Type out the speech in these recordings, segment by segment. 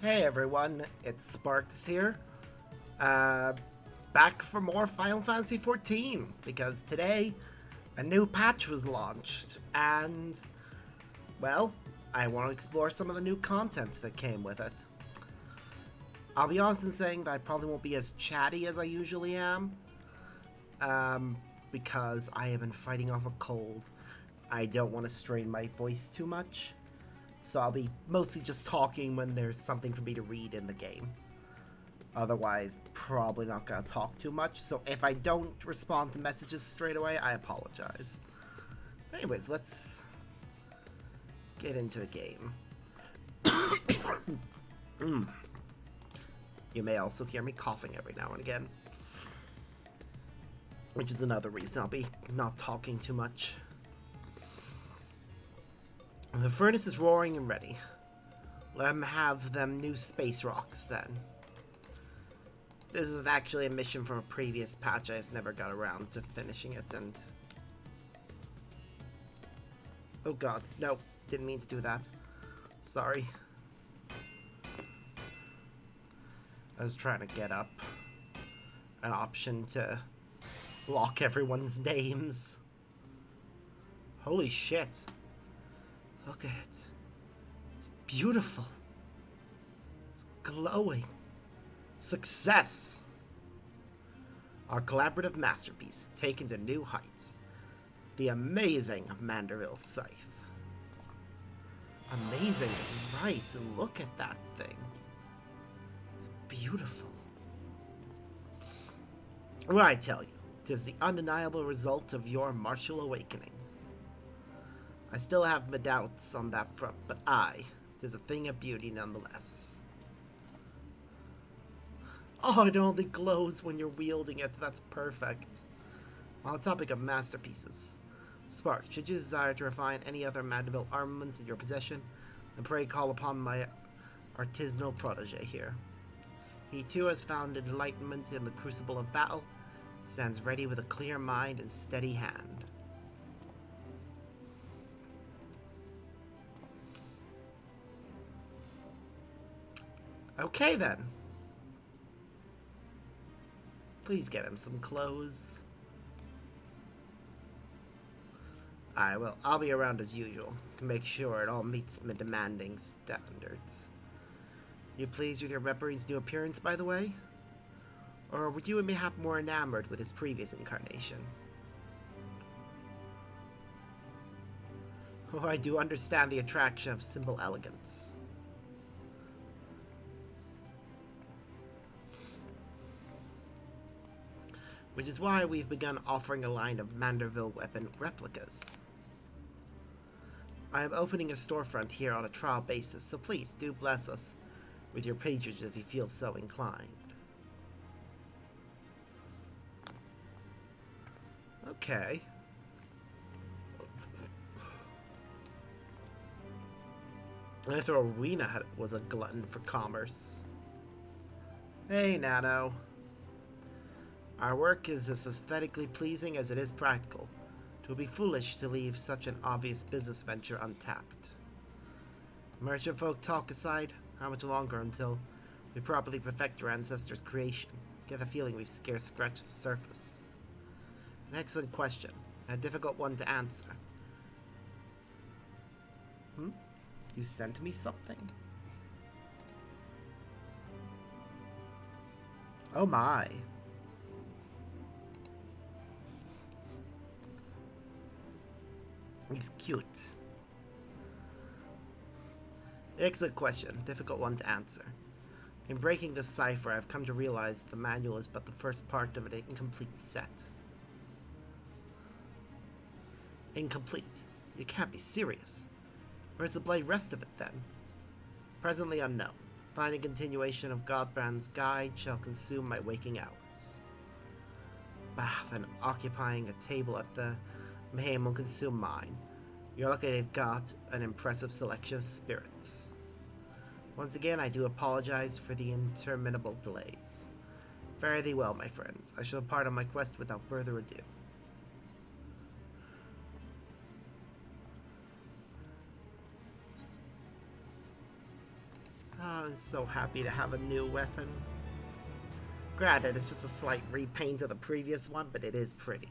Hey everyone, it's Sparks here. Uh, Back for more Final Fantasy XIV because today a new patch was launched and, well, I want to explore some of the new content that came with it. I'll be honest in saying that I probably won't be as chatty as I usually am because I have been fighting off a cold. I don't want to strain my voice too much. So I'll be mostly just talking when there's something for me to read in the game. Otherwise, probably not going to talk too much. So if I don't respond to messages straight away, I apologize. Anyways, let's get into the game. You may also hear me coughing every now and again, which is another reason I'll be not talking too much. The furnace is roaring and ready. Let them have them new space rocks then. This is actually a mission from a previous patch. I just never got around to finishing it and... Oh god, no, didn't mean to do that. Sorry. I was trying to get up an option to lock everyone's names. Holy shit. Look at it. It's beautiful. It's glowing. Success! Our collaborative masterpiece taken to new heights. The amazing Manderville Scythe. Amazing is right. Look at that thing. It's beautiful. What I tell you, 'tis the undeniable result of your martial awakening. I still have my doubts on that front, but tis a thing of beauty nonetheless. Oh, it only glows when you're wielding it. That's perfect. On the topic of masterpieces, Spark, should you desire to refine any other Mandeville armaments in your possession, then pray call upon my artisanal protege here. He too has found enlightenment in the crucible of battle, stands ready with a clear mind and steady hand. Okay then. Please get him some clothes. I'll be around as usual to make sure it all meets my demanding standards. You pleased with your Reparie's new appearance, by the way? Or were you mayhap more enamored with his previous incarnation? Oh, I do understand the attraction of simple elegance. Which is why we've begun offering a line of Manderville weapon replicas. I am opening a storefront here on a trial basis, so please do bless us with your patronage if you feel so inclined. Okay. I thought Arena was a glutton for commerce. Hey, Nano. Our work is as aesthetically pleasing as it is practical. It would be foolish to leave such an obvious business venture untapped. Merchant folk talk aside, how much longer until we properly perfect your ancestors' creation? Get the feeling we've scarce scratched the surface. An excellent question, and a difficult one to answer. You sent me something? Oh my. He's cute. Excellent question. Difficult one to answer. In breaking this cipher, I've come to realize that the manual is but the first part of an incomplete set. Incomplete? You can't be serious. Where's the bloody rest of it, then? Presently unknown. Finding continuation of Godbrand's guide shall consume my waking hours. Bath and occupying a table at the Mayhem will consume mine. You're lucky they've got an impressive selection of spirits. Once again, I do apologize for the interminable delays. Fare thee well, my friends. I shall depart on my quest without further ado. I'm so happy to have a new weapon. Granted, it's just a slight repaint of the previous one, but it is pretty.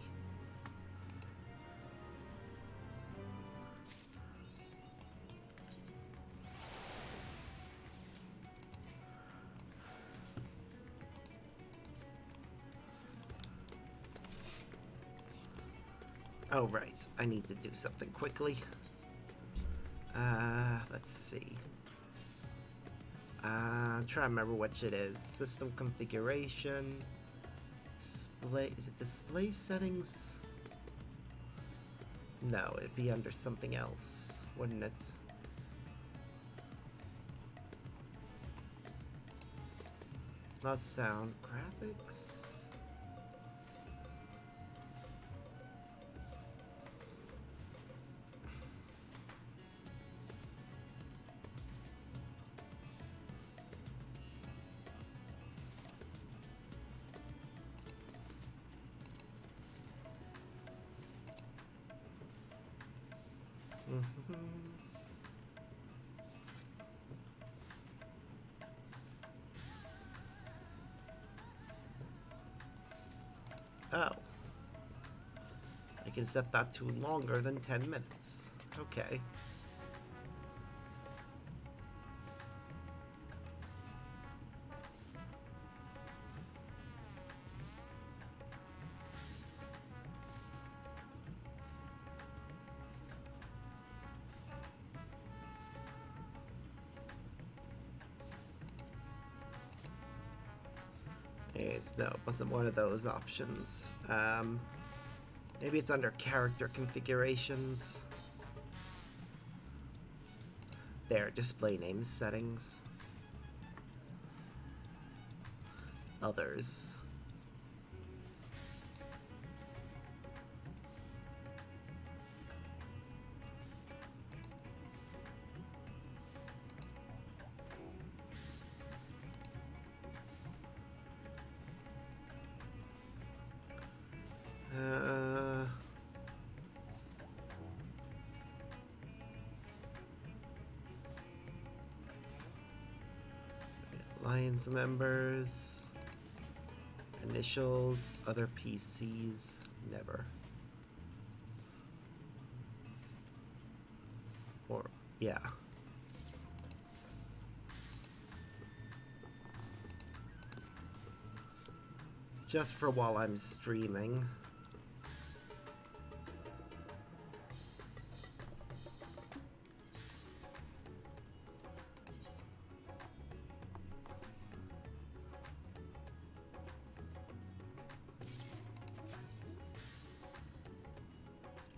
Oh, right. I need to do something quickly. Let's see. Try to remember which it is. System configuration. Display. Is it display settings? No, it'd be under something else, wouldn't it? Not sound. Graphics? Oh. I can set that to longer than 10 minutes. Okay. Anyways, no, it wasn't one of those options. Maybe it's under character configurations. There, display names settings. Others. Alliance members, initials, other PCs, never. Or, yeah. Just for while I'm streaming.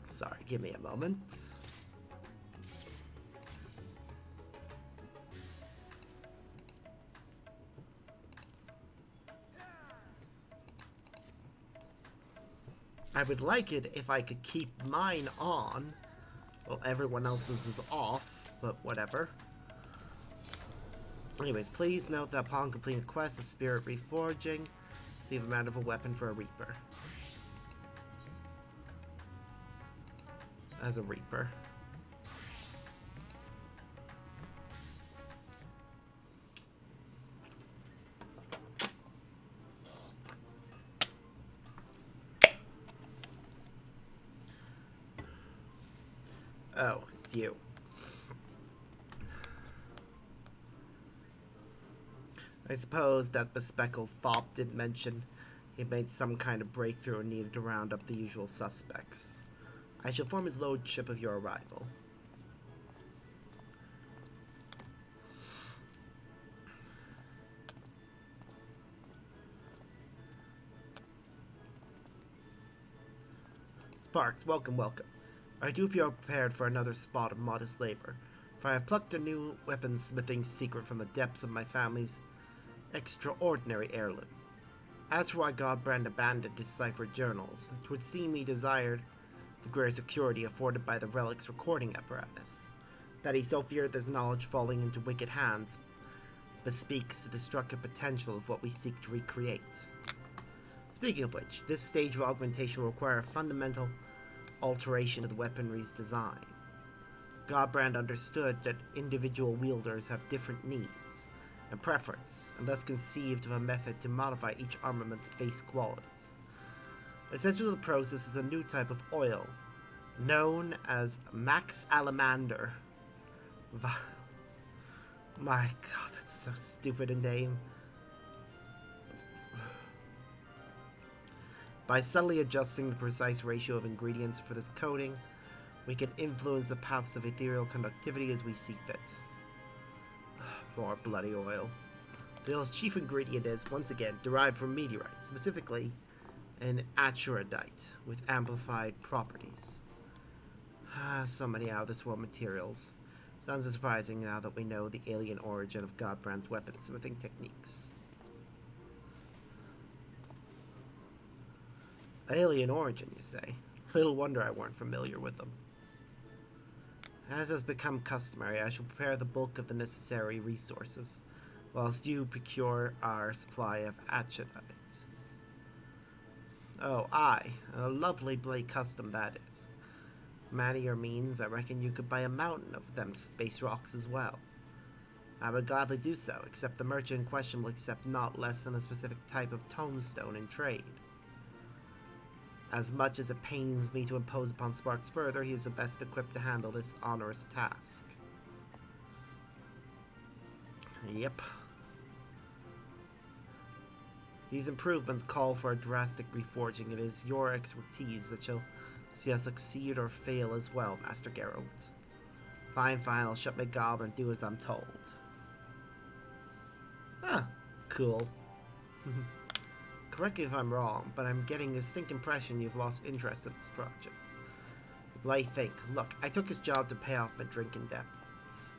Sorry, give me a moment. I would like it if I could keep mine on while everyone else's is off, but whatever. Anyways, please note that upon completing a quest, a spirit reforging, receive a amount of a weapon for a reaper. As a reaper. Oh, it's you. I suppose that bespectacled fop did mention he made some kind of breakthrough and needed to round up the usual suspects. I shall inform his lordship of your arrival. Sparks, welcome, welcome. I do hope you are prepared for another spot of modest labor, for I have plucked a new weaponsmithing secret from the depths of my family's extraordinary heirloom. As for why Godbrand abandoned his ciphered journals, it would seem he desired the greater security afforded by the relic's recording apparatus. That he so feared this knowledge falling into wicked hands bespeaks the destructive potential of what we seek to recreate. Speaking of which, this stage of augmentation will require a fundamental alteration of the weaponry's design. Godbrand understood that individual wielders have different needs, and preference, and thus conceived of a method to modify each armament's base qualities. Essential to the process is a new type of oil, known as Max Alamander. My god, that's so stupid a name. By subtly adjusting the precise ratio of ingredients for this coating, we can influence the paths of ethereal conductivity as we see fit. More bloody oil. The oil's chief ingredient is, once again, derived from meteorite, specifically an achuradite with amplified properties. So many out-of-this-world materials. Sounds surprising now that we know the alien origin of Godbrand's weaponsmithing techniques. Alien origin, you say? Little wonder I weren't familiar with them. As has become customary, I shall prepare the bulk of the necessary resources, whilst you procure our supply of achuradite. Oh, aye, a lovely blade custom that is. Money your means, I reckon you could buy a mountain of them space rocks as well. I would gladly do so, except the merchant in question will accept not less than a specific type of tombstone in trade. As much as it pains me to impose upon Sparks further, he is the best equipped to handle this onerous task. Yep. These improvements call for a drastic reforging. It is your expertise that shall see us succeed or fail as well, Master Geralt. Fine, I'll shut my gob and do as I'm told. Huh, cool. Correct me if I'm wrong, but I'm getting a distinct impression you've lost interest in this project. Blade think, look, I took this job to pay off my drinking debts.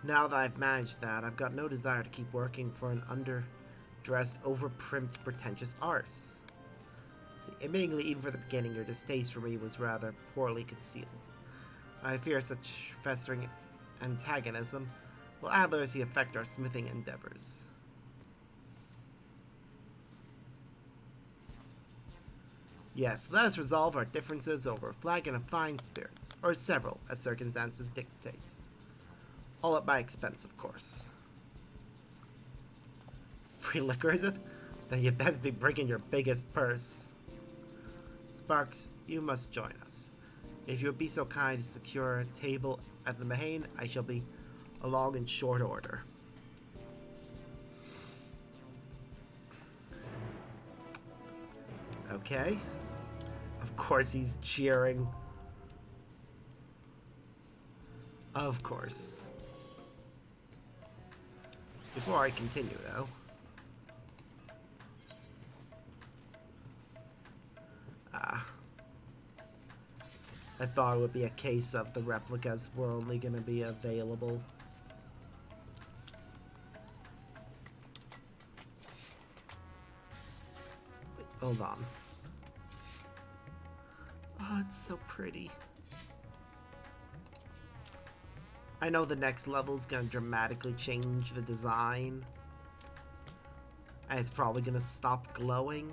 Now that I've managed that, I've got no desire to keep working for an underdressed, overprimped, pretentious arse. See, admittingly, even for the beginning, your distaste for me was rather poorly concealed. I fear such festering antagonism will adversely affect our smithing endeavors. Yes, let us resolve our differences over a flagon of fine spirits, or several, as circumstances dictate. All at my expense, of course. Free liquor, is it? Then you best be bringing your biggest purse. Sparks, you must join us. If you would be so kind to secure a table at the Mahane, I shall be along in short order. Okay. Of course he's cheering. Of course. Before I continue, though. I thought it would be a case of the replicas were only going to be available. Wait, hold on. Oh, it's so pretty. I know the next level's gonna dramatically change the design. And it's probably gonna stop glowing.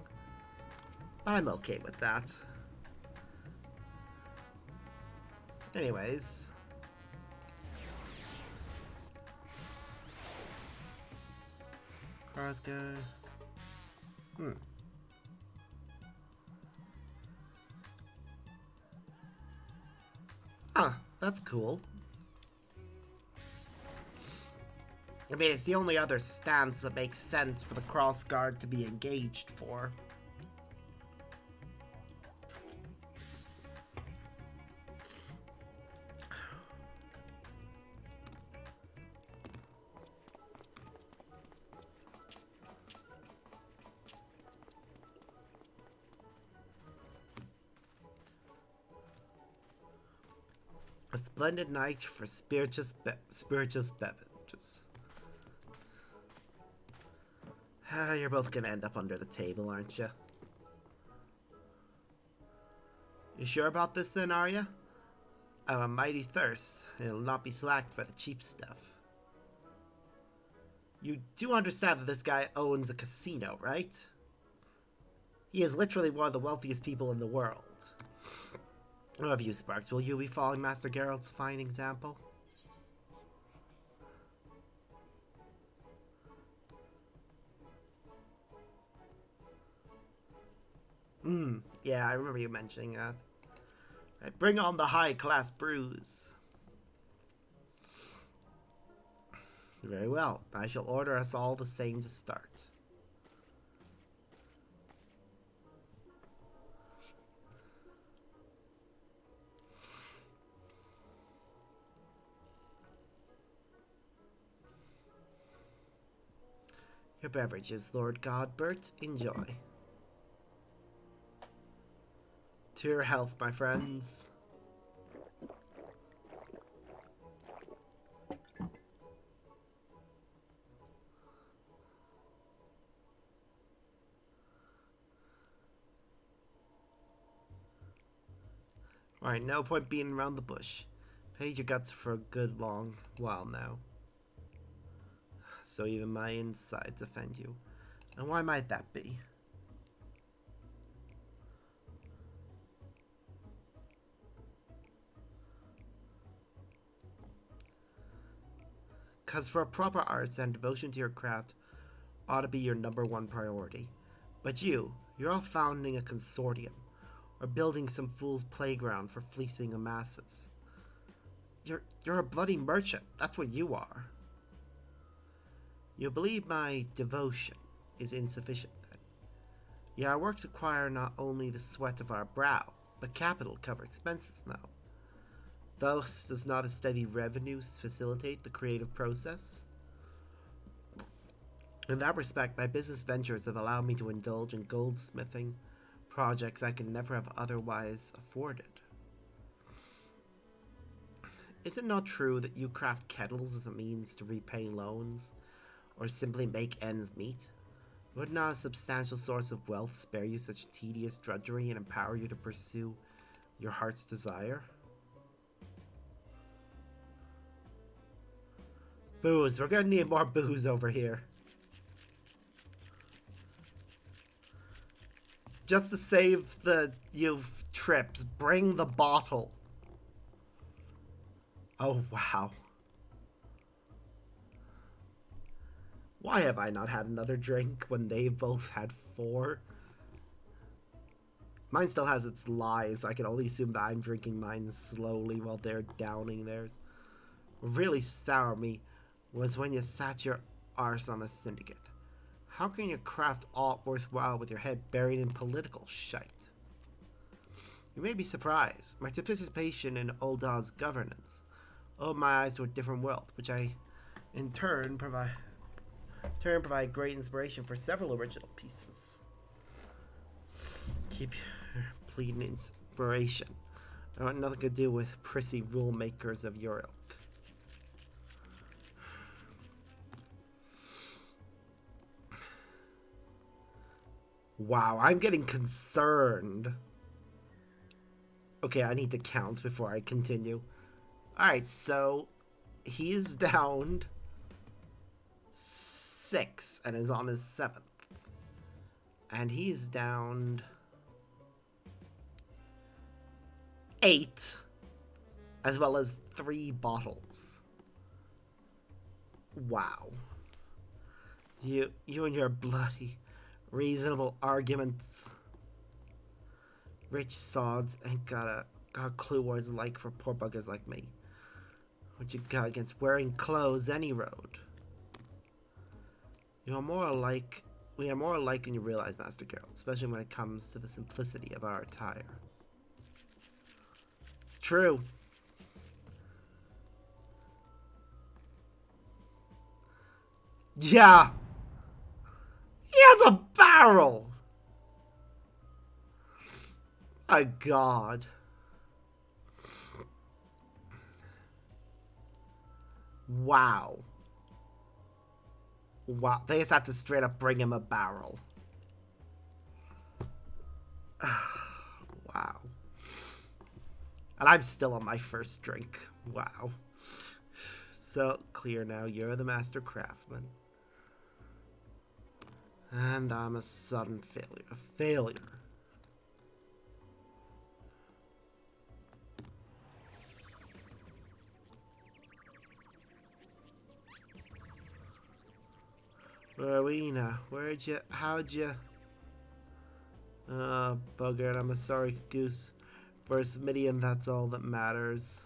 But I'm okay with that. Anyways. Crossguard. Huh, that's cool. I mean, it's the only other stance that makes sense for the crossguard to be engaged for. A splendid night for spirituous beverages. You're both gonna end up under the table, aren't you? You sure about this then, are you? I'm a mighty thirst, and it'll not be slacked by the cheap stuff. You do understand that this guy owns a casino, right? He is literally one of the wealthiest people in the world. What of you, Sparks? Will you be following Master Geralt's fine example? Yeah, I remember you mentioning that. Right, bring on the high-class brews. Very well. I shall order us all the same to start. Your beverages, Lord Godbert. Enjoy. To your health, my friends. Alright, no point beating around the bush. Paid your guts for a good long while now. So even my insides offend you. And why might that be? Because for proper arts and devotion to your craft ought to be your #1 priority. But you're all founding a consortium, or building some fool's playground for fleecing the masses. You're a bloody merchant, that's what you are. You believe my devotion is insufficient, then? Yeah, our works require not only the sweat of our brow, but capital to cover expenses now. Thus, does not a steady revenue facilitate the creative process? In that respect, my business ventures have allowed me to indulge in goldsmithing projects I could never have otherwise afforded. Is it not true that you craft kettles as a means to repay loans, or simply make ends meet? Would not a substantial source of wealth spare you such tedious drudgery and empower you to pursue your heart's desire? Booze. We're gonna need more booze over here. Just to save the trips, bring the bottle. Oh, wow. Why have I not had another drink when they both had 4? Mine still has its lies, so I can only assume that I'm drinking mine slowly while they're downing theirs. What really soured me was when you sat your arse on the syndicate. How can you craft aught worthwhile with your head buried in political shite? You may be surprised. My participation in Ulda's governance opened my eyes to a different world, which I, in turn, provide great inspiration for several original pieces. Keep your pleading inspiration. I want nothing to do with prissy rule makers of your ilk. Wow, I'm getting concerned. Okay, I need to count before I continue. Alright, so he's downed 6 and is on his 7th. And he's downed 8, as well as 3 bottles. Wow. You and your bloody reasonable arguments. Rich sods ain't got a clue what it's like for poor buggers like me. What you got against wearing clothes any road? We are more alike than you realize, Master Geralt, especially when it comes to the simplicity of our attire. It's true. Yeah! He has a barrel! My God. Wow. Wow. They just had to straight up bring him a barrel. Wow. And I'm still on my first drink. Wow. So clear now, you're the master craftsman. And I'm a sudden failure. A failure. Rowena, how'd you... Bugger it, I'm a sorry goose. Versus Midian, that's all that matters.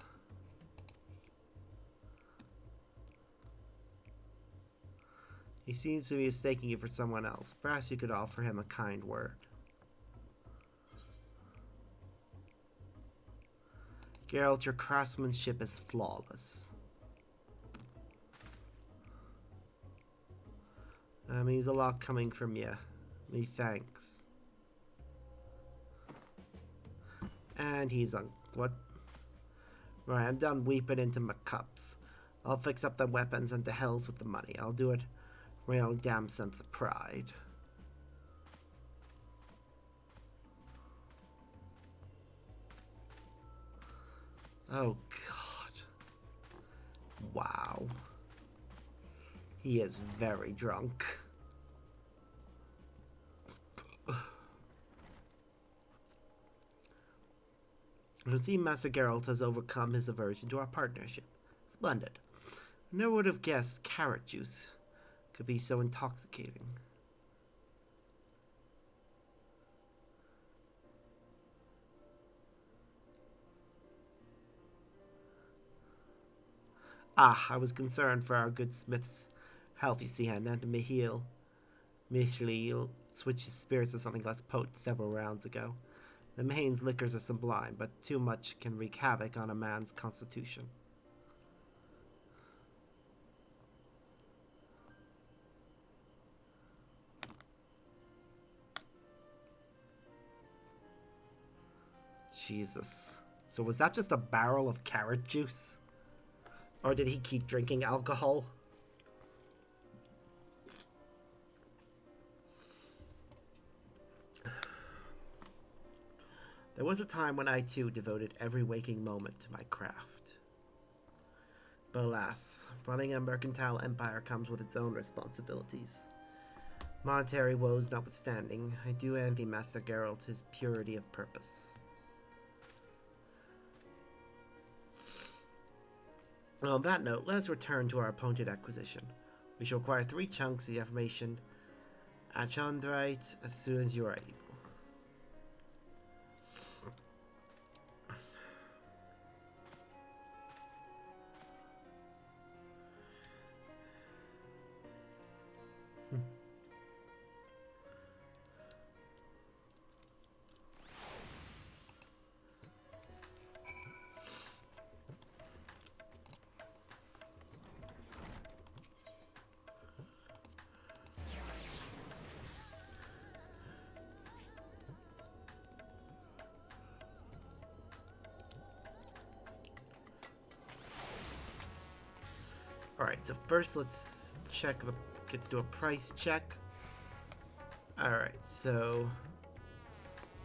He seems to be mistaking you for someone else. Perhaps you could offer him a kind word. Geralt, your craftsmanship is flawless. That means a lot coming from you. Me thanks. And he's on... What? Right, I'm done weeping into my cups. I'll fix up the weapons and to hells with the money. I'll do it for my own damn sense of pride. Oh, God. Wow. He is very drunk. You see, Master Geralt has overcome his aversion to our partnership. Splendid. Never would have guessed carrot juice could be so intoxicating. Ah, I was concerned for our good smith's health, you see, and to Mihail. Mihail switched his spirits to something less potent several rounds ago. The Mahane's liquors are sublime, but too much can wreak havoc on a man's constitution. Jesus. So was that just a barrel of carrot juice? Or did he keep drinking alcohol? There was a time when I too devoted every waking moment to my craft. But alas, running a mercantile empire comes with its own responsibilities. Monetary woes notwithstanding, I do envy Master Geralt his purity of purpose. On that note, let us return to our appointed acquisition. We shall acquire 3 chunks of the information Achondrite as soon as you are able. Alright, so first let's check let's do a price check. Alright, so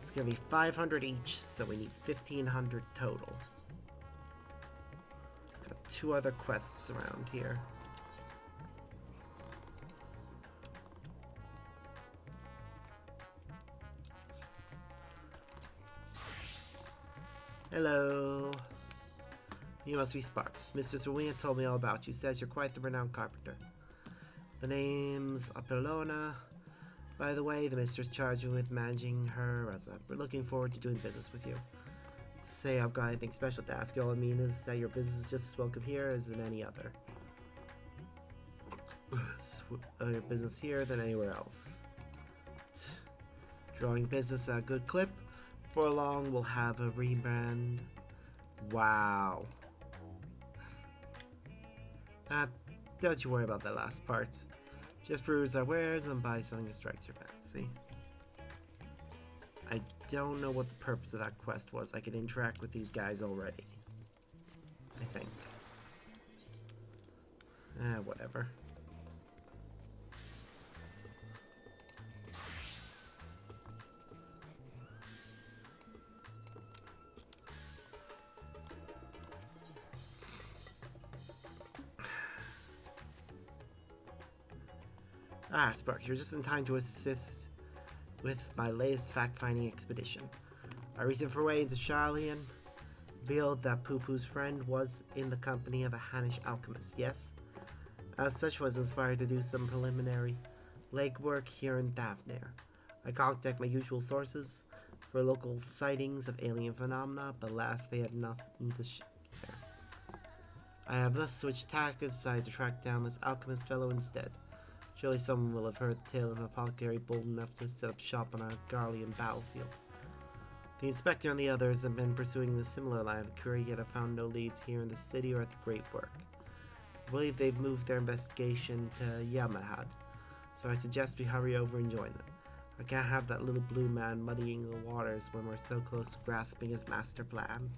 it's gonna be 500 each, so we need 1500 total. Got 2 other quests around here. Hello. You must be Sparks. Mistress Rowena told me all about you. Says you're quite the renowned carpenter. The name's Apolona. By the way, the mistress charged me with managing her Reza. We're looking forward to doing business with you. Say I've got anything special to ask you. All I mean is that your business is just as welcome here as in any other. Your business here than anywhere else. Drawing business at a good clip. For long, we'll have a rebrand. Wow. Don't you worry about that last part. Just peruse our wares and buy something that strikes your fancy. I don't know what the purpose of that quest was. I could interact with these guys already. I think. Whatever. Ah, Spark, you're just in time to assist with my latest fact-finding expedition. Our recent foray into Charlian revealed that Poo-Poo's friend was in the company of a Hannish alchemist, yes? As such, was inspired to do some preliminary legwork here in Thavnair. I contacted my usual sources for local sightings of alien phenomena, but alas, they had nothing to share. I have thus switched tack and decided to track down this alchemist fellow instead. Surely someone will have heard the tale of an apothecary bold enough to set up shop on a Garlean battlefield. The inspector and the others have been pursuing a similar line of inquiry, yet have found no leads here in the city or at the Great Work. I believe they've moved their investigation to Yamahad, so I suggest we hurry over and join them. I can't have that little blue man muddying the waters when we're so close to grasping his master plan.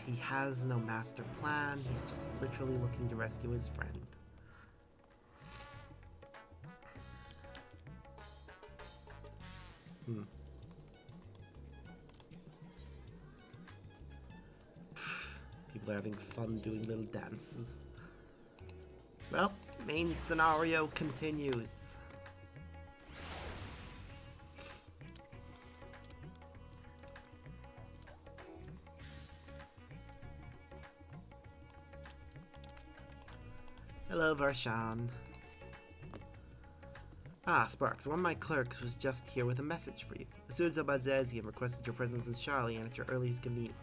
He has no master plan, he's just literally looking to rescue his friend. People are having fun doing little dances. Well, main scenario continues. Hello, Varshan. Ah, Sparks, one of my clerks was just here with a message for you. Asuzo Bazezian requested your presence in Charlie and at your earliest convenience.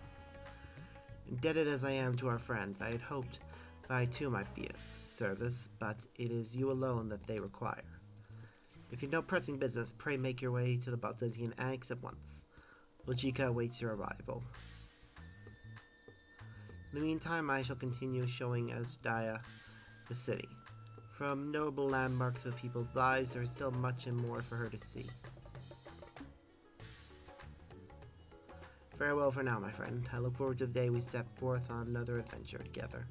Indebted as I am to our friends, I had hoped that I too might be of service, but it is you alone that they require. If you've no pressing business, pray make your way to the Baldezian Annex at once. Logika awaits your arrival. In the meantime, I shall continue showing Azdaya the city. From notable landmarks of people's lives, there is still much and more for her to see. Farewell for now, my friend. I look forward to the day we set forth on another adventure together.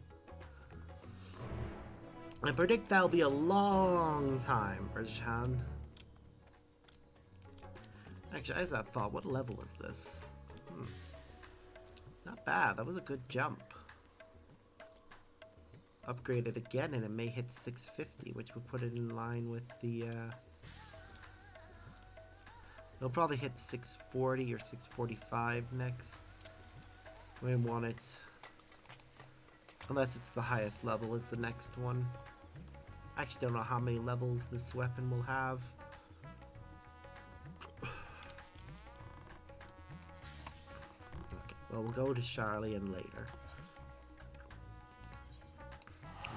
I predict that'll be a long time for Shan. Actually, as I thought, what level is this? Not bad, that was a good jump. Upgraded again and it may hit 650, which will put it in line with the it'll probably hit 640 or 645 next. We want it, unless it's the highest level is the next one. I actually don't know how many levels this weapon will have. Okay, well, we'll go to Charlie and later.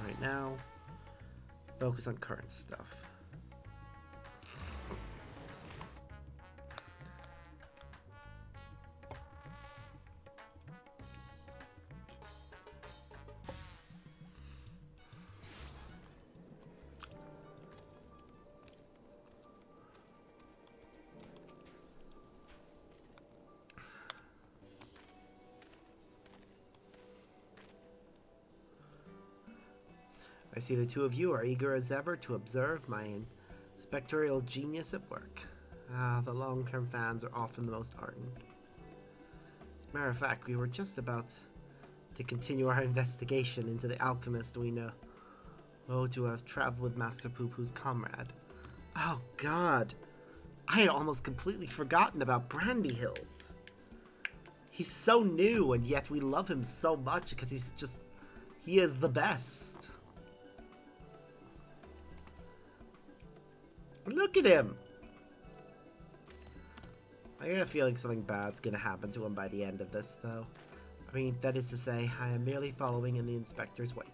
Right now, focus on current stuff. I see the two of you are eager as ever to observe my inspectorial genius at work. Ah, the long-term fans are often the most ardent. As a matter of fact, we were just about to continue our investigation into the alchemist we know to have traveled with Master Poo-Poo's comrade. Oh god, I had almost completely forgotten about Brandyhild. He's so new, and yet we love him so much because he is the best. Look at him! I get a feeling something bad's gonna happen to him by the end of this, though. I mean, that is to say, I am merely following in the Inspector's wake.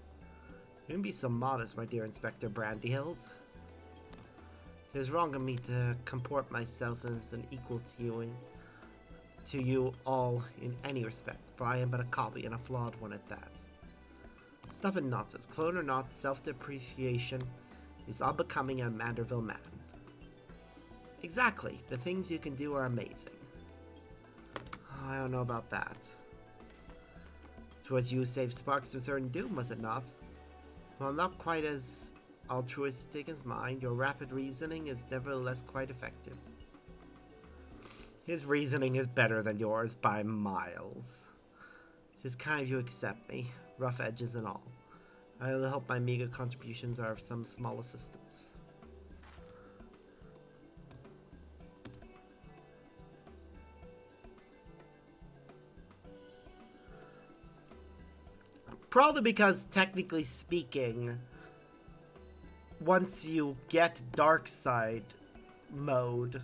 You wouldn't be so modest, my dear Inspector Brandyhild. It is wrong of me to comport myself as an equal to you all in any respect, for I am but a copy and a flawed one at that. Stuff and nonsense, clone or not, self-depreciation is unbecoming a Manderville man. Exactly, the things you can do are amazing. Oh, I don't know about that. 'Twas you saved Sparks from certain doom, was it not? While not quite as altruistic as mine, your rapid reasoning is nevertheless quite effective. His reasoning is better than yours by miles. 'Tis kind of you accept me, rough edges and all. I only hope my meager contributions are of some small assistance. Probably because, technically speaking, once you get Dark Side, mode,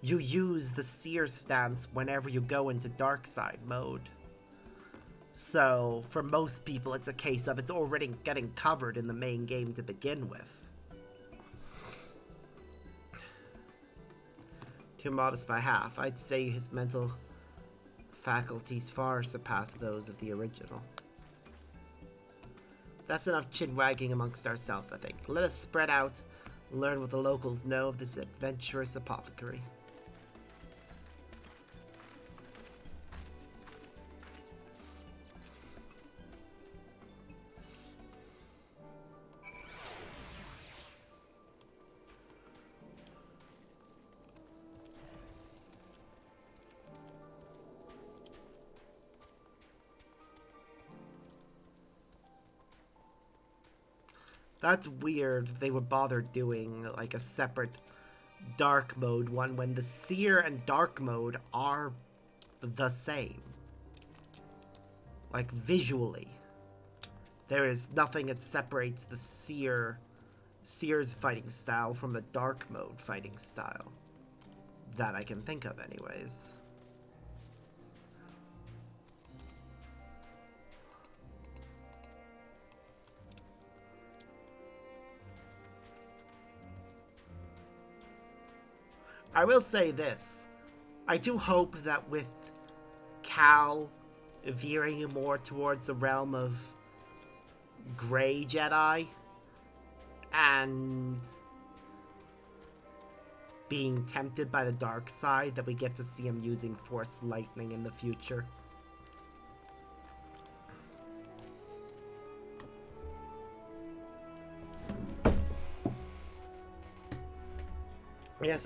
you use the seer stance whenever you go into dark side mode. So, for most people, it's a case of it's already getting covered in the main game to begin with. Too modest by half. I'd say his mental faculties far surpass those of the original. That's enough chin-wagging amongst ourselves, I think. Let us spread out and learn what the locals know of this adventurous apothecary. That's weird they would bother doing like a separate dark mode one when the seer and dark mode are the same. Like visually. There is nothing that separates the seer's fighting style from the dark mode fighting style. That I can think of anyways. I will say this. I do hope that with Cal veering more towards the realm of Grey Jedi and being tempted by the dark side, that we get to see him using Force Lightning in the future. Yes,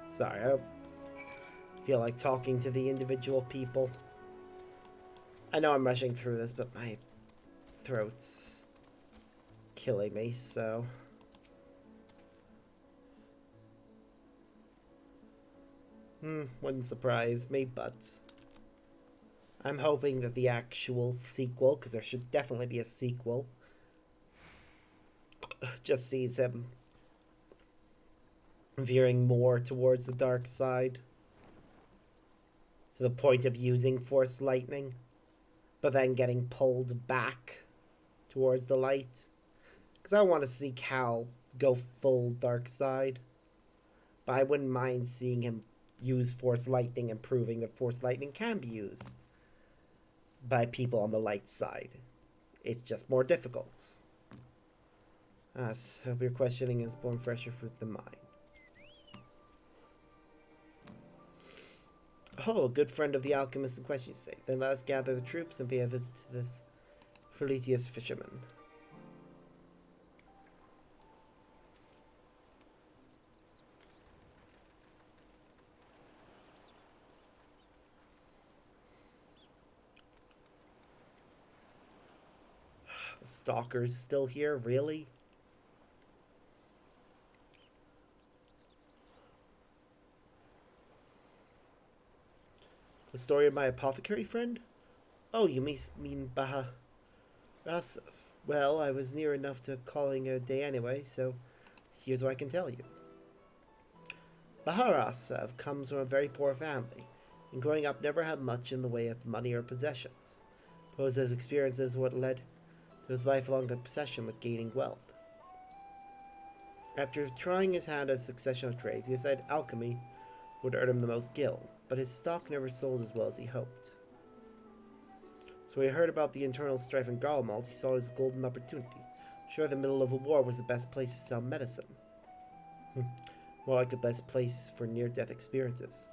sorry, I feel like talking to the individual people. I know I'm rushing through this, but my throat's killing me, so... wouldn't surprise me, but... I'm hoping that the actual sequel, because there should definitely be a sequel, just sees him veering more towards the dark side to the point of using Force Lightning, but then getting pulled back towards the light. Because I want to see Cal go full dark side, but I wouldn't mind seeing him use Force Lightning and proving that Force Lightning can be used by people on the light side. It's just more difficult. So hope your questioning is born fresher fruit than mine. Oh, a good friend of the alchemist in question, you say. Then let us gather the troops and pay a visit to this Felitius fisherman. The stalker's still here, really? The story of my apothecary friend? Oh, you mean Baharasav. Well, I was near enough to calling it a day anyway, so here's what I can tell you. Baharasav comes from a very poor family, and growing up never had much in the way of money or possessions. Suppose his experiences what led to his lifelong obsession with gaining wealth. After trying his hand at a succession of trades, he decided alchemy would earn him the most gil, but his stock never sold as well as he hoped. So when he heard about the internal strife in Garlemald, he saw it as a golden opportunity. Sure, the middle of a war was the best place to sell medicine. More like the best place for near-death experiences.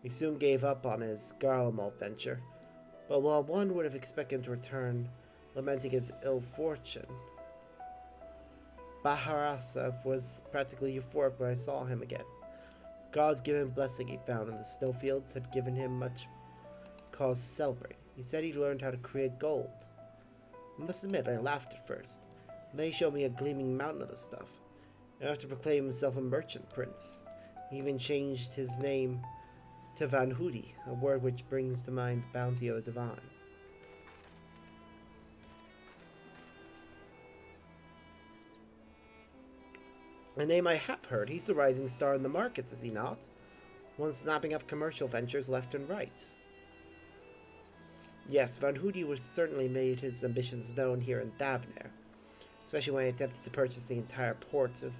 He soon gave up on his Garlemald venture, but while one would have expected him to return, lamenting his ill fortune, Baharasav was practically euphoric when I saw him again. God's given blessing he found in the snowfields had given him much cause to celebrate. He said he learned how to create gold. I must admit, I laughed at first. And then he showed me a gleaming mountain of the stuff. And after proclaiming himself a merchant prince, he even changed his name to Van Hoody, a word which brings to mind the bounty of the divine. A name I have heard. He's the rising star in the markets, is he not? One snapping up commercial ventures left and right. Yes, Van Hoody was certainly made his ambitions known here in Davner, especially when he attempted to purchase the entire port of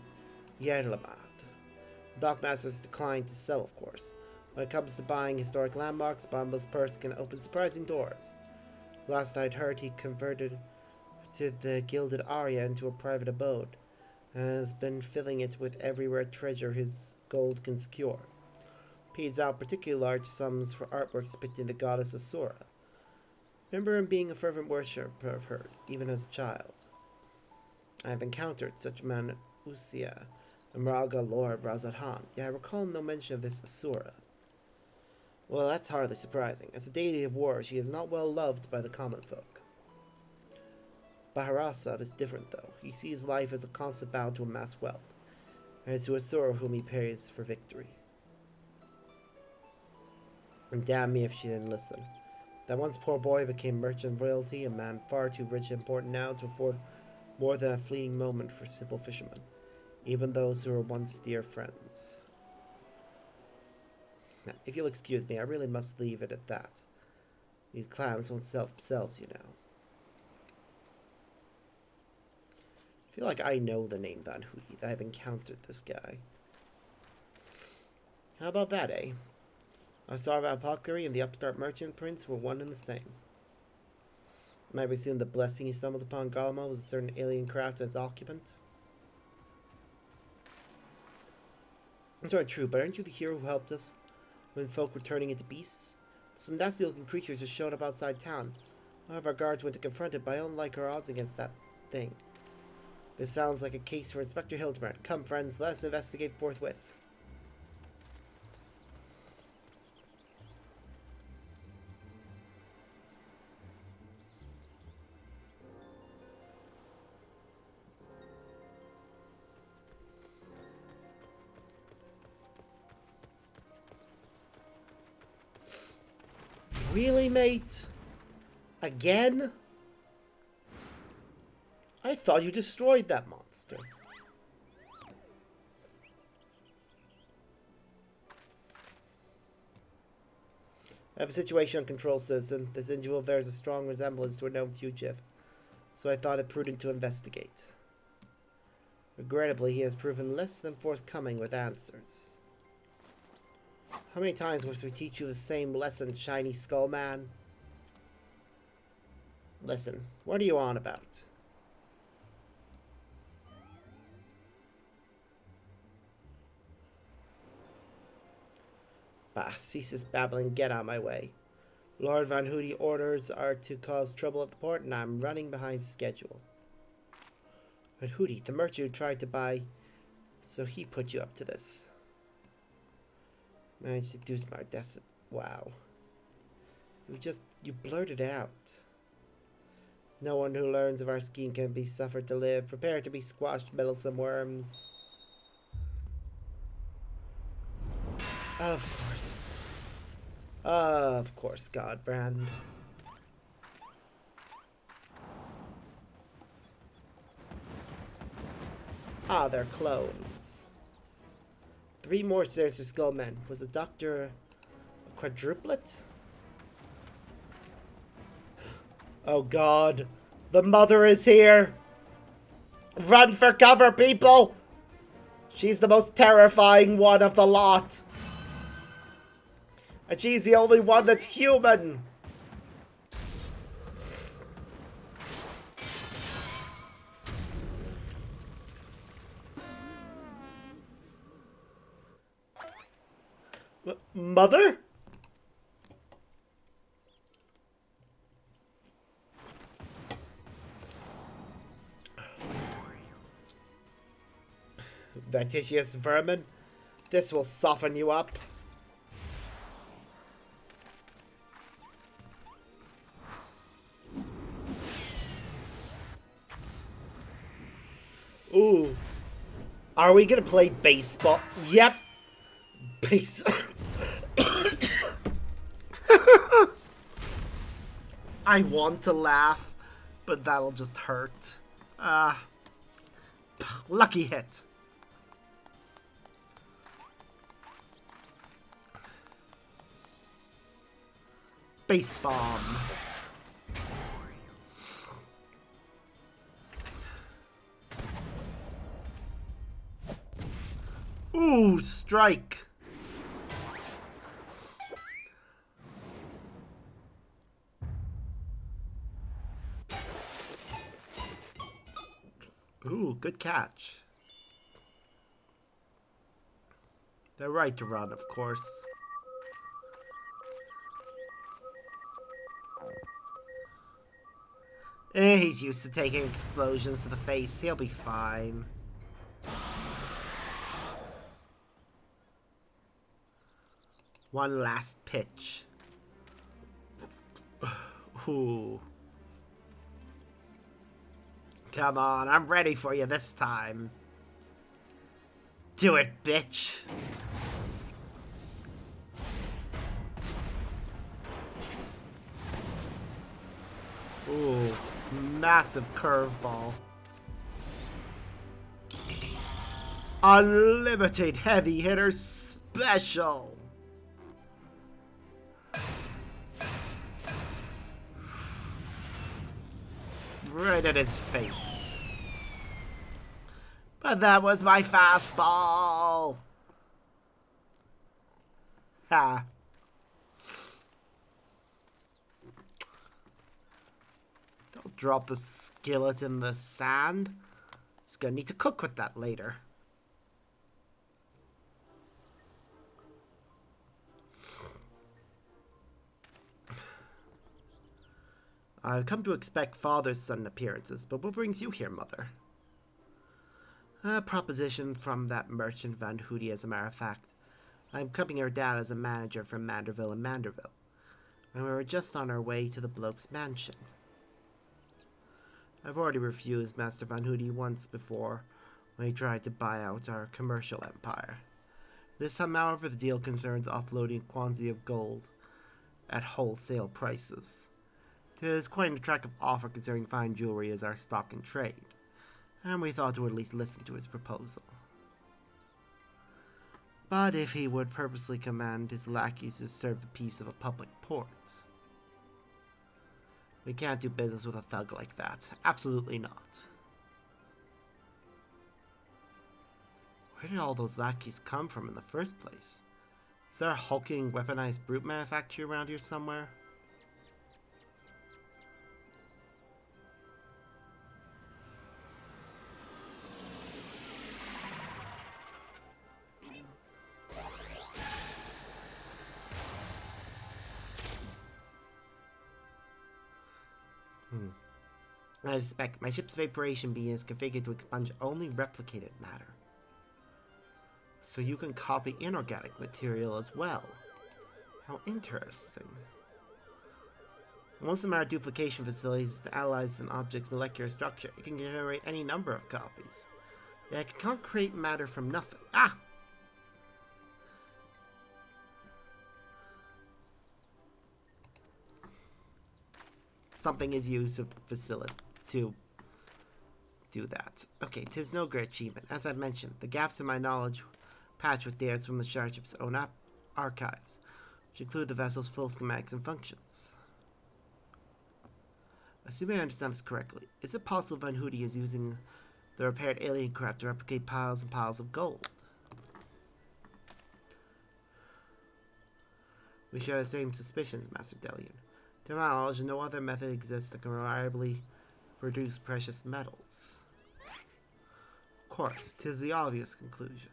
Yerlamad. Dockmasters declined to sell, of course. When it comes to buying historic landmarks, Bomba's purse can open surprising doors. Last I'd heard, he converted to the Gilded Aria into a private abode, and has been filling it with every rare treasure his gold can secure. Pays out particularly large sums for artworks depicting the goddess Asura. Remember him being a fervent worshipper of hers, even as a child. I have encountered such men Usia, Amraga, Lord Razadhan, yet I recall no mention of this Asura. Well, that's hardly surprising. As a deity of war, she is not well loved by the common folk. Baharasov is different, though. He sees life as a constant battle to amass wealth, and it's to Asura whom he prays for victory. And damn me if she didn't listen. That once poor boy became merchant royalty, a man far too rich and important now to afford more than a fleeting moment for simple fishermen, even those who were once dear friends. Now, if you'll excuse me, I really must leave it at that. These clams won't sell themselves, you know. I feel like I know the name Van Hoody. I've encountered this guy. How about that, eh? Our Tsar of Apothecary and the upstart merchant prince were one and the same. Might we assume the blessing he stumbled upon Galma was a certain alien craft as occupant? That's not true, but aren't you the hero who helped us when folk were turning into beasts? Some nasty-looking creatures just showed up outside town. One of our guards went to confront it, but I don't like our odds against that thing. This sounds like a case for Inspector Hildebrand. Come, friends, let us investigate forthwith. Really, mate? Again? I thought you destroyed that monster. I have a situation on control, citizen. This individual bears a strong resemblance to a known fugitive, so I thought it prudent to investigate. Regrettably, he has proven less than forthcoming with answers. How many times must we teach you the same lesson, shiny skull man? Listen, what are you on about? Bah, cease this babbling, get out of my way. Lord Van Hoody orders are to cause trouble at the port, and I'm running behind schedule. Van Hoody, the merchant who tried to buy, so he put you up to this. Managed to seduce my destiny. Wow. You blurted it out. No one who learns of our scheme can be suffered to live. Prepare to be squashed, meddlesome worms. Of course. Of course, Godbrand. Ah, they're clones. 3 more Sinister Skull men. Was the doctor a quadruplet? Oh god. The mother is here. Run for cover, people! She's the most terrifying one of the lot. And she's the only one that's human. Mother? Vetigious vermin. This will soften you up. Ooh. Are we gonna play baseball? Yep. Base. I want to laugh, but that'll just hurt. Lucky hit. Space bomb. Ooh, strike. Ooh, good catch. They're right to run, of course. He's used to taking explosions to the face. He'll be fine. One last pitch. Ooh. Come on, I'm ready for you this time. Do it, bitch. Ooh, massive curveball. Unlimited heavy hitter special. Right at his face. But that was my fastball. Ha. Don't drop the skillet in the sand. He's gonna need to cook with that later. I've come to expect father-son appearances, but what brings you here, mother? A proposition from that merchant Van Hoody, as a matter of fact. I'm coming here down as a manager from Manderville and Manderville, and we were just on our way to the bloke's mansion. I've already refused Master Van Hoody once before when he tried to buy out our commercial empire. This time, however, the deal concerns offloading a quantity of gold at wholesale prices. It is quite an attractive offer considering fine jewelry is our stock in trade, and we thought to at least listen to his proposal. But if he would purposely command his lackeys to disturb the peace of a public port, we can't do business with a thug like that. Absolutely not. Where did all those lackeys come from in the first place? Is there a hulking, weaponized brute manufactory around here somewhere? I suspect my ship's vaporation beam is configured to expunge only replicated matter. So you can copy inorganic material as well. How interesting. Once the matter duplication facilities analyze an object's molecular structure, it can generate any number of copies. Yeah, it can't create matter from nothing. Ah! Something is used to facilitate to do that. Okay, 'tis no great achievement. As I mentioned, the gaps in my knowledge patch with data from the starship's own archives, which include the vessel's full schematics and functions. Assuming I understand this correctly, is it possible Van Hoody is using the repaired alien craft to replicate piles and piles of gold? We share the same suspicions, Master Delian. To my knowledge, no other method exists that can reliably produce precious metals. Of course, 'tis the obvious conclusion.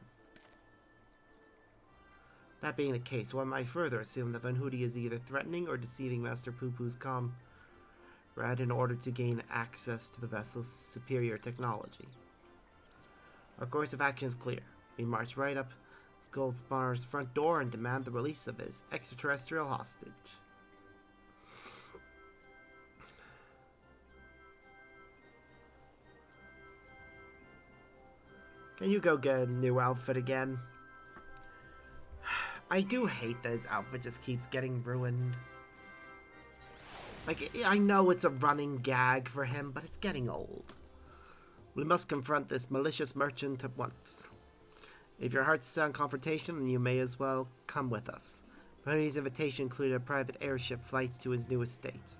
That being the case, one might further assume that Van Hoody is either threatening or deceiving Master Poo-Poo's comrade in order to gain access to the vessel's superior technology. Our course of action is clear. We march right up to Goldspar's front door and demand the release of his extraterrestrial hostage. Can you go get a new outfit again? I do hate that his outfit just keeps getting ruined. Like, I know it's a running gag for him, but it's getting old. We must confront this malicious merchant at once. If your heart's set on confrontation, then you may as well come with us. Bunny's invitation included a private airship flight to his new estate.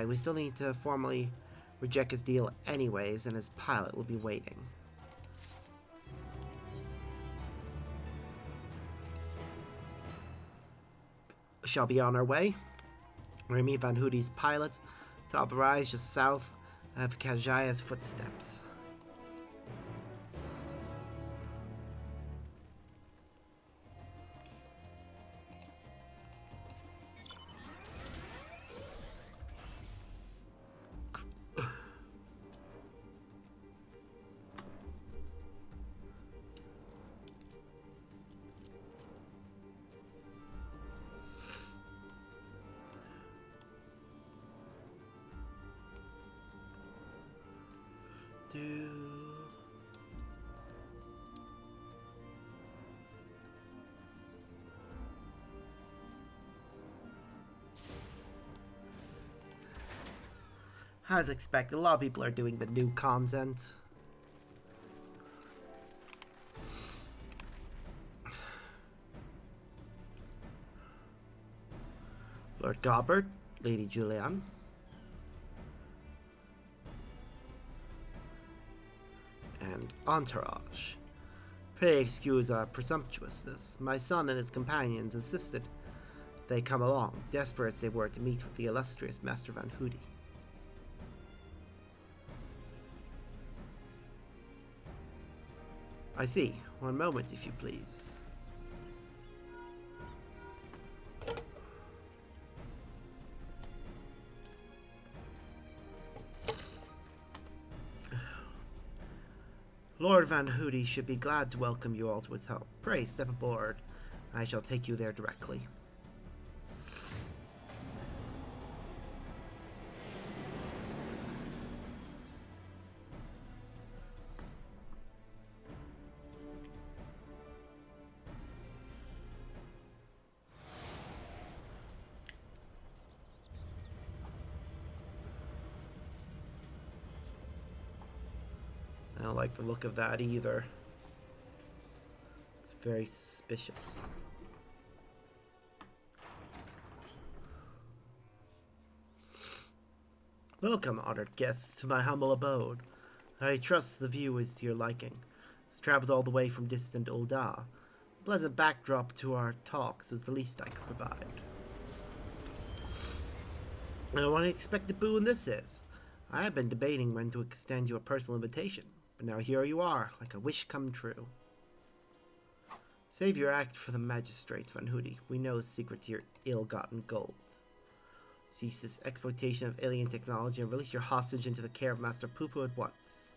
We still need to formally reject his deal anyways, and his pilot will be waiting. Shall be on our way. Remy Van Hoody's pilot to authorize just south of Kajaya's footsteps. As expected, a lot of people are doing the new content. Lord Gobert, Lady Julianne. And entourage. Pray excuse our presumptuousness. My son and his companions insisted they come along, desperate as they were to meet with the illustrious Master Van Hoody. I see. One moment, if you please. Lord Van Hoody should be glad to welcome you all to his home. Pray step aboard. I shall take you there directly. I don't like the look of that either. It's very suspicious. Welcome, honored guests, to my humble abode. I trust the view is to your liking. It's traveled all the way from distant Ul'dah. A pleasant backdrop to our talks was the least I could provide. And what an expected boon this is. I have been debating when to extend you a personal invitation. But now here you are, like a wish come true. Save your act for the magistrates, Van Hoody. We know the secret to your ill-gotten gold. Cease this exploitation of alien technology and release your hostage into the care of Master Poo-Poo at once.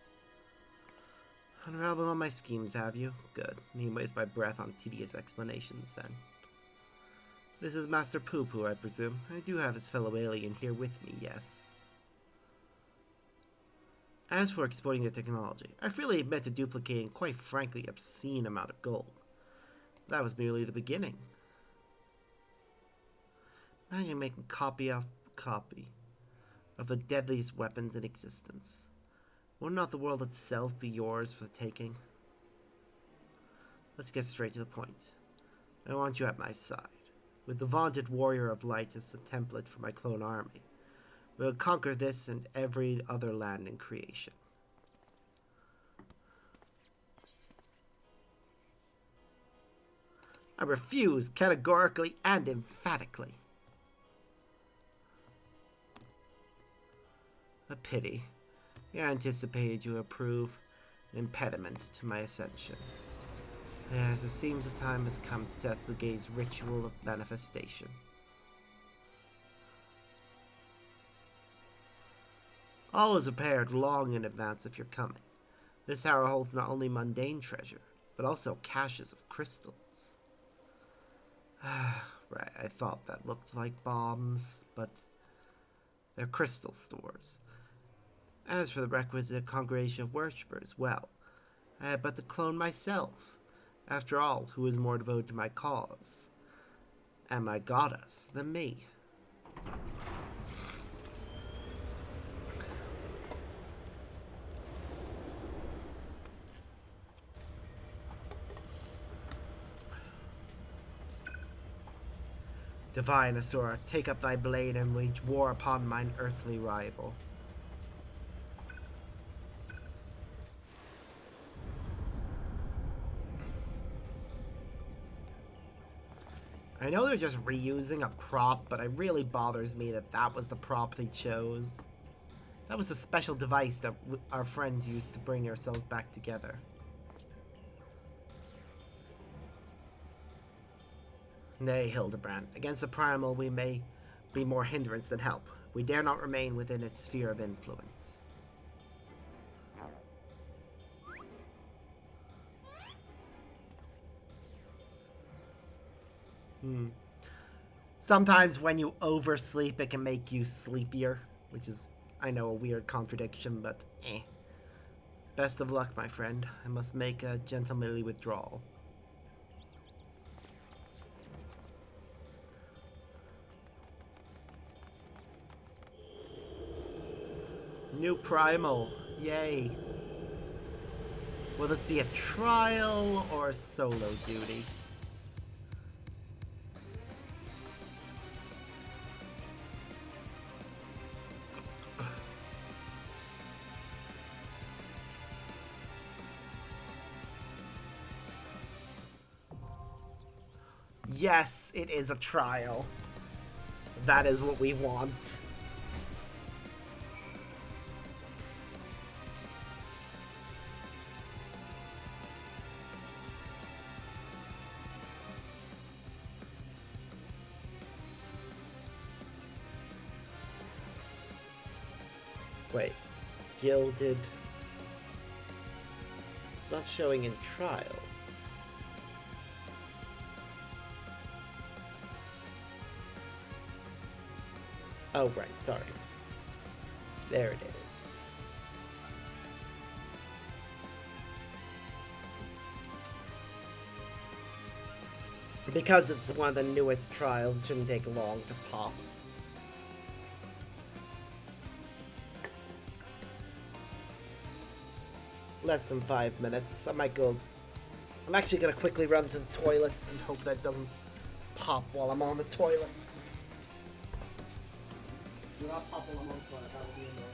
Unraveled all my schemes, have you? Good. Need waste my breath on tedious explanations, then. This is Master Poo-Poo, I presume. I do have his fellow alien here with me, yes. As for exploiting the technology, I freely admit to duplicating quite frankly obscene amount of gold. That was merely the beginning. Imagine making copy of the deadliest weapons in existence. Would not the world itself be yours for the taking? Let's get straight to the point. I want you at my side. With the vaunted warrior of light as the template for my clone army, we'll conquer this and every other land in creation. I refuse categorically and emphatically. A pity. I anticipated you would prove an impediment to my ascension. Yes, it seems the time has come to test the gaze ritual of manifestation. All is prepared long in advance of your coming. This tower holds not only mundane treasure, but also caches of crystals. Right, I thought that looked like bombs, but they're crystal stores. As for the requisite congregation of worshippers, well, I had but to clone myself. After all, who is more devoted to my cause and my goddess than me? Divine Asura, take up thy blade and wage war upon mine earthly rival. I know they're just reusing a prop, but it really bothers me that that was the prop they chose. That was a special device that our friends used to bring ourselves back together. Nay, Hildebrand, against the primal we may be more hindrance than help. We dare not remain within its sphere of influence. Sometimes when you oversleep, it can make you sleepier, which is, I know, a weird contradiction, but eh. Best of luck, my friend. I must make a gentlemanly withdrawal. New primal. Yay. Will this be a trial or solo duty? Yes, it is a trial. That is what we want. Wait, gilded. It's not showing in trials. Oh, right, sorry. There it is. Oops. Because it's one of the newest trials, it shouldn't take long to pop. Less than 5 minutes. I might go... I'm actually going to quickly run to the toilet and hope that doesn't pop while I'm on the toilet. Do not pop while I'm on the toilet, that will be annoying.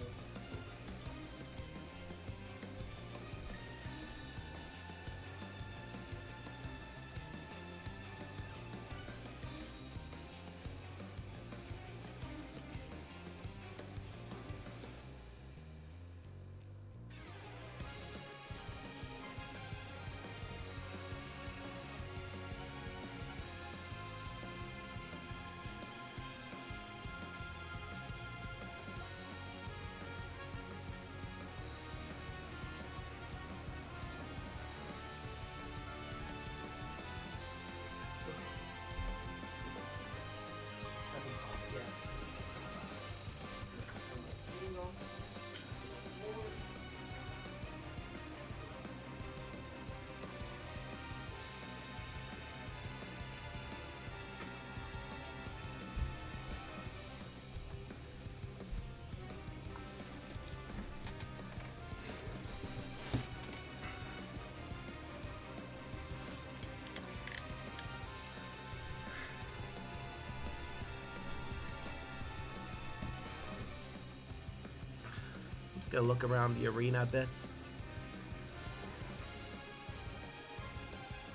Let's go look around the arena a bit.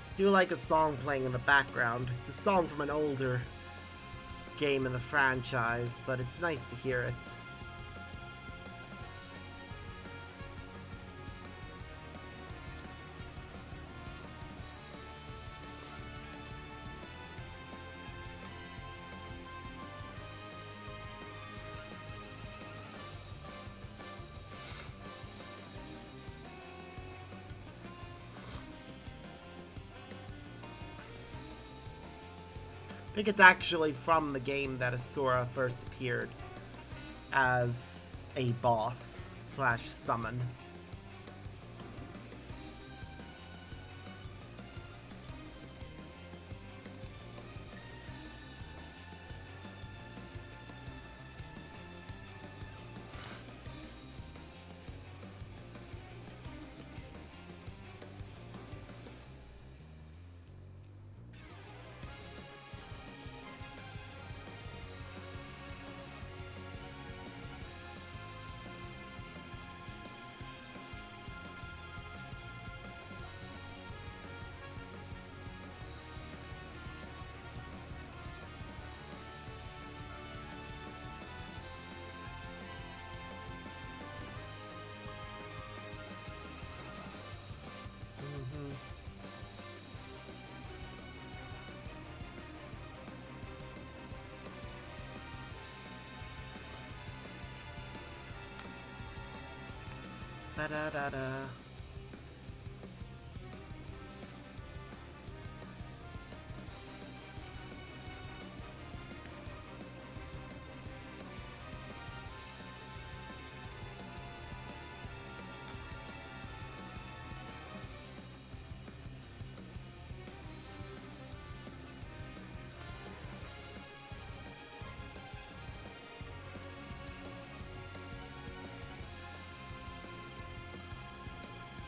I do like a song playing in the background. It's a song from an older game in the franchise, but it's nice to hear it. I think it's actually from the game that Asura first appeared as a boss / summon. Ba-da-da-da.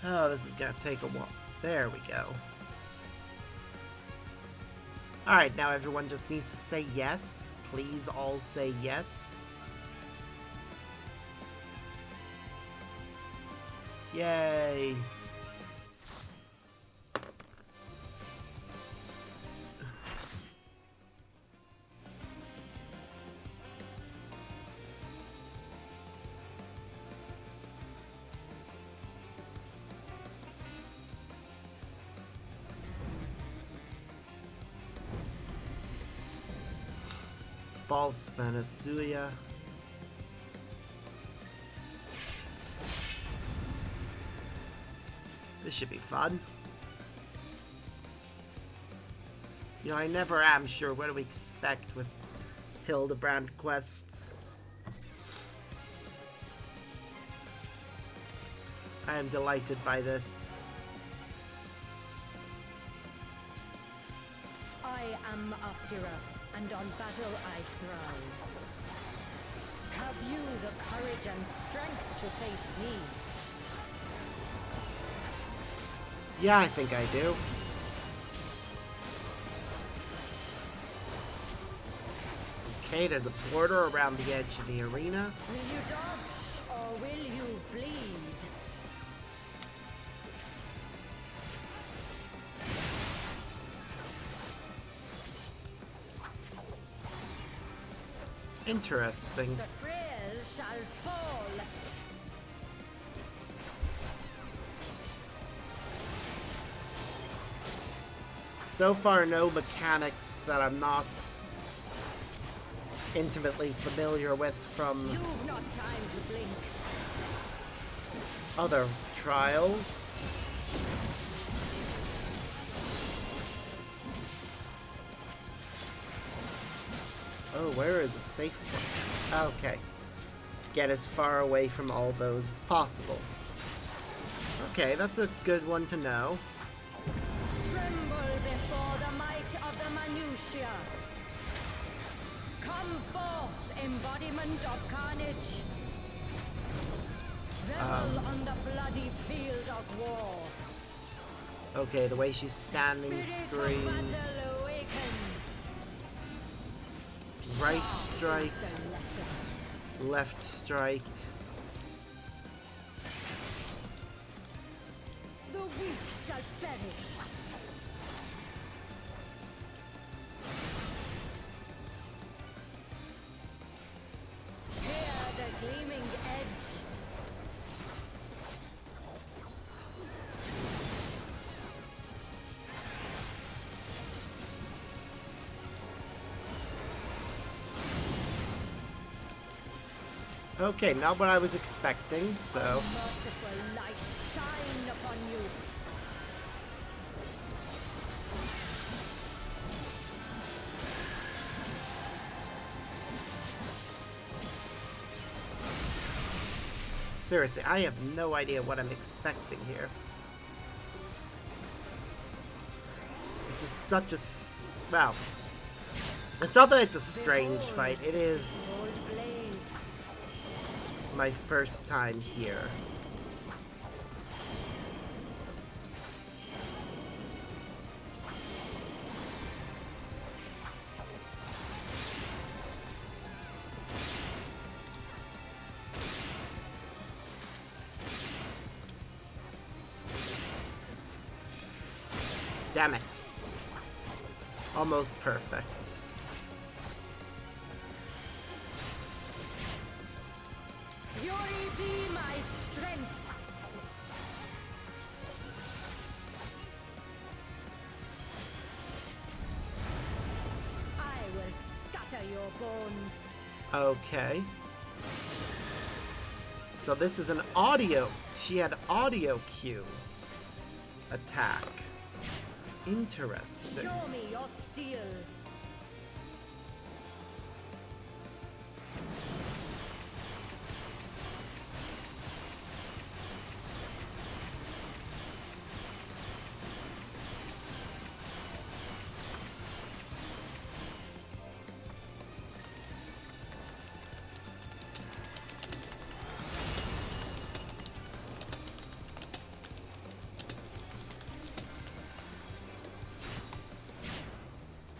Oh, this is gonna take a while. There we go. Alright, now everyone just needs to say yes. Please all say yes. Yay! False Panacea. This should be fun. You know, I never am sure what to expect with Hildebrand quests. I am delighted by this. I am Asura, and on battle I thrive. Have you the courage and strength to face me? Yeah, I think I do. Okay, there's a border around the edge of the arena. Will you dodge, or will you bleed? Interesting. The frail shall fall. So far, no mechanics that I'm not intimately familiar with from You've not time to blink. other trials. Oh, where is a safe one? Okay. Get as far away from all those as possible. Okay, that's a good one to know. Tremble before the might of the Manusha. Come forth, embodiment of carnage. Revel on the bloody field of war. Okay, the way she's standing Spirit screams. of battle awakens. Right strike, The lesson. left strike. The weak shall perish. Hear the gleaming edge. Okay, not what I was expecting, so... Merciful light shine upon you. Seriously, I have no idea what I'm expecting here. This is such a... well... It's not that it's a strange fight, it is Old blade. my first time here. Damn it. Almost perfect. Fury be my strength. I will scatter your bones. Okay. So this is an audio. She had audio cue attack. Interesting. Show me your steel.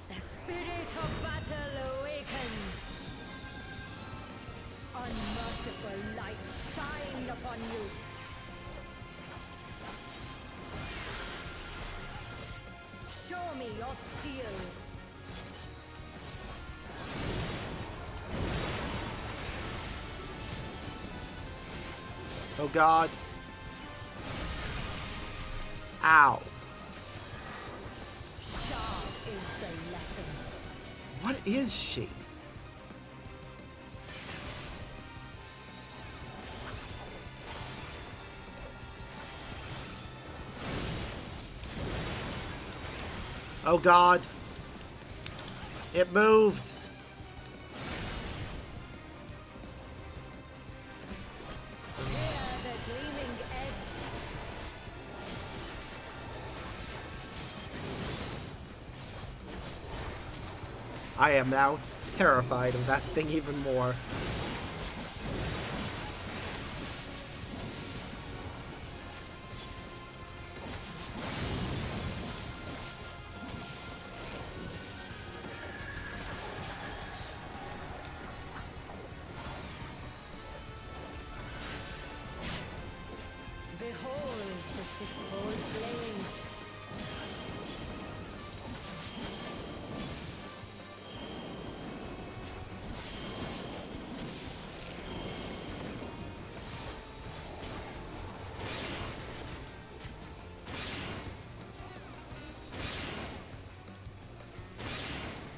The spirit of battle awakens. Unmerciful light shine upon you. Show me your steel. Oh god. Ow. Sharp is the lesson. What is she? Oh god. It moved. Hear the gleaming edge. I am now terrified of that thing even more. Behold the sixfold blade.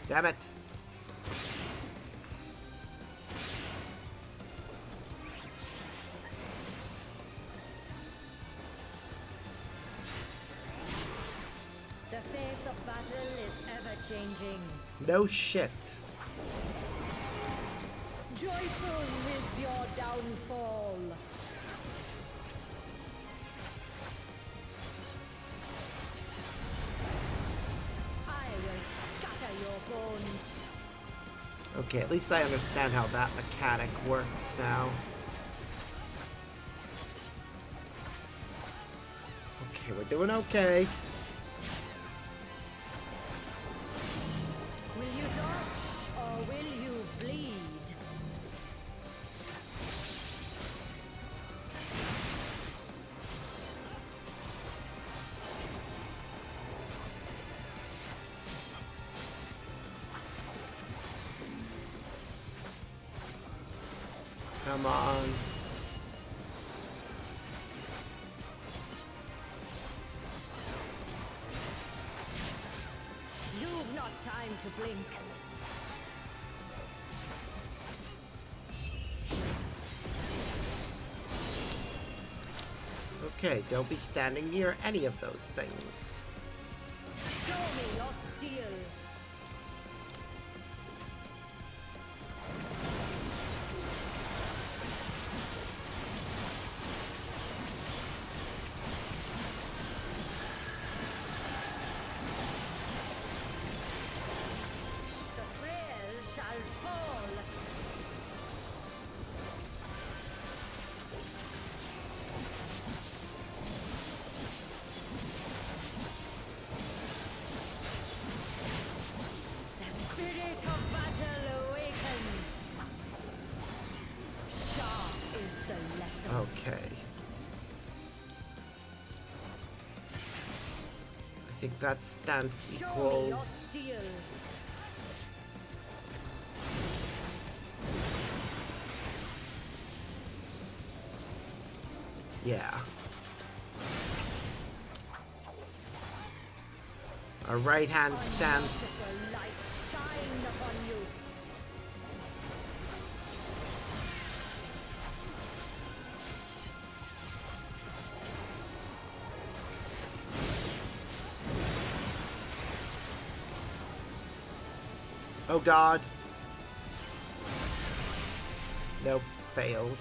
Damn it. The face of battle is ever changing. No shit. Joyful is your downfall. I will scatter your bones. Okay, at least I understand how that mechanic works now. Okay, we're doing okay. Will you dodge or will you bleed? Come on. You've not time to blink. Okay, don't be standing near any of those things. Show me your steel. The frail shall fall. The spirit of battle awakens. Sharp is the lesson. Okay. I think that stance Show me your equals... steel. Yeah. A right hand stance. Unmerciful light shine upon you. Oh god. Nope, failed.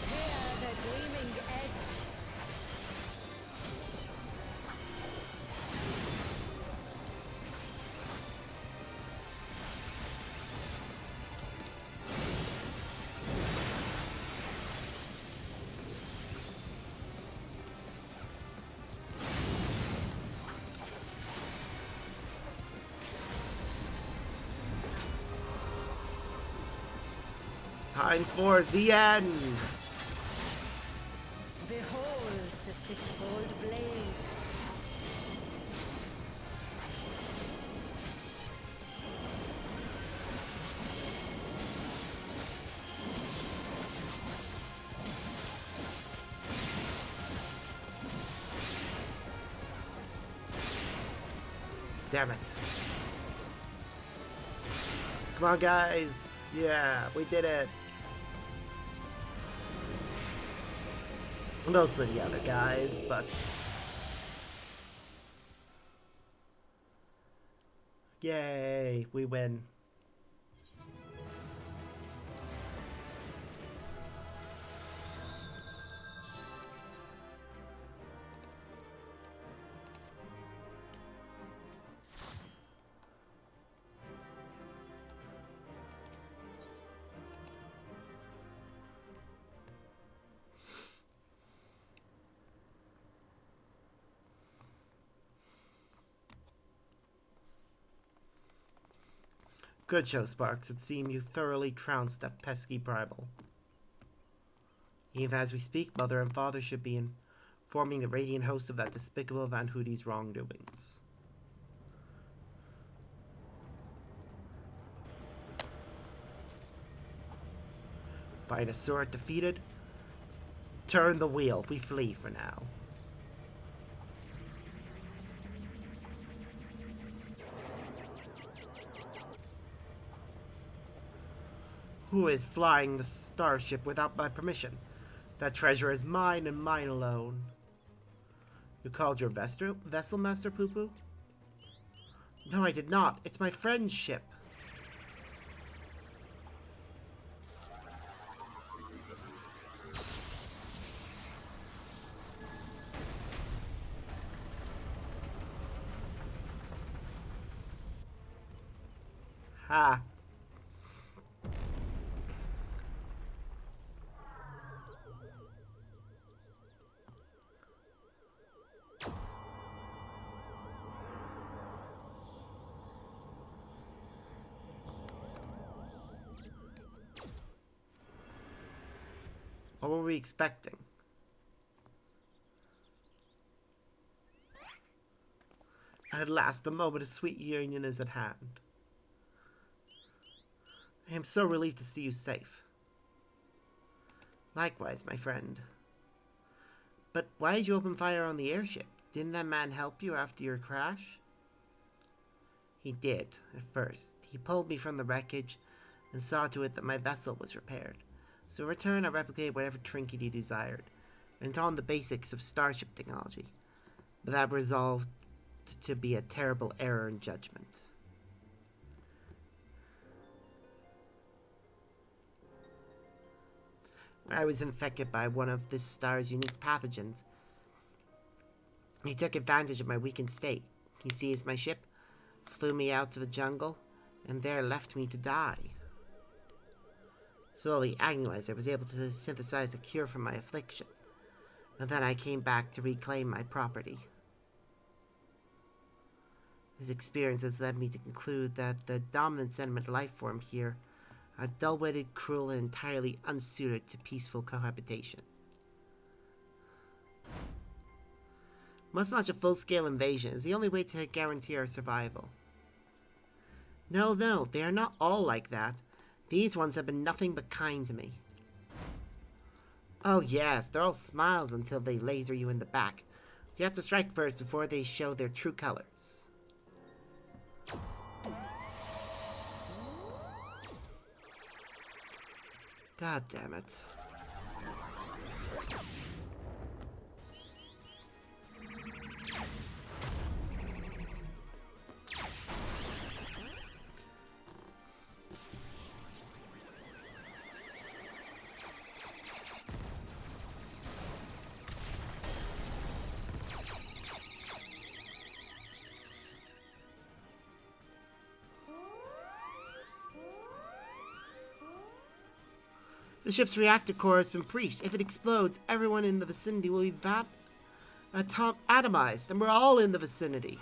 Hear the gleaming edge. Time for the end. Behold the sixfold blade. Damn it. Come on, guys. Yeah, we did it. Mostly the other guys, but... Yay, we win. Good show, Sparks. It seemed you thoroughly trounced that pesky Bible. Even as we speak, Mother and Father should be informing the radiant host of that despicable Van Hoodie's wrongdoings. Find a sword defeated. Turn the wheel. We flee for now. Who is flying the starship without my permission? That treasure is mine and mine alone. You called your vessel Master Poo-Poo? No, I did not. It's my friend's ship. Ha. What were we expecting? At last, the moment of sweet union is at hand. I am so relieved to see you safe. Likewise, my friend. But why did you open fire on the airship? Didn't that man help you after your crash? He did, at first. He pulled me from the wreckage and saw to it that my vessel was repaired. So in return, I replicated whatever trinket he desired, and taught him the basics of starship technology. But that resolved to be a terrible error in judgment. When I was infected by one of this star's unique pathogens, he took advantage of my weakened state. He seized my ship, flew me out to the jungle, and there left me to die. Slowly agonized, I was able to synthesize a cure for my affliction, and then I came back to reclaim my property. This experience has led me to conclude that the dominant sentient life form here are dull-witted, cruel, and entirely unsuited to peaceful cohabitation. Must launch a full-scale invasion is the only way to guarantee our survival. No, they are not all like that. These ones have been nothing but kind to me. Oh yes, they're all smiles until they laser you in the back. You have to strike first before they show their true colors. God damn it. The ship's reactor core has been breached. If it explodes, everyone in the vicinity will be atomized, and we're all in the vicinity.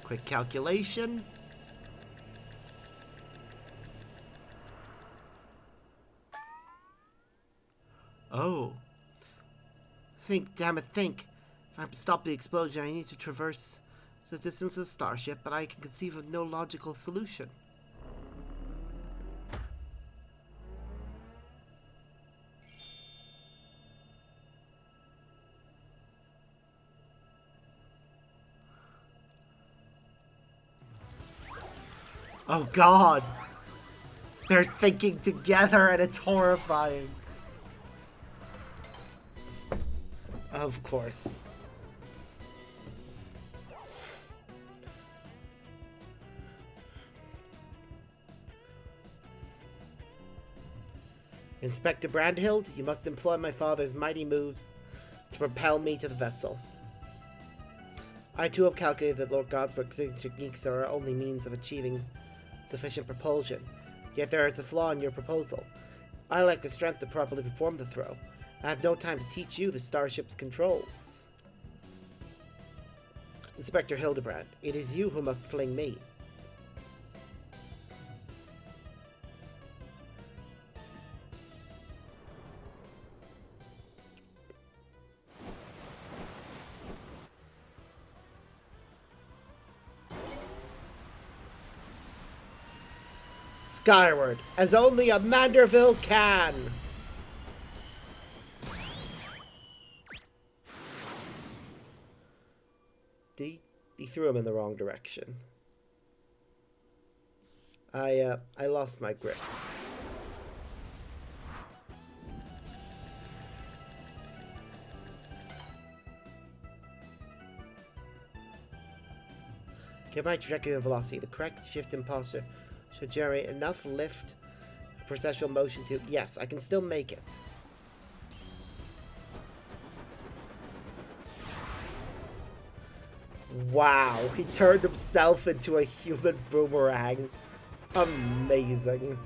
Quick calculation. Oh. Think, damn it, think. If I'm to stop the explosion, I need to traverse the distance of the starship, but I can conceive of no logical solution. Oh god! They're thinking together and it's horrifying. Of course. Inspector Brandhild, you must employ my father's mighty moves to propel me to the vessel. I too have calculated that Lord Godsberg's techniques are our only means of achieving sufficient propulsion. Yet there is a flaw in your proposal. I lack the strength to properly perform the throw. I have no time to teach you the starship's controls. Inspector Hildebrand, it is you who must fling me. Skyward, as only a Manderville can! He threw him in the wrong direction. I lost my grip. Get my trajectory and velocity. The correct shift in posture should generate enough lift processional motion to... Yes, I can still make it. Wow, he turned himself into a human boomerang. Amazing.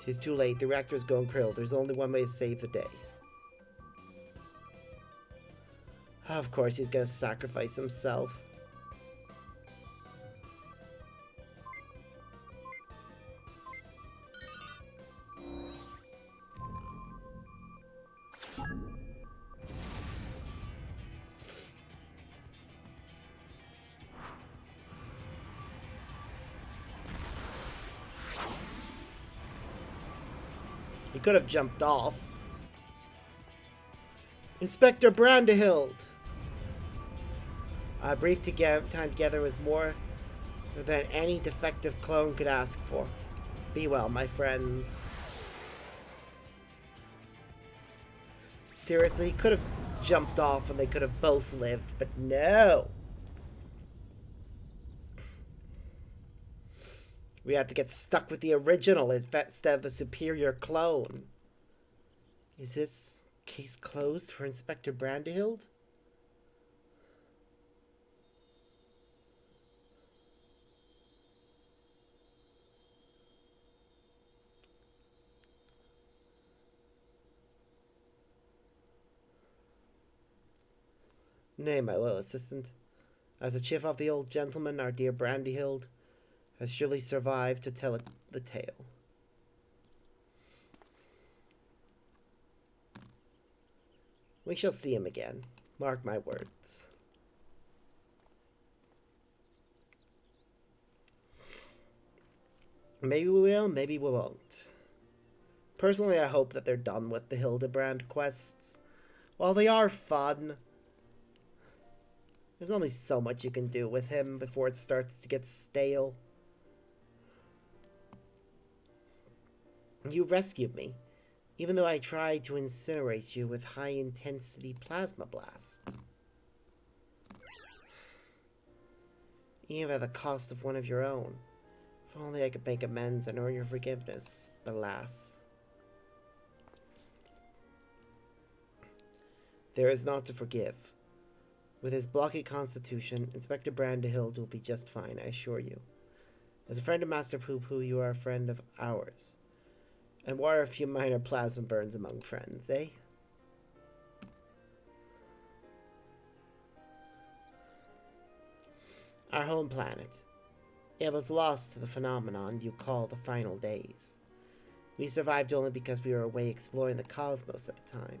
It's too late. The reactor is going krill. There's only one way to save the day. Of course, he's gonna sacrifice himself. He could have jumped off. Inspector Brandehild! Our brief time together was more than any defective clone could ask for. Be well, my friends. Seriously, he could have jumped off and they could have both lived, but no! We have to get stuck with the original instead of the superior clone. Is this case closed for Inspector Brandehild? Nay, my loyal assistant. As a chief of the old gentleman, our dear Brandehild has surely survived to tell the tale. We shall see him again. Mark my words. Maybe we will, maybe we won't. Personally, I hope that they're done with the Hildebrand quests. While they are fun, there's only so much you can do with him before it starts to get stale. You rescued me, even though I tried to incinerate you with high-intensity plasma blasts. Even at the cost of one of your own. If only I could make amends and earn your forgiveness, but alas. There is naught to forgive. With his blocky constitution, Inspector Brandahild will be just fine, I assure you. As a friend of Master Poo-Poo, you are a friend of ours. And what are a few minor plasma burns among friends, eh? Our home planet. It was lost to the phenomenon you call the final days. We survived only because we were away exploring the cosmos at the time.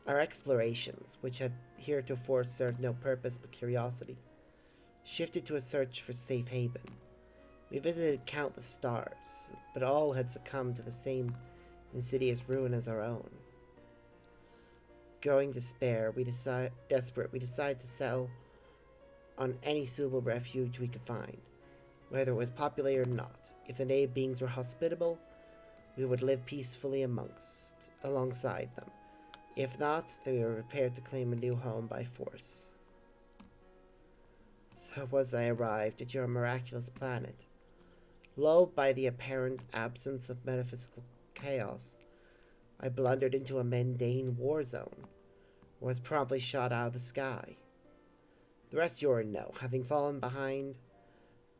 Our explorations, which had heretofore served no purpose but curiosity, shifted to a search for safe haven. We visited countless stars, but all had succumbed to the same insidious ruin as our own. Growing despair, we decided to settle on any suitable refuge we could find, whether it was populated or not. If the native beings were hospitable, we would live peacefully alongside them. If not, they were prepared to claim a new home by force. So was I arrived at your miraculous planet. Lulled by the apparent absence of metaphysical chaos, I blundered into a mundane war zone, was promptly shot out of the sky. The rest you already know. Having fallen behind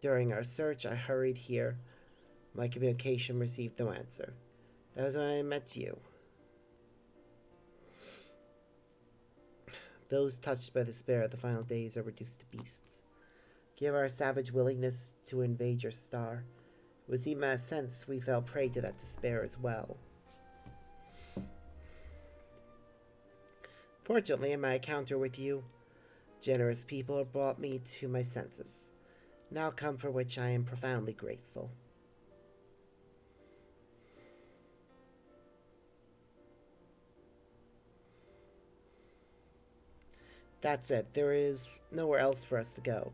during our search, I hurried here. My communication received no answer. That was when I met you. Those touched by the despair of the final days are reduced to beasts. Give our savage willingness to invade your star. It was even a sense we fell prey to that despair as well. Fortunately, in my encounter with you, generous people have brought me to my senses, an outcome for which I am profoundly grateful. That said, there is nowhere else for us to go.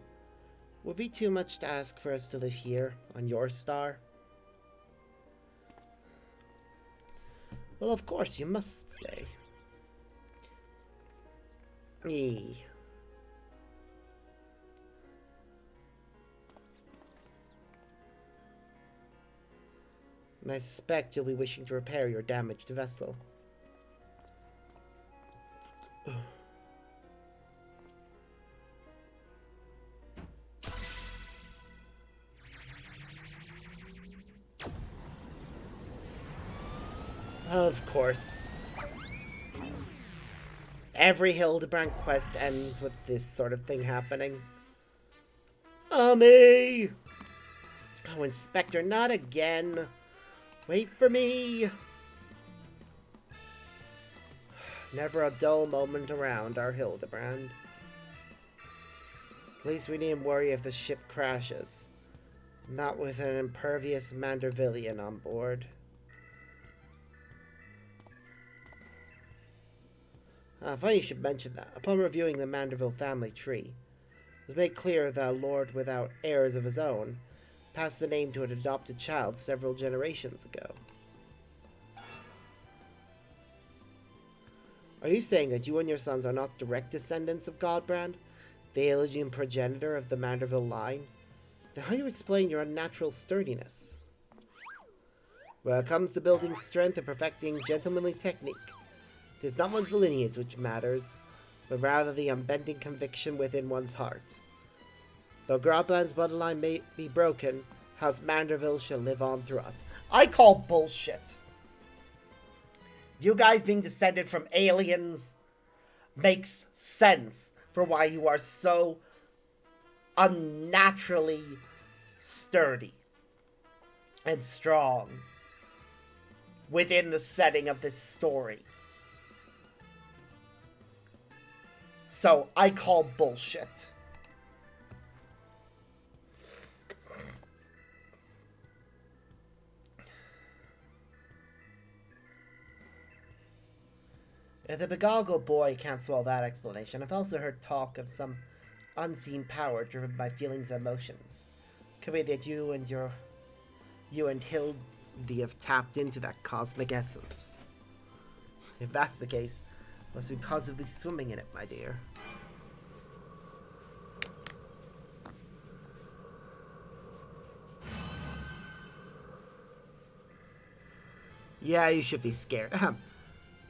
Would it be too much to ask for us to live here, on your star? Well, of course, you must stay. And I suspect you'll be wishing to repair your damaged vessel. Of course. Every Hildebrand quest ends with this sort of thing happening. Me! Oh, Inspector, not again. Wait for me. Never a dull moment around our Hildebrand. At least we needn't worry if the ship crashes. Not with an impervious Mandervillian on board. Funny you should mention that. Upon reviewing the Manderville family tree, it was made clear that a lord without heirs of his own passed the name to an adopted child several generations ago. Are you saying that you and your sons are not direct descendants of Godbrand, the alien progenitor of the Manderville line? Then how do you explain your unnatural sturdiness? When it comes to building strength and perfecting gentlemanly technique, it is not one's lineage which matters, but rather the unbending conviction within one's heart. Though Grobland's bloodline may be broken, House Manderville shall live on through us. I call bullshit. You guys being descended from aliens makes sense for why you are so unnaturally sturdy and strong within the setting of this story. So I call bullshit. If the begoggled boy can't swallow that explanation, I've also heard talk of some unseen power driven by feelings and emotions. Could be that you and Hildy have tapped into that cosmic essence. If that's the case, must be positively swimming in it, my dear. Yeah, you should be scared.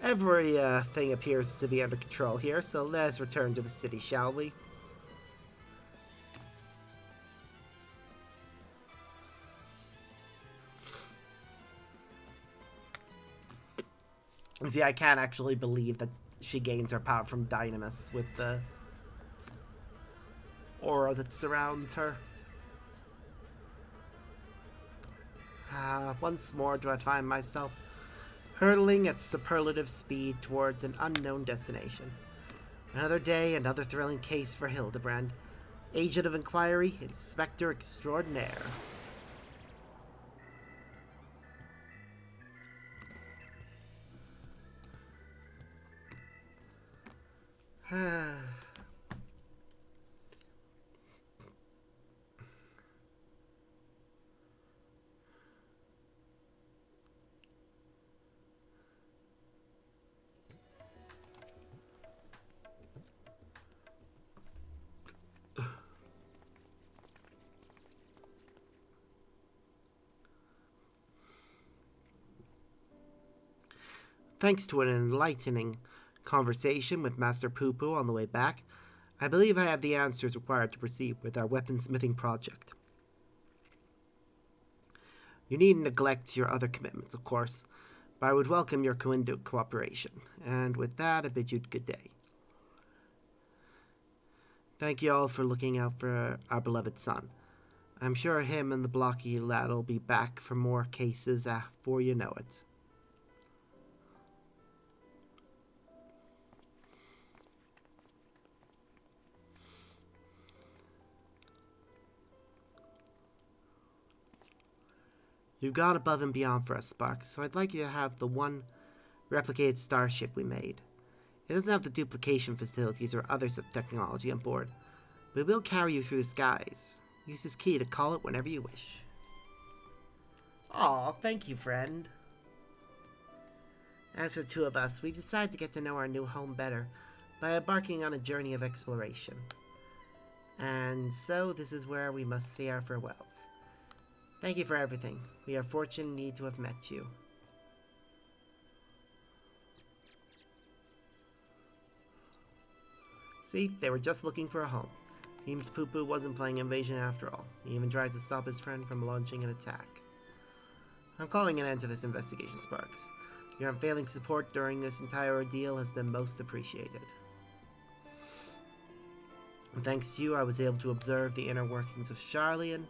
Every thing appears to be under control here, so let's return to the city, shall we? See, I can't actually believe that she gains her power from Dynamis with the aura that surrounds her. Once more do I find myself hurtling at superlative speed towards an unknown destination. Another day, another thrilling case for Hildebrand. Agent of Inquiry, Inspector Extraordinaire. Thanks to an enlightening conversation with Master Poo Poo on the way back, I believe I have the answers required to proceed with our weaponsmithing project. You needn't neglect your other commitments, of course, but I would welcome your cooperation. And with that, I bid you good day. Thank you all for looking out for our beloved son. I'm sure him and the blocky lad'll be back for more cases before you know it. You've gone above and beyond for us, Spark, so I'd like you to have the one replicated starship we made. It doesn't have the duplication facilities or other such technology on board, but it will carry you through the skies. Use this key to call it whenever you wish. Aw, thank you, friend. As for the two of us, we've decided to get to know our new home better by embarking on a journey of exploration. And so this is where we must say our farewells. Thank you for everything. We are fortunate indeed to have met you. See, they were just looking for a home. Seems Poo Poo wasn't playing invasion after all. He even tried to stop his friend from launching an attack. I'm calling an end to this investigation, Sparks. Your unfailing support during this entire ordeal has been most appreciated. And thanks to you, I was able to observe the inner workings of Charlian,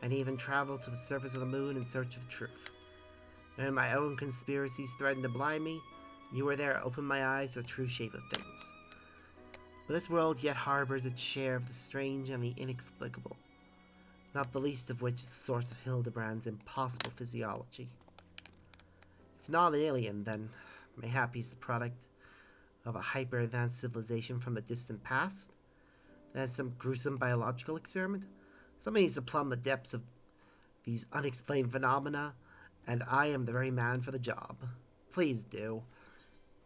and even travel to the surface of the moon in search of the truth. And my own conspiracies threatened to blind me, you were there to open my eyes to the true shape of things. But this world yet harbors its share of the strange and the inexplicable, not the least of which is the source of Hildebrand's impossible physiology. If not an alien, then mayhap he's the product of a hyper-advanced civilization from the distant past that had some gruesome biological experiment. Somebody needs to plumb the depths of these unexplained phenomena, and I am the very man for the job. Please do.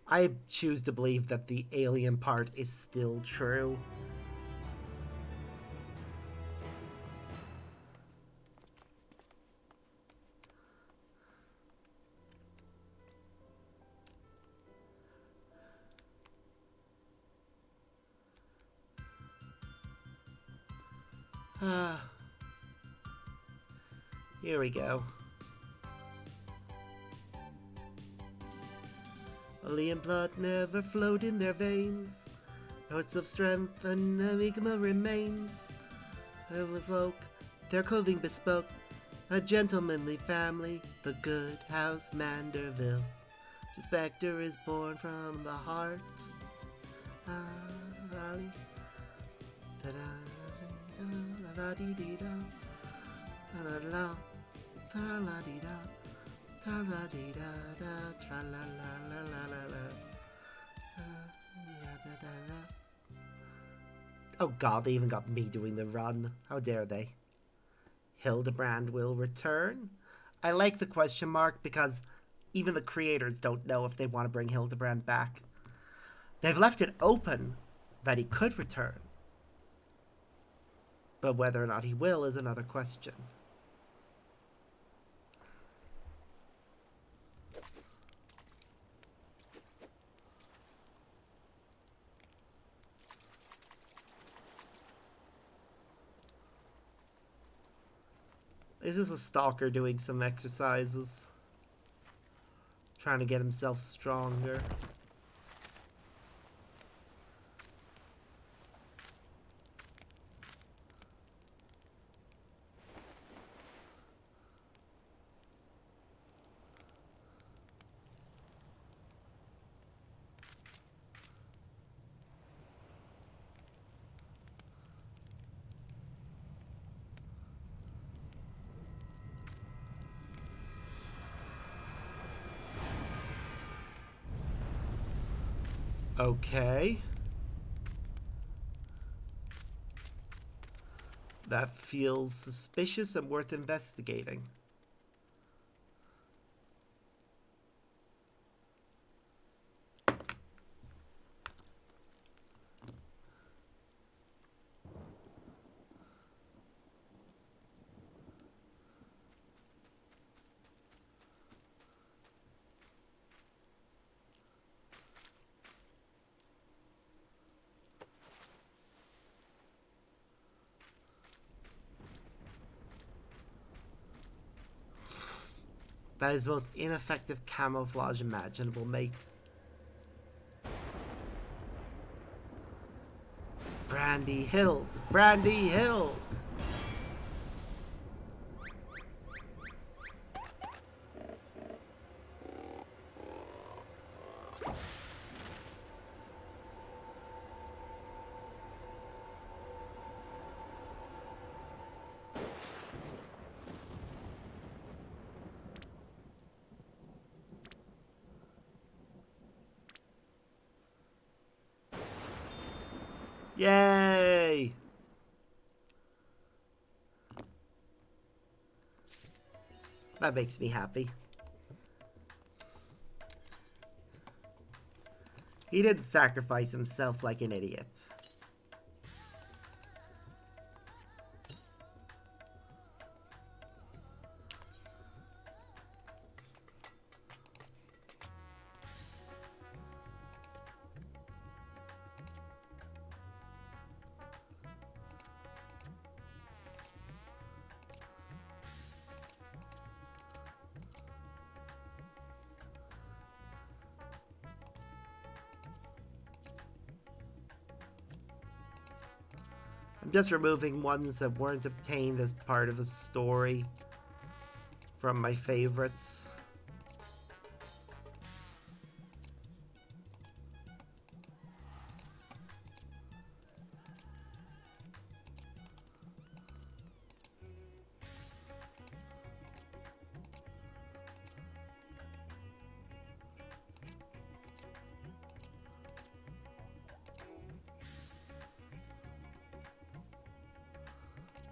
I choose to believe that the alien part is still true. Here we go. Alien blood never flowed in their veins. Hearts of strength and enigma remains. With folk, their clothing bespoke, a gentlemanly family, the good house Manderville. The spectre is born from the heart. Oh god, they even got me doing the run. How dare they? Hildebrand will return? I like the question mark because even the creators don't know if they want to bring Hildebrand back. They've left it open that he could return. But whether or not he will is another question. This is a stalker doing some exercises. Trying to get himself stronger. Okay. That feels suspicious and worth investigating. That is the most ineffective camouflage imaginable, mate. Brandy Hild! Brandy Hild! Yay! That makes me happy. He didn't sacrifice himself like an idiot. I'm just removing ones that weren't obtained as part of the story from my favorites.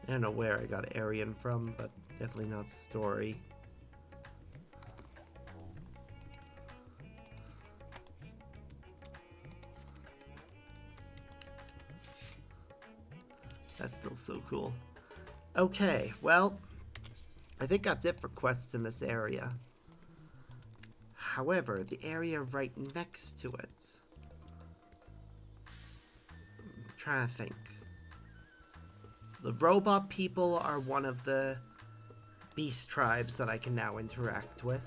I don't know where I got Aryan from, but definitely not story. That's still so cool. Okay, well, I think that's it for quests in this area. However, the area right next to it... I'm trying to think. The robot people are one of the beast tribes that I can now interact with.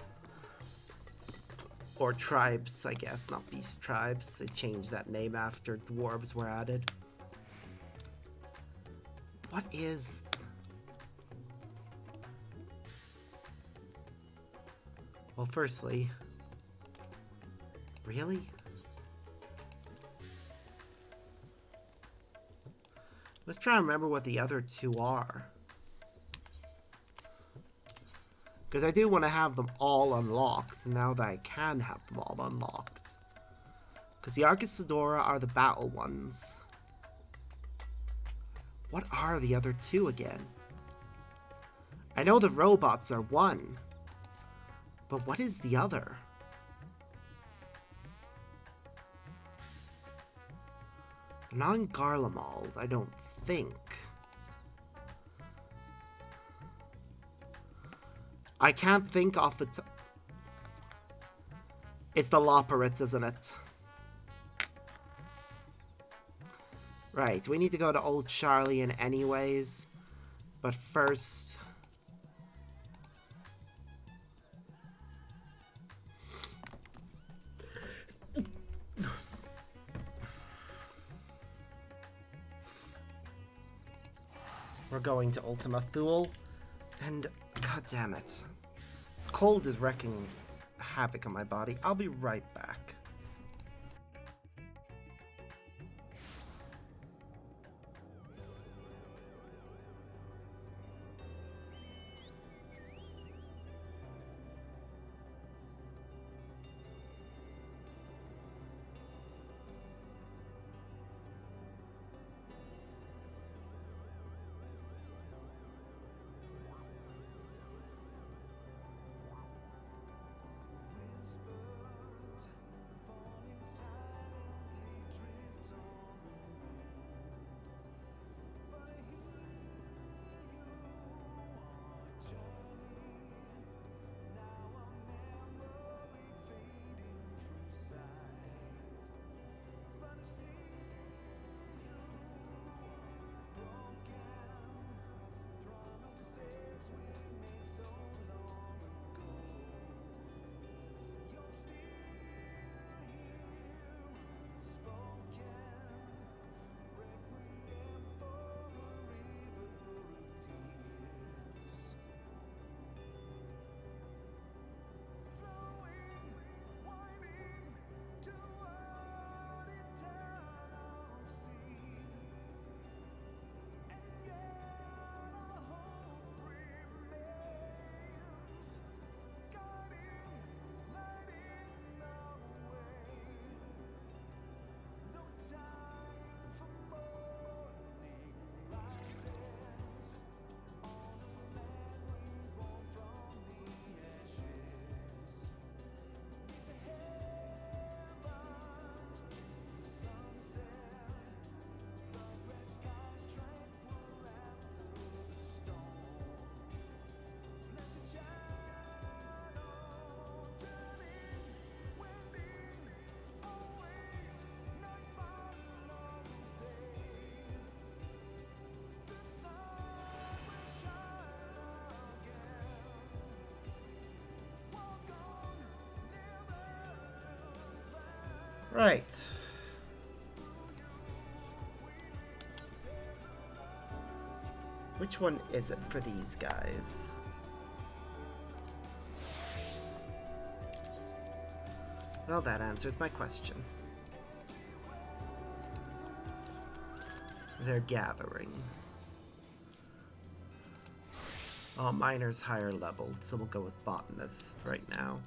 Or tribes, I guess, not beast tribes. They changed that name after dwarves were added. What is... Well, firstly... Really? Let's try and remember what the other two are. Because I do want to have them all unlocked now that I can have them all unlocked. Because the Archisadora are the battle ones. What are the other two again? I know the robots are one. But what is the other? Non-Garlemald, I don't think. I can't think off the top. It's the Loporits, isn't it? Right, we need to go to Old Charlian anyways. But first... we're going to Ultima Thule. And, god damn it. This cold is wreaking havoc on my body. I'll be right back. Right. Which one is it for these guys? Well, that answers my question. They're gathering. Oh, miner's higher leveled, so we'll go with botanist right now.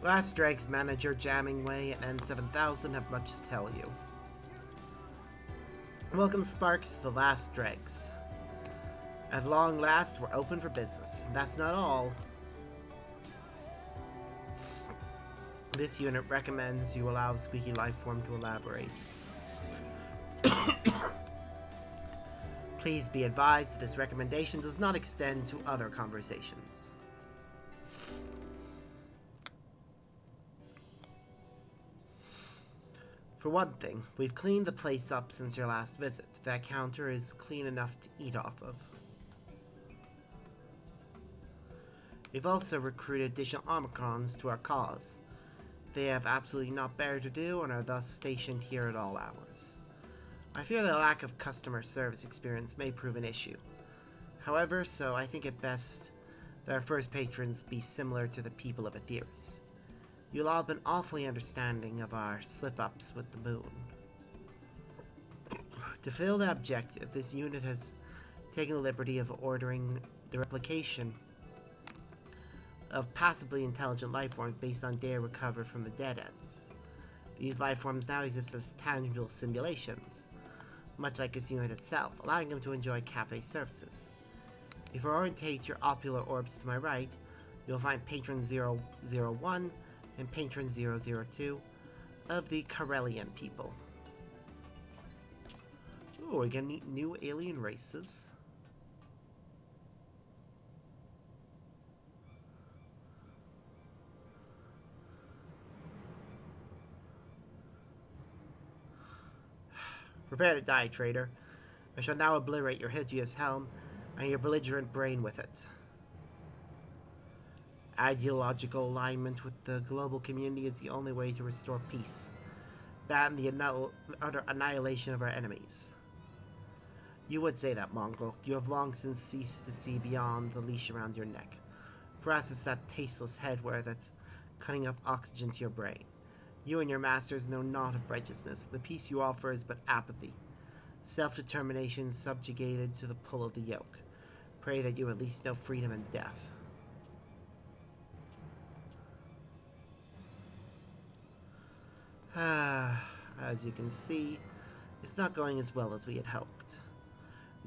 Last Dregs manager Jammingway and N7000 have much to tell you. Welcome, Sparks, to the Last Dregs. At long last, we're open for business. That's not all. This unit recommends you allow the squeaky lifeform to elaborate. Please be advised that this recommendation does not extend to other conversations. For one thing, we've cleaned the place up since your last visit. That counter is clean enough to eat off of. We've also recruited additional Omicrons to our cause. They have absolutely not better to do and are thus stationed here at all hours. I fear the lack of customer service experience may prove an issue. However, so I think it best that our first patrons be similar to the people of Aetheris. You'll all been awfully understanding of our slip-ups with the moon. To fulfill that objective, this unit has taken the liberty of ordering the replication of passively intelligent lifeforms based on data recovered from the dead ends. These lifeforms now exist as tangible simulations, much like this unit itself, allowing them to enjoy cafe services. If you orientate your ocular orbs to my right, you'll find Patron 001 and Patron 002 of the Karelian people. Ooh, we're gonna meet new alien races. Prepare to die, traitor. I shall now obliterate your hideous helm and your belligerent brain with it. Ideological alignment with the global community is the only way to restore peace. That and the utter annihilation of our enemies. You would say that, mongrel. You have long since ceased to see beyond the leash around your neck. Perhaps it's that tasteless headwear that's cutting up oxygen to your brain. You and your masters know naught of righteousness. The peace you offer is but apathy. Self-determination subjugated to the pull of the yoke. Pray that you at least know freedom and death. As you can see, it's not going as well as we had hoped.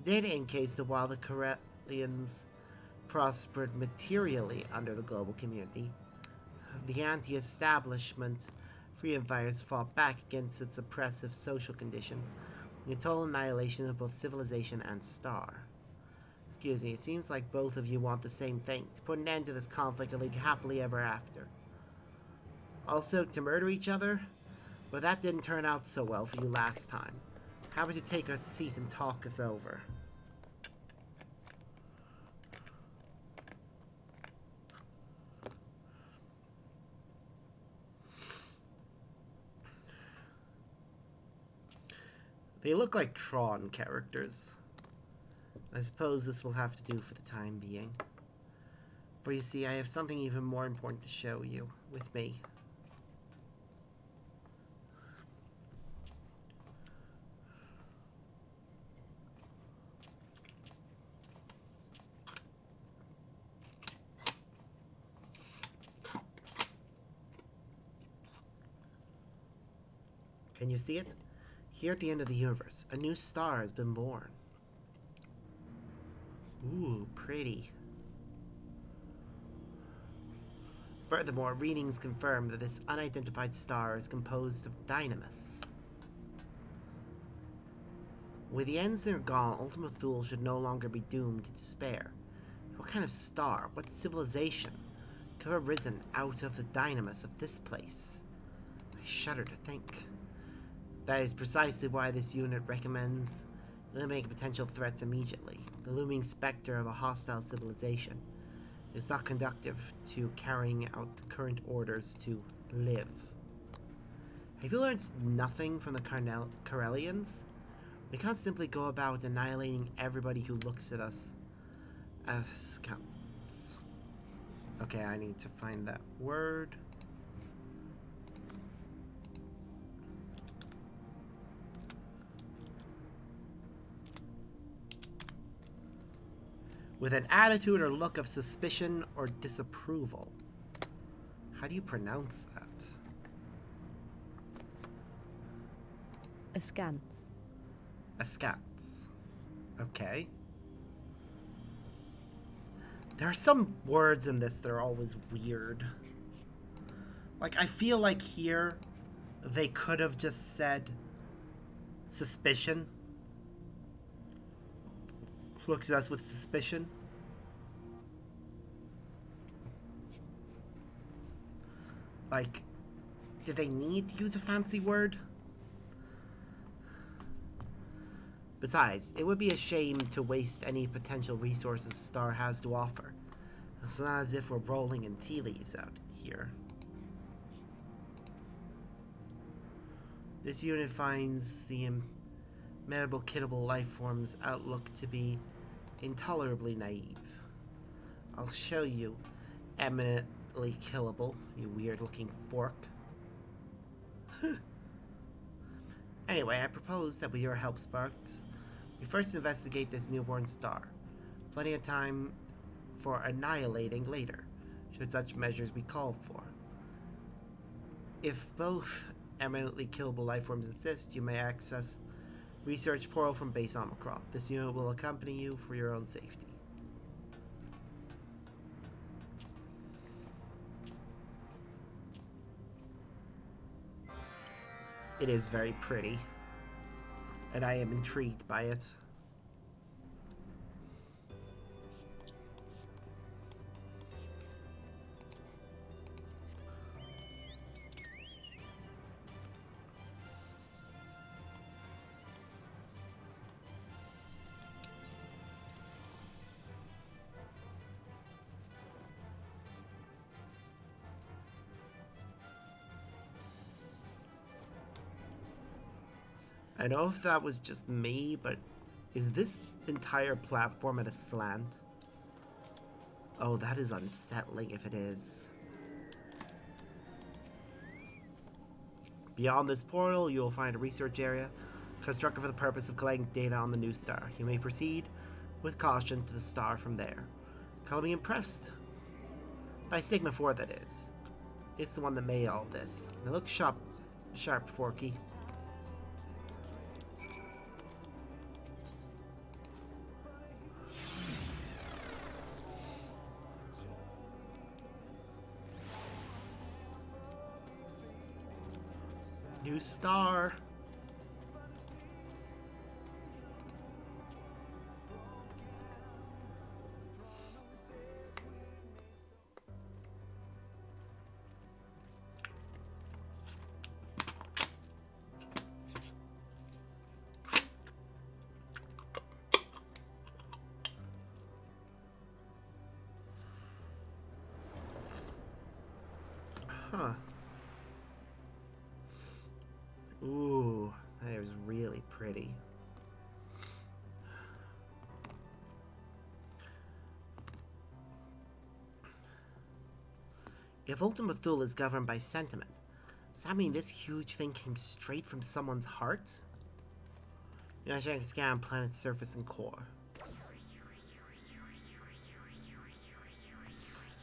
Data indicates that while the Karelians prospered materially under the global community, the anti-establishment freedom fighters fought back against its oppressive social conditions, the total annihilation of both civilization and star. Excuse me, it seems like both of you want the same thing, to put an end to this conflict and live happily ever after. Also, to murder each other? Well, that didn't turn out so well for you last time. How about you take a seat and talk us over? They look like Tron characters. I suppose this will have to do for the time being. For you see, I have something even more important to show you, with me. Can you see it? Here at the end of the universe, a new star has been born. Ooh, pretty. Furthermore, readings confirm that this unidentified star is composed of dynamis. With the Ensign gone, Ultima Thule should no longer be doomed to despair. What kind of star, what civilization, could have arisen out of the dynamis of this place? I shudder to think. That is precisely why this unit recommends eliminating potential threats immediately. The looming specter of a hostile civilization is not conducive to carrying out the current orders to live. Have you learned nothing from the Karelians? We can't simply go about annihilating everybody who looks at us as scouts. Okay, I need to find that word. With an attitude or look of suspicion or disapproval. How do you pronounce that? Askance. Askance. Okay. There are some words in this that are always weird. Like, I feel like here they could have just said suspicion. Looks at us with suspicion. Like, did they need to use a fancy word? Besides, it would be a shame to waste any potential resources Star has to offer. It's not as if we're rolling in tea leaves out here. This unit finds the immutable kittable lifeform's outlook to be intolerably naive. I'll show you, eminently killable, you weird-looking fork. Anyway, I propose that with your help, Sparks, we first investigate this newborn star. Plenty of time for annihilating later, should such measures be called for. If both eminently killable lifeforms insist, you may access research portal from base Omicron. This unit will accompany you for your own safety. It is very pretty, and I am intrigued by it. I know if that was just me, but is this entire platform at a slant? Oh, that is unsettling if it is. Beyond this portal, you will find a research area constructed for the purpose of collecting data on the new star. You may proceed with caution to the star from there. Call me impressed by Stigma 4, that is. It's the one that made all this. It looks sharp, Forky. New star. Huh. Ooh, that is really pretty. If Ultima Thule is governed by sentiment, does that mean this huge thing came straight from someone's heart? You know, I can scan planet's surface and core.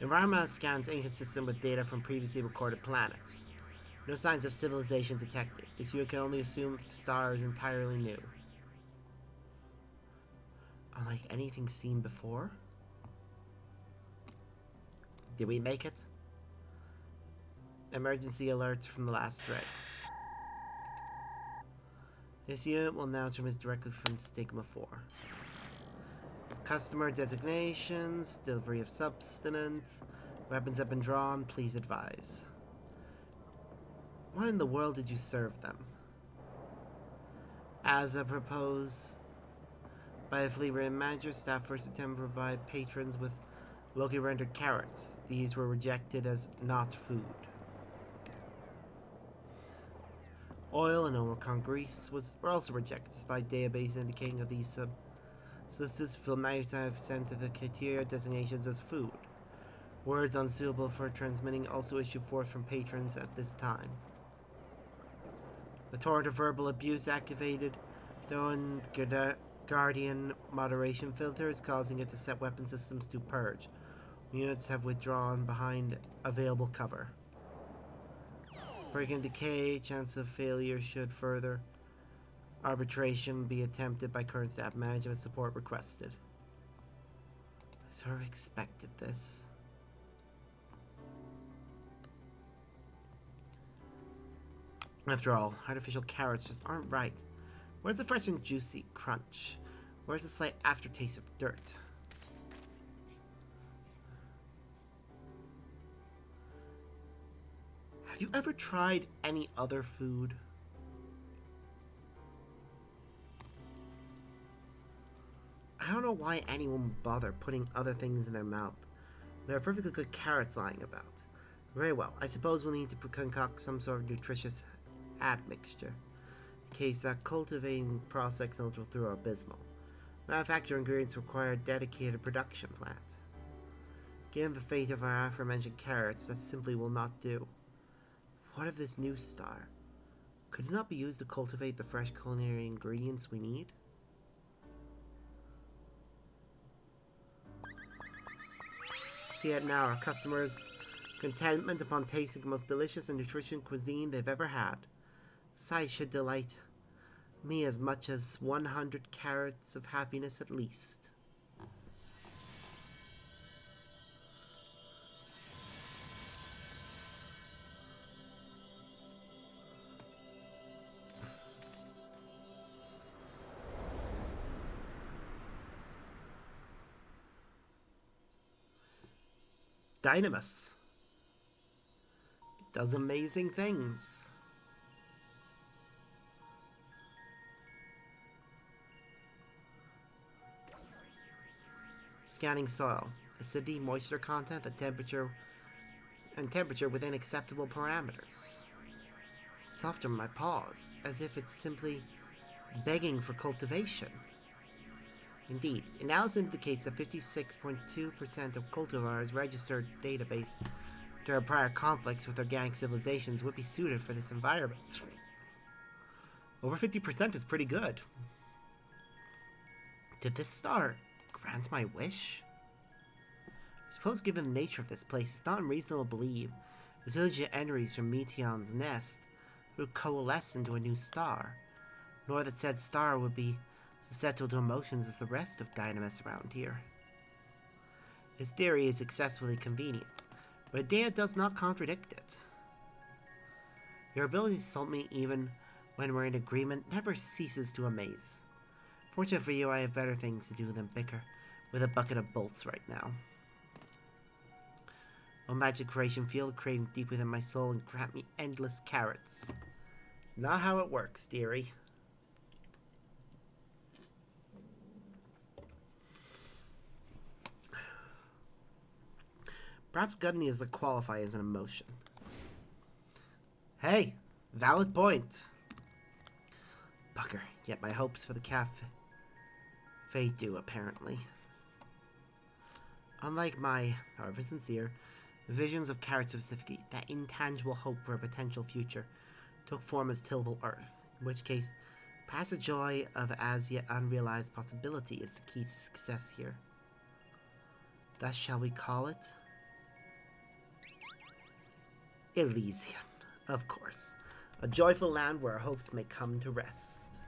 Environmental scans inconsistent with data from previously recorded planets. No signs of civilization detected. This unit can only assume the star is entirely new. Unlike anything seen before? Did we make it? Emergency alerts from the last dregs. This unit will now transmit directly from Stigma 4. Customer designations, delivery of sustenance, weapons have been drawn, please advise. Why in the world did you serve them? As I propose, by a fleet manager, staff first attempt to provide patrons with locally rendered carrots. These were rejected as not food. Oil and Omicron grease were also rejected, despite database indicating that these substances fulfill 95% of the criteria designations as food. Words unsuitable for transmitting also issued forth from patrons at this time. The torrent of verbal abuse activated the Guardian moderation filters, causing it to set weapon systems to purge. Units have withdrawn behind available cover. Break and decay, chance of failure should further arbitration be attempted by current staff management support requested. I sort of expected this. After all, artificial carrots just aren't right. Where's the fresh and juicy crunch? Where's the slight aftertaste of dirt? Have you ever tried any other food? I don't know why anyone would bother putting other things in their mouth. There are perfectly good carrots lying about. Very well, I suppose we'll need to concoct some sort of nutritious admixture. In case that cultivating process will through are abysmal. Manufacturing ingredients require a dedicated production plant. Given the fate of our aforementioned carrots, that simply will not do. What of this new star? Could it not be used to cultivate the fresh culinary ingredients we need? See it now, our customers' contentment upon tasting the most delicious and nutritious cuisine they've ever had. Sight should delight me as much as 100 carats of happiness at least. Dynamis. It does amazing things. Scanning soil. Acidity, moisture content, and temperature within acceptable parameters. Soft on my paws, as if it's simply begging for cultivation. Indeed, analysis indicates that 56.2% of cultivars registered database during prior conflicts with organic civilizations would be suited for this environment. Over 50% is pretty good. Did this star grant my wish? I suppose given the nature of this place, it's not unreasonable to believe the village of entries from Meteon's nest would coalesce into a new star, nor that said star would be susceptible to emotions as the rest of Dynamis around here. His theory is excessively convenient, but data does not contradict it. Your ability to insult me even when we're in agreement never ceases to amaze. Fortunately for you, I have better things to do than bicker with a bucket of bolts right now. Oh, magic creation, feel the craving deep within my soul and grant me endless carrots. Not how it works, dearie. Perhaps gluttony is to qualify as an emotion. Hey, valid point. Bugger, yet my hopes for the cafe do, apparently. Unlike my, however sincere, visions of carrots specifically, that intangible hope for a potential future took form as tillable earth, in which case, perhaps the joy of as yet unrealized possibility is the key to success here. Thus shall we call it? Elysian, of course. A joyful land where our hopes may come to rest.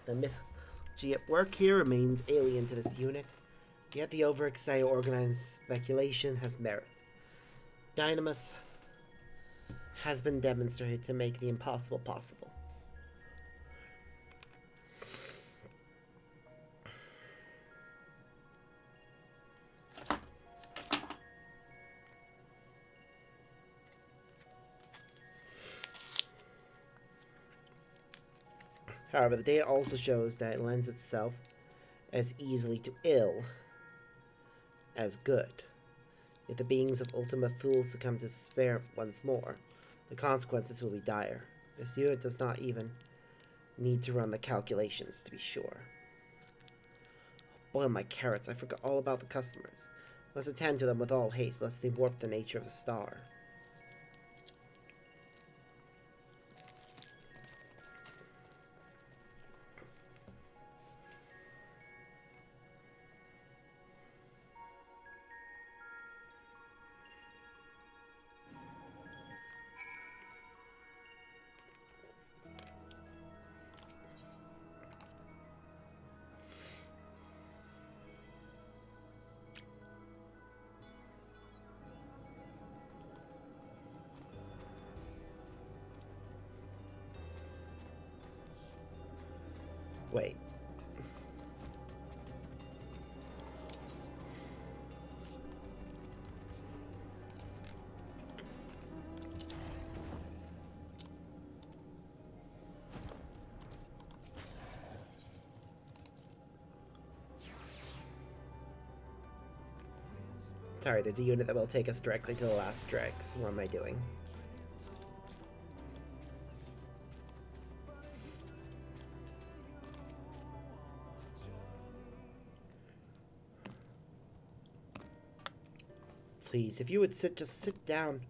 The mythology at work here remains alien to this unit, yet the overexcited organized speculation has merit. Dynamis has been demonstrated to make the impossible possible. However, the data also shows that it lends itself as easily to ill as good. If the beings of Ultima Thule succumb to despair once more, the consequences will be dire. This unit does not even need to run the calculations to be sure. Boil my carrots, I forgot all about the customers. Must attend to them with all haste, lest they warp the nature of the star. Wait. Sorry, there's a unit that will take us directly to the last dregs. What am I doing? please, if you would just sit down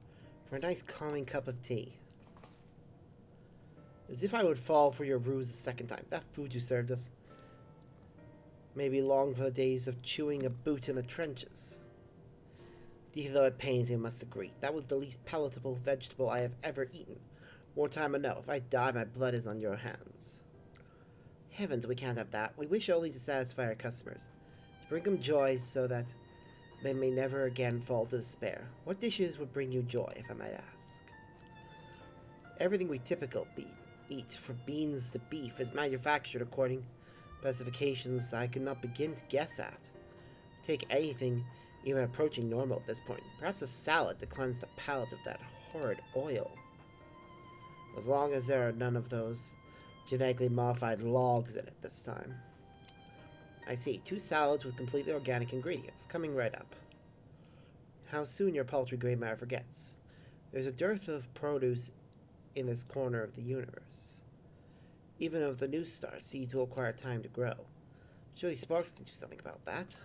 for a nice calming cup of tea. As if I would fall for your ruse a second time. That food you served us made me long for the days of chewing a boot in the trenches. Even though it pains me, I must agree, that was the least palatable vegetable I have ever eaten. Wartime or no, if I die, my blood is on your hands. Heavens, we can't have that. We wish only to satisfy our customers, to bring them joy so that they may never again fall to despair. What dishes would bring you joy, if I might ask? Everything we typically eat, from beans to beef, is manufactured according to specifications I could not begin to guess at. Take anything even approaching normal at this point. Perhaps a salad to cleanse the palate of that horrid oil. As long as there are none of those genetically modified logs in it this time. I see. 2 salads with completely organic ingredients. Coming right up. How soon your paltry gray matter forgets. There's a dearth of produce in this corner of the universe. Even of the new star, seeds will require time to grow. Surely Sparks can do something about that.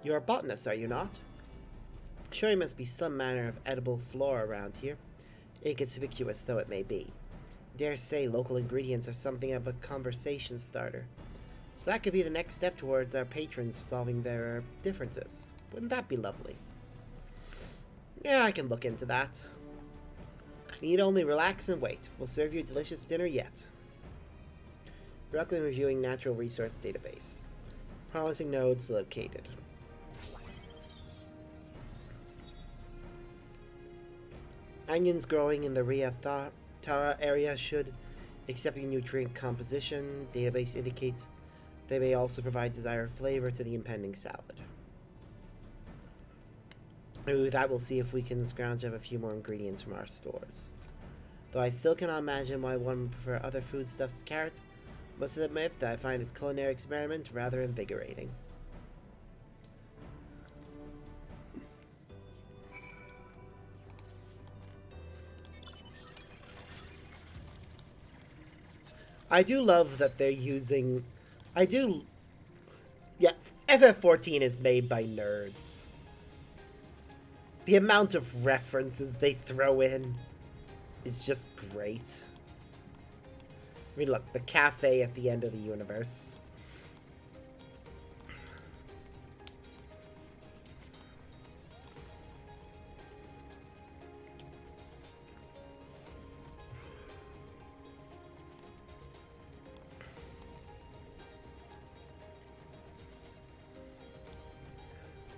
You're a botanist, are you not? Sure, there must be some manner of edible flora around here, inconspicuous though it may be. Dare say local ingredients are something of a conversation starter. So that could be the next step towards our patrons resolving their differences. Wouldn't that be lovely? Yeah, I can look into that. Need only relax and wait. We'll serve you a delicious dinner yet. Directly reviewing natural resource database. Promising nodes located. Onions growing in the Ria Tara area should, accepting nutrient composition, database indicates they may also provide desired flavor to the impending salad. Ooh, that we'll see if we can scrounge up a few more ingredients from our stores. Though I still cannot imagine why one would prefer other foodstuffs to carrots, must admit that I find this culinary experiment rather invigorating. I do love that they're using... Yeah, FF14 is made by nerds. The amount of references they throw in is just great. I mean, look, the cafe at the end of the universe.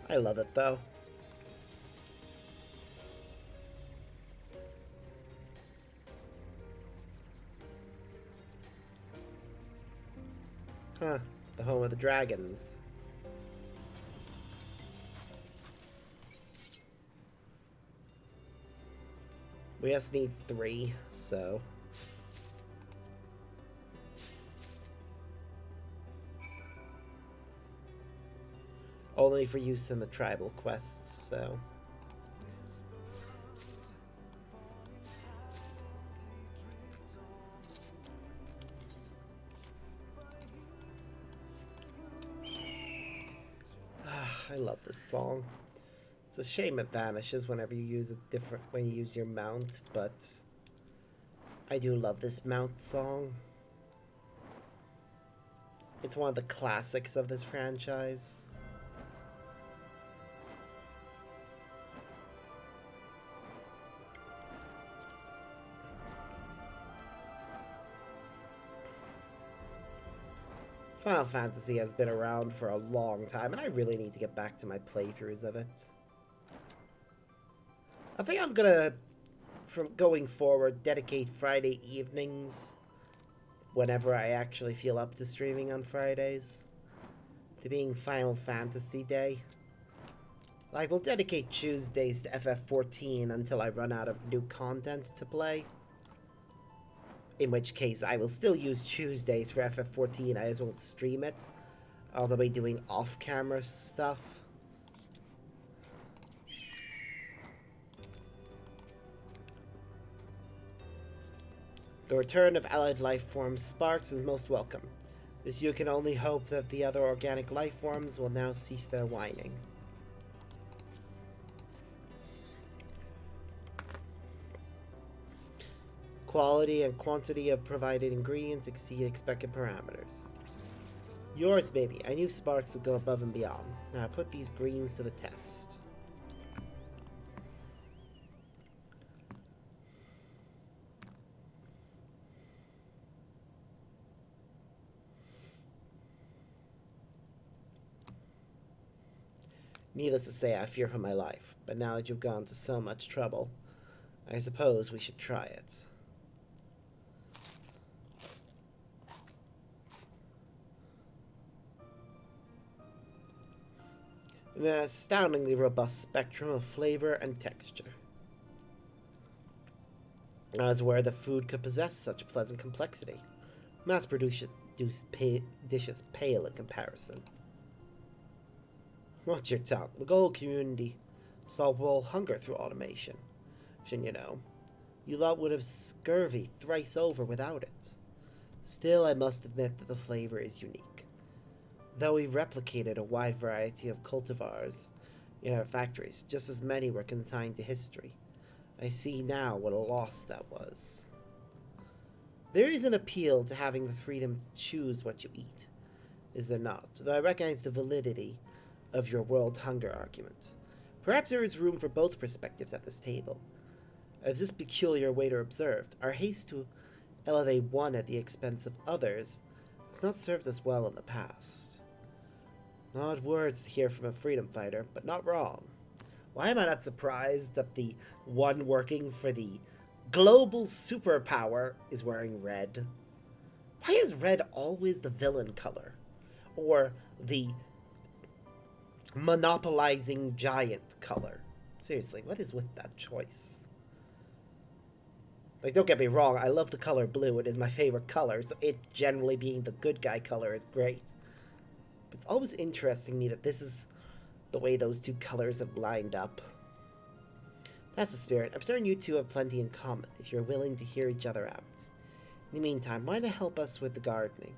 I love it, though. Huh. The home of the dragons. We just need 3, so... Only for use in the tribal quests, so... I love this song. It's a shame it vanishes whenever you use when you use your mount, but I do love this mount song. It's one of the classics of this franchise. Final Fantasy has been around for a long time, and I really need to get back to my playthroughs of it. I think I'm gonna, from going forward, dedicate Friday evenings, whenever I actually feel up to streaming on Fridays, to being Final Fantasy Day. Like, we'll dedicate Tuesdays to FF14 until I run out of new content to play. In which case, I will still use Tuesdays for FF14, I just won't stream it. I'll be doing off-camera stuff. The return of allied life forms Sparks is most welcome. This you can only hope that the other organic life forms will now cease their whining. Quality and quantity of provided ingredients exceed expected parameters. Yours, baby. I knew Sparks would go above and beyond. Now put these greens to the test. Needless to say, I fear for my life, but now that you've gone to so much trouble, I suppose we should try it. An astoundingly robust spectrum of flavor and texture. As where the food could possess such pleasant complexity. Mass-produced dishes pale in comparison. Watch your tongue. The gold community solved world hunger through automation. Shouldn't you know? You lot would have scurvy thrice over without it. Still, I must admit that the flavor is unique. Though we replicated a wide variety of cultivars in our factories, just as many were consigned to history. I see now what a loss that was. There is an appeal to having the freedom to choose what you eat, is there not? Though I recognize the validity of your world hunger argument. Perhaps there is room for both perspectives at this table. As this peculiar waiter observed, our haste to elevate one at the expense of others has not served us well in the past. Odd words to hear from a freedom fighter, but not wrong. Why am I not surprised that the one working for the global superpower is wearing red? Why is red always the villain color? Or the monopolizing giant color? Seriously, what is with that choice? Like, don't get me wrong, I love the color blue. It is my favorite color, so it generally being the good guy color is great. But it's always interesting to me that this is the way those two colors have lined up. That's the spirit. I'm certain you two have plenty in common, if you're willing to hear each other out. In the meantime, why not help us with the gardening?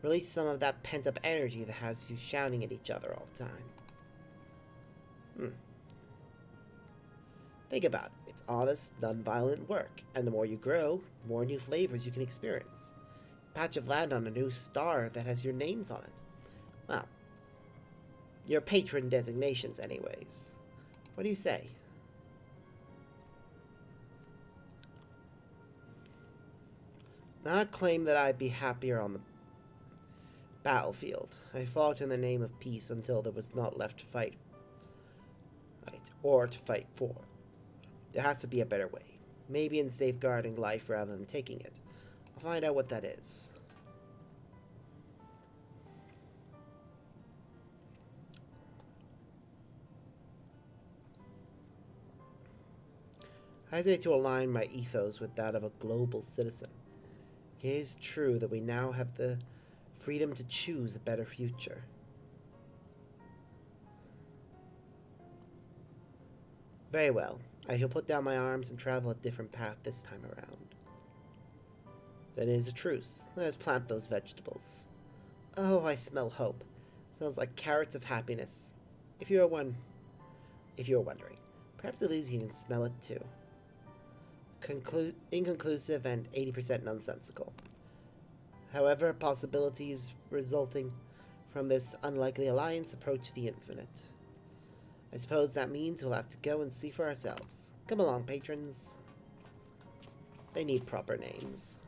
Release some of that pent-up energy that has you shouting at each other all the time. Think about it. It's honest, non-violent work, and the more you grow, the more new flavors you can experience. A patch of land on a new star that has your names on it. Well, your patron designations anyways. What do you say? Not claim that I'd be happier on the battlefield. I fought in the name of peace until there was not left to fight. Or to fight for. There has to be a better way. Maybe in safeguarding life rather than taking it. I'll find out what that is. I hesitate to align my ethos with that of a global citizen. It is true that we now have the freedom to choose a better future. Very well. I shall put down my arms and travel a different path this time around. Then it is a truce. Let us plant those vegetables. Oh, I smell hope. Smells like carrots of happiness. If you are wondering, perhaps at least you can smell it too. Inconclusive and 80% nonsensical. However, possibilities resulting from this unlikely alliance approach the infinite. I suppose that means we'll have to go and see for ourselves. Come along, patrons. They need proper names.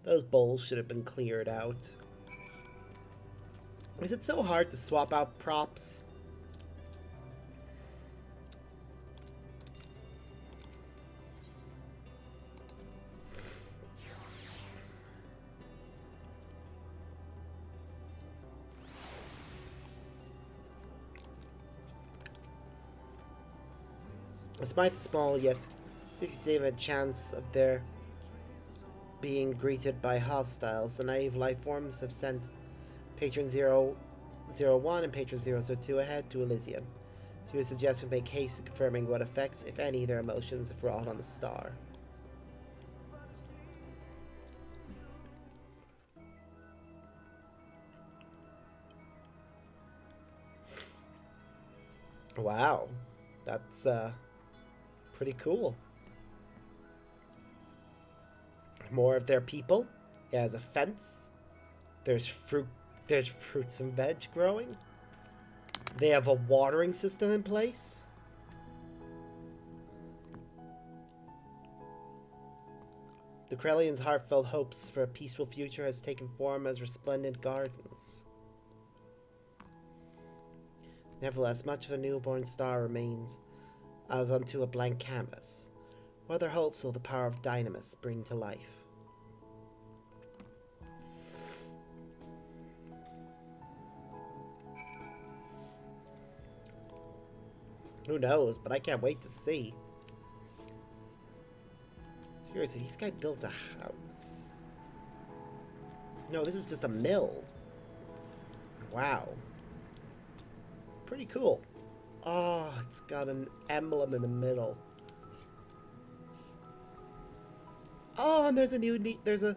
Those bowls should have been cleared out. Is it so hard to swap out props? Despite the small yet 57% chance of their being greeted by hostiles, the naive life forms have sent Patron 001 and Patron 002 ahead to Elysium. So you suggest we make haste in confirming what effects, if any, their emotions have wrought on the star. Wow. That's Pretty cool. More of their people. It has a fence. There's fruit. There's fruits and veg growing. They have a watering system in place. The Krellians' heartfelt hopes for a peaceful future has taken form as resplendent gardens. Nevertheless, much of the newborn star remains as unto a blank canvas. What other hopes will the power of Dynamis bring to life? Who knows, but I can't wait to see. Seriously, this guy built a house. No, this was just a mill. Wow. Pretty cool. Oh, it's got an emblem in the middle. Oh, and there's a there's a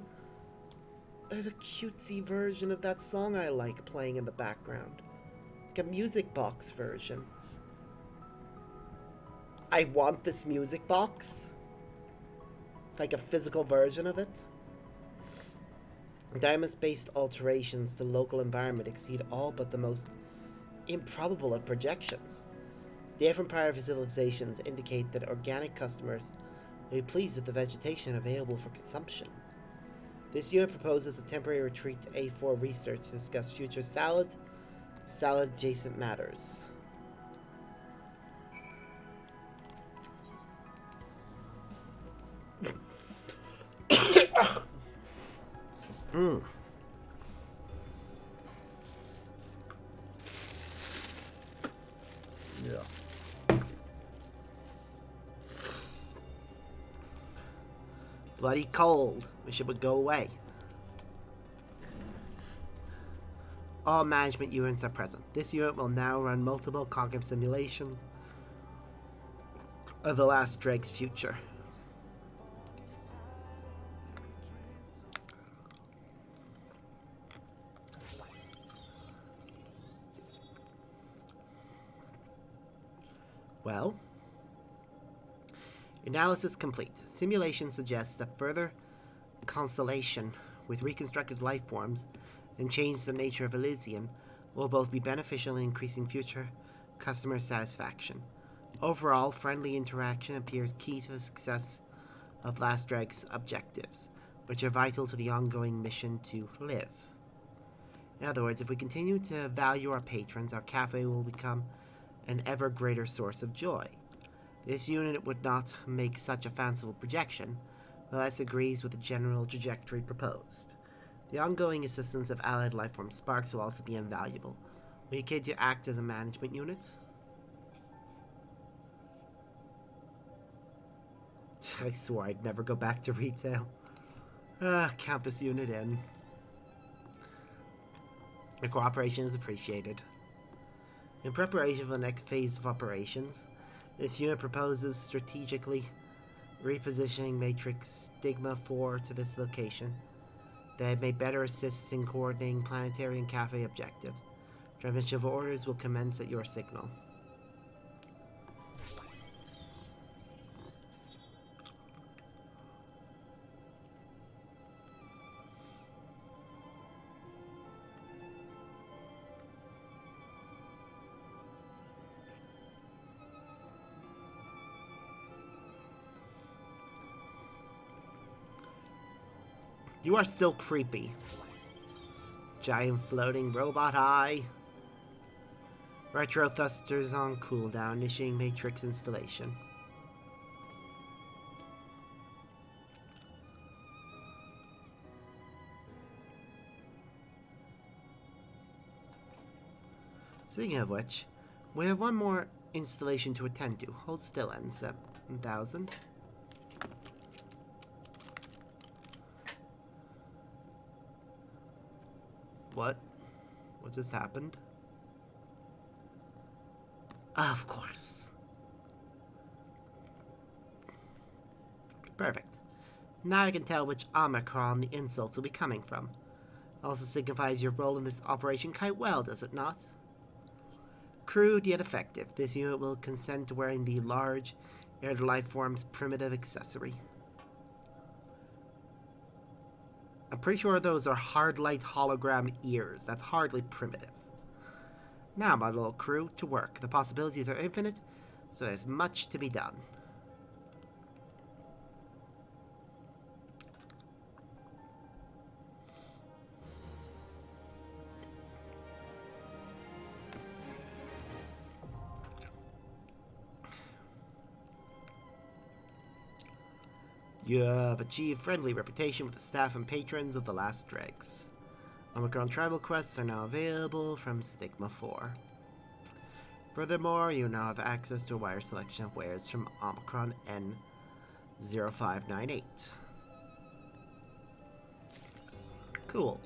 cutesy version of that song I like playing in the background. Like a music box version. I want this music box. Like a physical version of it. Dynamis-based alterations to local environment exceed all but the most improbable of projections. Data from prior civilizations indicate that organic customers will be pleased with the vegetation available for consumption. This unit proposes a temporary retreat to A4 research to discuss future salad-adjacent matters. Yeah. Bloody cold. Wish it would go away. All management units are present. This unit will now run multiple cognitive simulations of the last Dreg's future. Well, analysis complete. Simulation suggests that further constellation with reconstructed life forms and change the nature of Elysium will both be beneficial in increasing future customer satisfaction. Overall, friendly interaction appears key to the success of Last Dreg's objectives, which are vital to the ongoing mission to live. In other words, if we continue to value our patrons, our cafe will become an ever greater source of joy. This unit would not make such a fanciful projection, but this agrees with the general trajectory proposed. The ongoing assistance of allied lifeform sparks will also be invaluable. Will you care to act as a management unit? I swore I'd never go back to retail. Count this unit in. Your cooperation is appreciated. In preparation for the next phase of operations, this unit proposes strategically repositioning Matrix Stigma 4 to this location that may better assist in coordinating planetary and cafe objectives. Transmission of orders will commence at your signal. You are still creepy. Giant floating robot eye. Retro thrusters on cooldown, initiating matrix installation. Speaking of which, we have one more installation to attend to. Hold still, N7000. What? What just happened? Of course. Perfect. Now I can tell which Omicron the insults will be coming from. Also signifies your role in this operation quite well, does it not? Crude yet effective, this unit will consent to wearing the large Air the life form's primitive accessory. I'm pretty sure those are hard light hologram ears. That's hardly primitive. Now, my little crew, to work. The possibilities are infinite, so there's much to be done. You have achieved friendly reputation with the staff and patrons of the Last Dregs. Omicron tribal quests are now available from Stigma 4. Furthermore, you now have access to a wider selection of wares from Omicron N0598. Cool.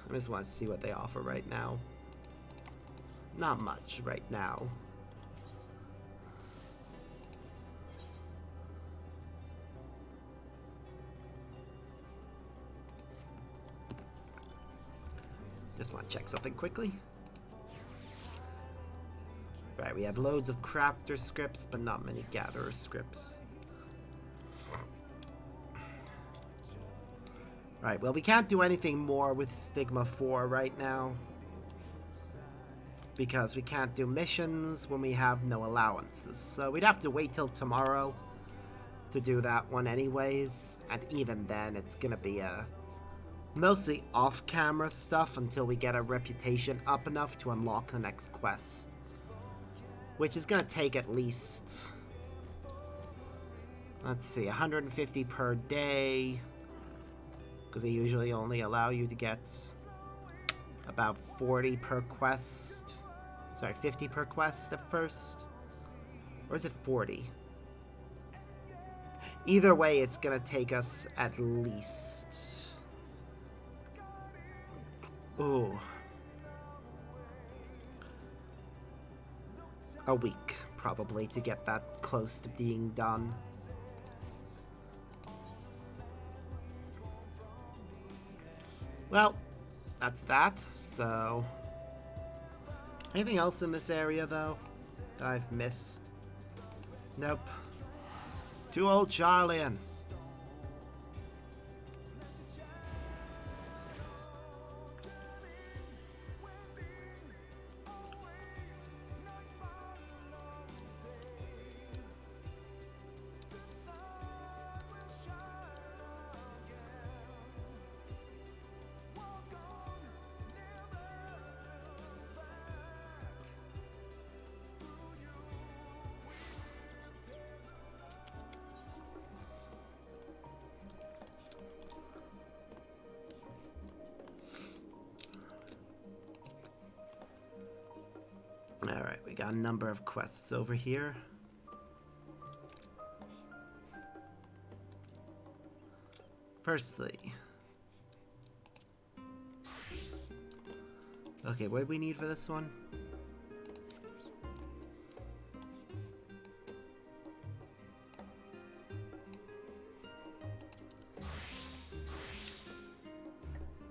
I just want to see what they offer right now. Not much right now. Just want to check something quickly. Right, we have loads of crafter scripts, but not many gatherer scripts. Right, well, we can't do anything more with Stigma 4 right now, because we can't do missions when we have no allowances. So we'd have to wait till tomorrow to do that one anyways, and even then it's gonna be mostly off-camera stuff until we get our reputation up enough to unlock the next quest, which is gonna take at least, let's see, 150 per day, because they usually only allow you to get about 40 per quest. Sorry, 50 per quest at first. Or is it 40? Either way, it's gonna take us at least... Ooh. A week, probably, to get that close to being done. Well, that's that, so... Anything else in this area, though, that I've missed? Nope. Too old Charlian. Alright, we got a number of quests over here. Firstly... Okay, what do we need for this one?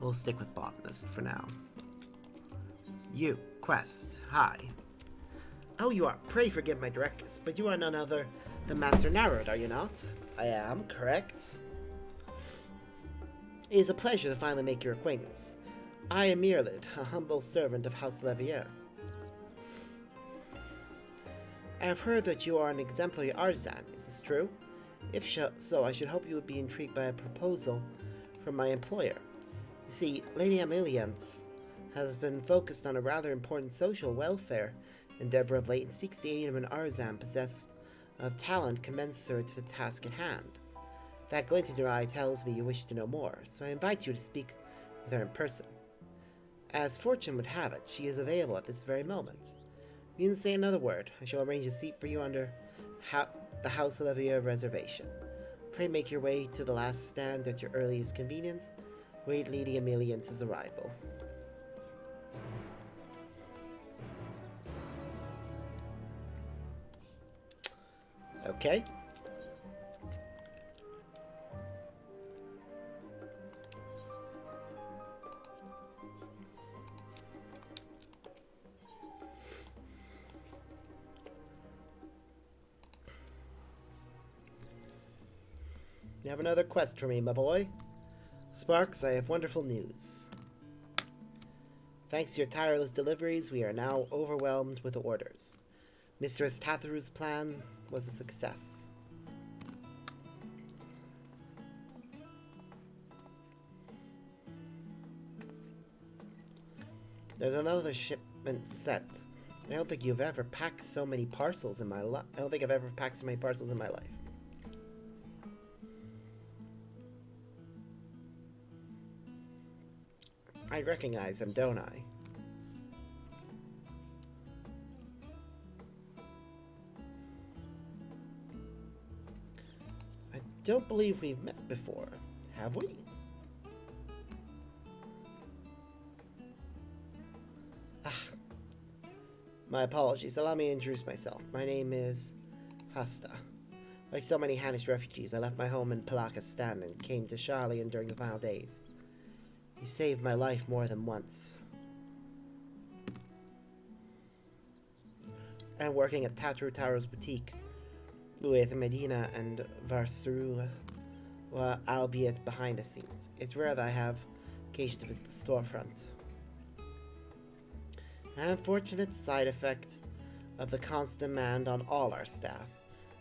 We'll stick with botanist for now. You, quest, hi. Oh, you are. Pray forgive my directness, but you are none other than Master Narrowed, are you not? I am, correct. It is a pleasure to finally make your acquaintance. I am Mirlid, a humble servant of House Levier. I have heard that you are an exemplary artisan, is this true? If so, I should hope you would be intrigued by a proposal from my employer. You see, Lady Ameliance has been focused on a rather important social welfare endeavor of late and seeks the aid of an artisan possessed of talent commensurate to the task at hand. That glint in your eye tells me you wish to know more, so I invite you to speak with her in person. As fortune would have it, she is available at this very moment. You didn't say another word. I shall arrange a seat for you under the House Levier reservation. Pray make your way to the last stand at your earliest convenience. Wait Lady Ameliance's arrival. Okay. You have another quest for me, my boy? Sparks, I have wonderful news. Thanks to your tireless deliveries, we are now overwhelmed with orders. Mistress Tatharu's plan was a success. There's another shipment set. I don't think you've ever packed so many parcels in my life. I don't think I've ever packed so many parcels in my life. I recognize him, don't I? I don't believe we've met before, have we? My apologies. Allow me to introduce myself. My name is Hasta. Like so many Hannish refugees, I left my home in Palakistan and came to Sharlayan during the final days. You saved my life more than once. And working at Tatru Taro's boutique with Medina and Varsaru, well, albeit behind the scenes. It's rare that I have occasion to visit the storefront. An unfortunate side effect of the constant demand on all our staff,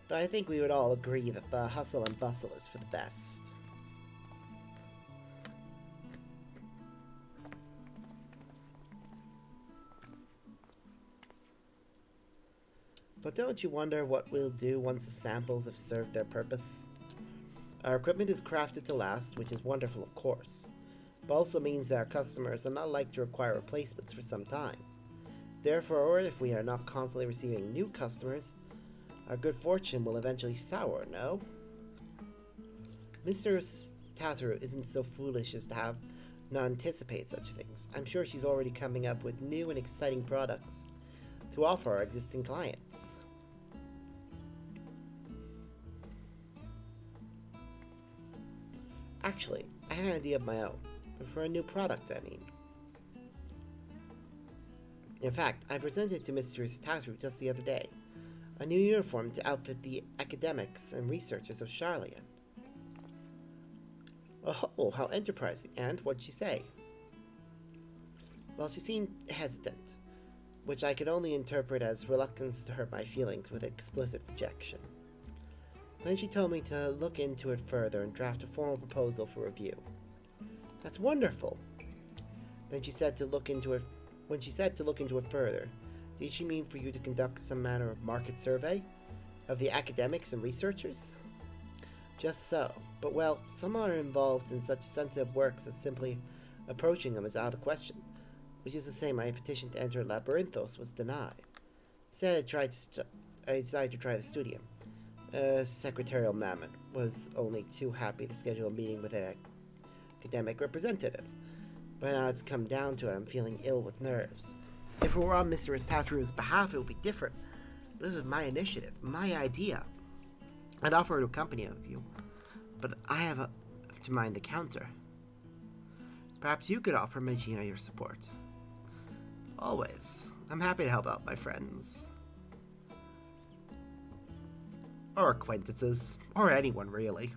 but I think we would all agree that the hustle and bustle is for the best. But don't you wonder what we'll do once the samples have served their purpose? Our equipment is crafted to last, which is wonderful of course, but also means that our customers are not likely to require replacements for some time. Therefore, if we are not constantly receiving new customers, our good fortune will eventually sour, no? Mr. Tataru isn't so foolish as to have not anticipate such things. I'm sure she's already coming up with new and exciting products to offer our existing clients. Actually, I had an idea of my own. For a new product, I mean. In fact, I presented it to Mistress Tataru just the other day. A new uniform to outfit the academics and researchers of Sharlayan. Oh, how enterprising. And what'd she say? Well, she seemed hesitant, which I could only interpret as reluctance to hurt my feelings with explicit rejection. Then she told me to look into it further and draft a formal proposal for review. That's wonderful. Then she said to look into it. When she said to look into it further, did she mean for you to conduct some manner of market survey of the academics and researchers? Just so, but well, some are involved in such sensitive works that simply approaching them is out of the question, which is to say my petition to enter Labyrinthos was denied. Instead, I decided to try the studium. Secretarial mammoth was only too happy to schedule a meeting with an academic representative. But now it's come down to it, I'm feeling ill with nerves. If it were on Mr. Tataru's behalf, it would be different. This is my initiative, my idea. I'd offer to accompany you, but I have to mind the counter. Perhaps you could offer Megina your support. Always. I'm happy to help out my friends. Or acquaintances, or anyone really.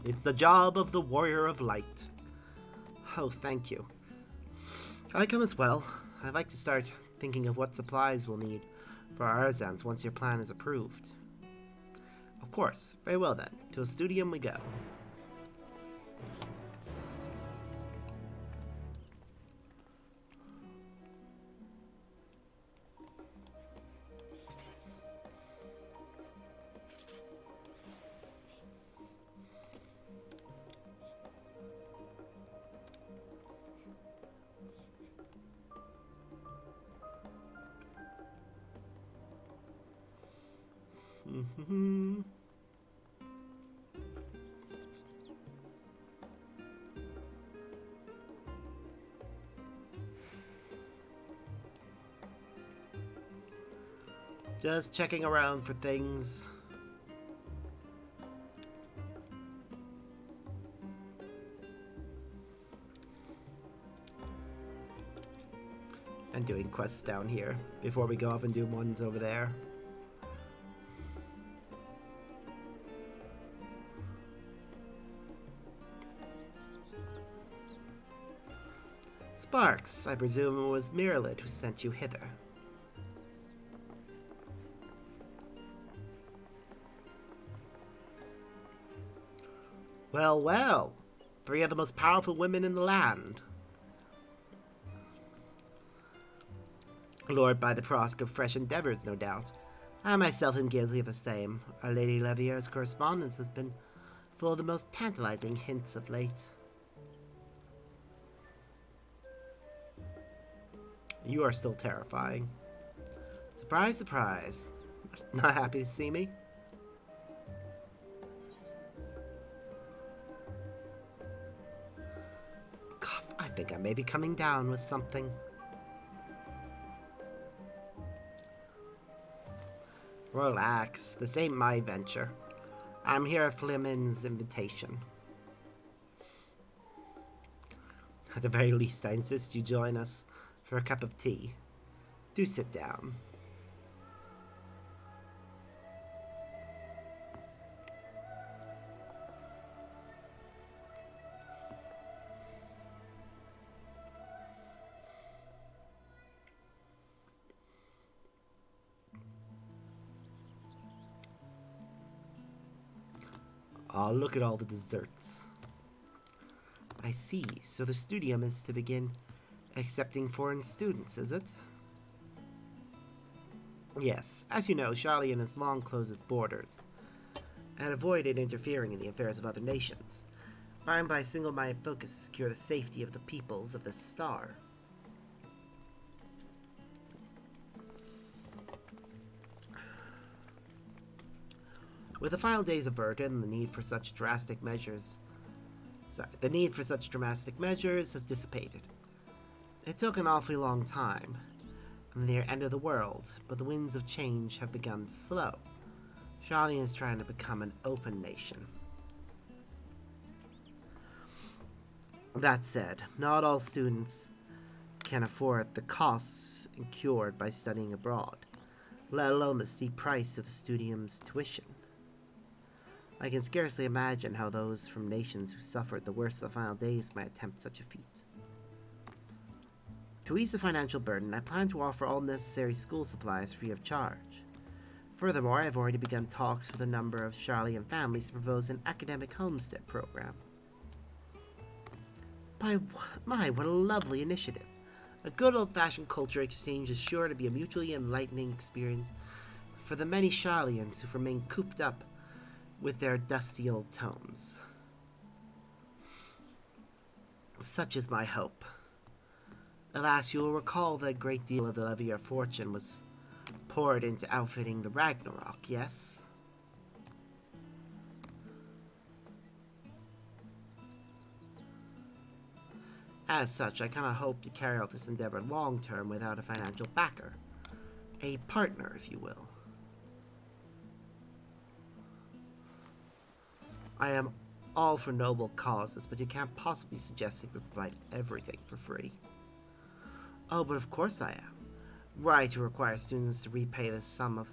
It's the job of the Warrior of Light. Oh, thank you. I come as well. I'd like to start thinking of what supplies we'll need for our artisans once your plan is approved. Of course. Very well then. To the studium we go. Just checking around for things. And doing quests down here before we go up and do ones over there. Sparks, I presume it was Miralid who sent you hither. Well, well. 3 of the most powerful women in the land. Lured by the prospect of fresh endeavors, no doubt. I myself am guilty of the same. Our Lady Levier's correspondence has been full of the most tantalizing hints of late. You are still terrifying. Surprise, surprise. Not happy to see me? God, I think I may be coming down with something. Relax, this ain't my venture. I'm here at Flemin's invitation. At the very least, I insist you join us for a cup of tea. Do sit down. Oh, look at all the desserts. I see. So the studium is to begin accepting foreign students, is it? Yes. As you know, Charlian has long closed its borders and avoided interfering in the affairs of other nations, bound by a single-minded focus to secure the safety of the peoples of the star. With the final days averted and the need for such drastic measures has dissipated. It took an awfully long time, and the near end of the world, but the winds of change have begun to slow. Charlian is trying to become an open nation. That said, not all students can afford the costs incurred by studying abroad, let alone the steep price of the studium's tuition. I can scarcely imagine how those from nations who suffered the worst of the final days might attempt such a feat. To ease the financial burden, I plan to offer all necessary school supplies free of charge. Furthermore, I have already begun talks with a number of Charlian families to propose an academic homestead program. My, what a lovely initiative. A good old-fashioned culture exchange is sure to be a mutually enlightening experience for the many Charlians who remain cooped up with their dusty old tomes. Such is my hope. Alas, you will recall that a great deal of the Levier fortune was poured into outfitting the Ragnarok, yes? As such, I cannot hope to carry out this endeavor long term without a financial backer. A partner, if you will. I am all for noble causes, but you can't possibly suggest that we provide everything for free. Oh, but of course I am. Were I to require students to repay the sum of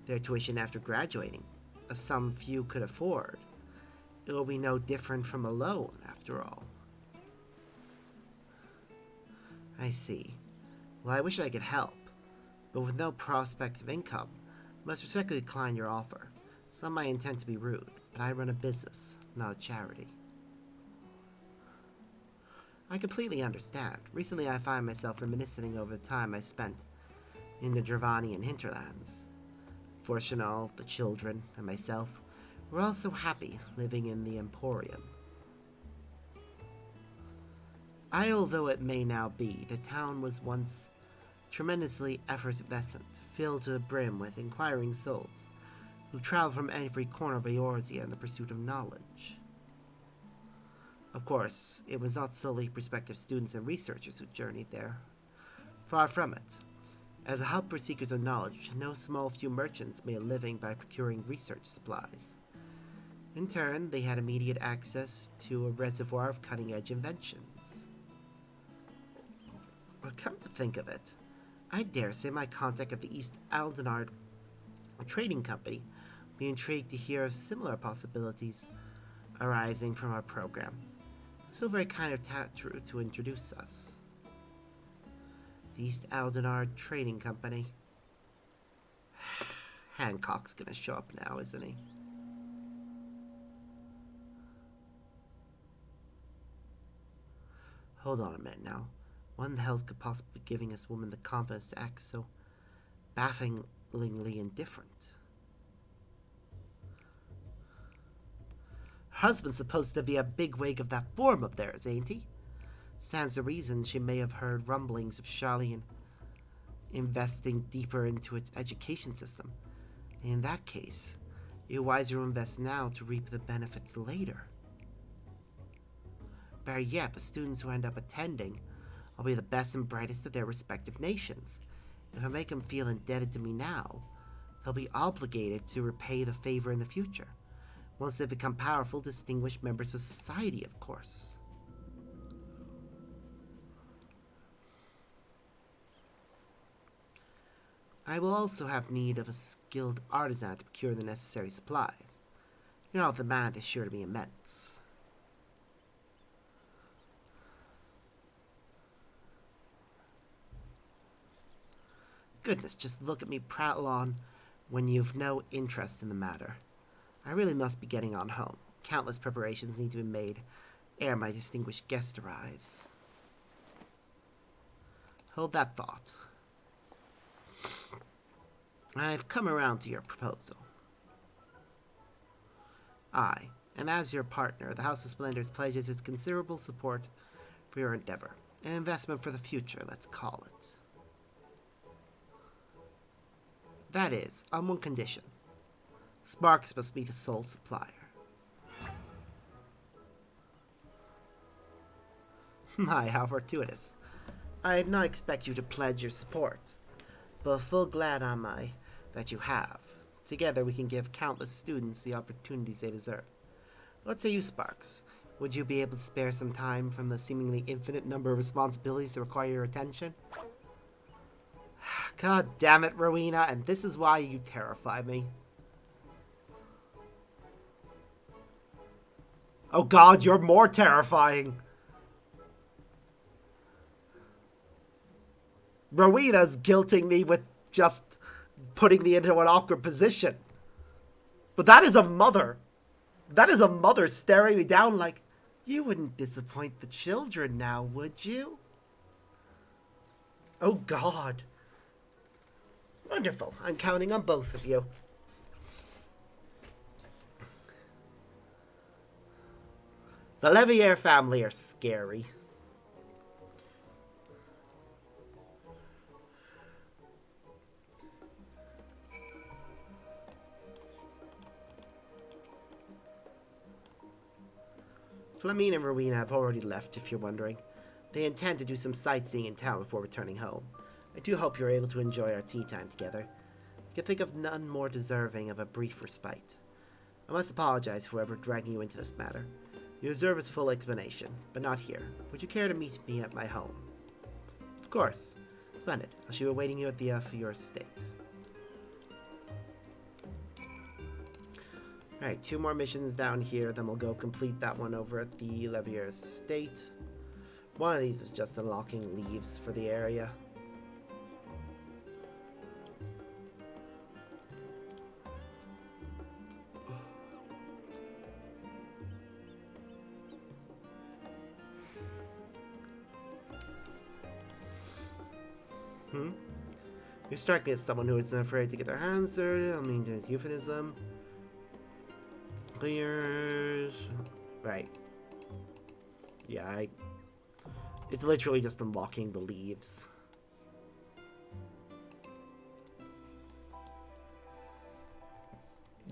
their tuition after graduating, a sum few could afford, it will be no different from a loan, after all. I see. Well, I wish I could help, but with no prospect of income, I must respectfully decline your offer. Some might intend to be rude, but I run a business, not a charity. I completely understand. Recently I find myself reminiscing over the time I spent in the Dravanian hinterlands. Fortunal, the children, and myself were all so happy living in the Emporium. Idle though it may now be, the town was once tremendously effervescent, filled to the brim with inquiring souls who traveled from every corner of Eorzea in the pursuit of knowledge. Of course, it was not solely prospective students and researchers who journeyed there. Far from it. As a hub for seekers of knowledge, no small few merchants made a living by procuring research supplies. In turn, they had immediate access to a reservoir of cutting-edge inventions. But come to think of it, I dare say my contact at the East Aldenard Trading Company would be intrigued to hear of similar possibilities arising from our program. So very kind of Tatru to introduce us. The East Aldenard Trading Company. Hancock's gonna show up now, isn't he? Hold on a minute now. What in the hell could possibly be giving this woman the confidence to act so bafflingly indifferent? Her husband's supposed to be a bigwig of that form of theirs, ain't he? Stands to reason she may have heard rumblings of Charlene investing deeper into its education system. In that case, you're wiser to invest now to reap the benefits later. Better yet, the students who end up attending will be the best and brightest of their respective nations. If I make them feel indebted to me now, they'll be obligated to repay the favor in the future, once they become powerful, distinguished members of society, of course. I will also have need of a skilled artisan to procure the necessary supplies. You know, the demand is sure to be immense. Goodness, just look at me prattle on when you've no interest in the matter. I really must be getting on home. Countless preparations need to be made ere my distinguished guest arrives. Hold that thought. I've come around to your proposal. Aye, and as your partner, the House of Splendors pledges its considerable support for your endeavor. An investment for the future, let's call it. That is, on one condition. Sparks must be the sole supplier. My, how fortuitous. I did not expect you to pledge your support, but full glad am I that you have. Together we can give countless students the opportunities they deserve. What say you, Sparks? Would you be able to spare some time from the seemingly infinite number of responsibilities that require your attention? God damn it, Rowena, and this is why you terrify me. Oh God, you're more terrifying. Rowena's guilting me with just putting me into an awkward position. But that is a mother. That is a mother staring me down like, you wouldn't disappoint the children now, would you? Oh God. Wonderful. I'm counting on both of you. The Levier family are scary. Flamine and Rowena have already left, if you're wondering. They intend to do some sightseeing in town before returning home. I do hope you're able to enjoy our tea time together. I can think of none more deserving of a brief respite. I must apologize for ever dragging you into this matter. You deserve its full explanation, but not here. Would you care to meet me at my home? Of course. Splendid. I shall be awaiting you at the for your estate. Alright, 2 more missions down here, then we'll go complete that one over at the Levier estate. One of these is just unlocking leaves for the area. You strike me as someone who isn't afraid to get their hands dirty. I mean, there's euphemism. Clears. Right. Yeah, it's literally just unlocking the leaves.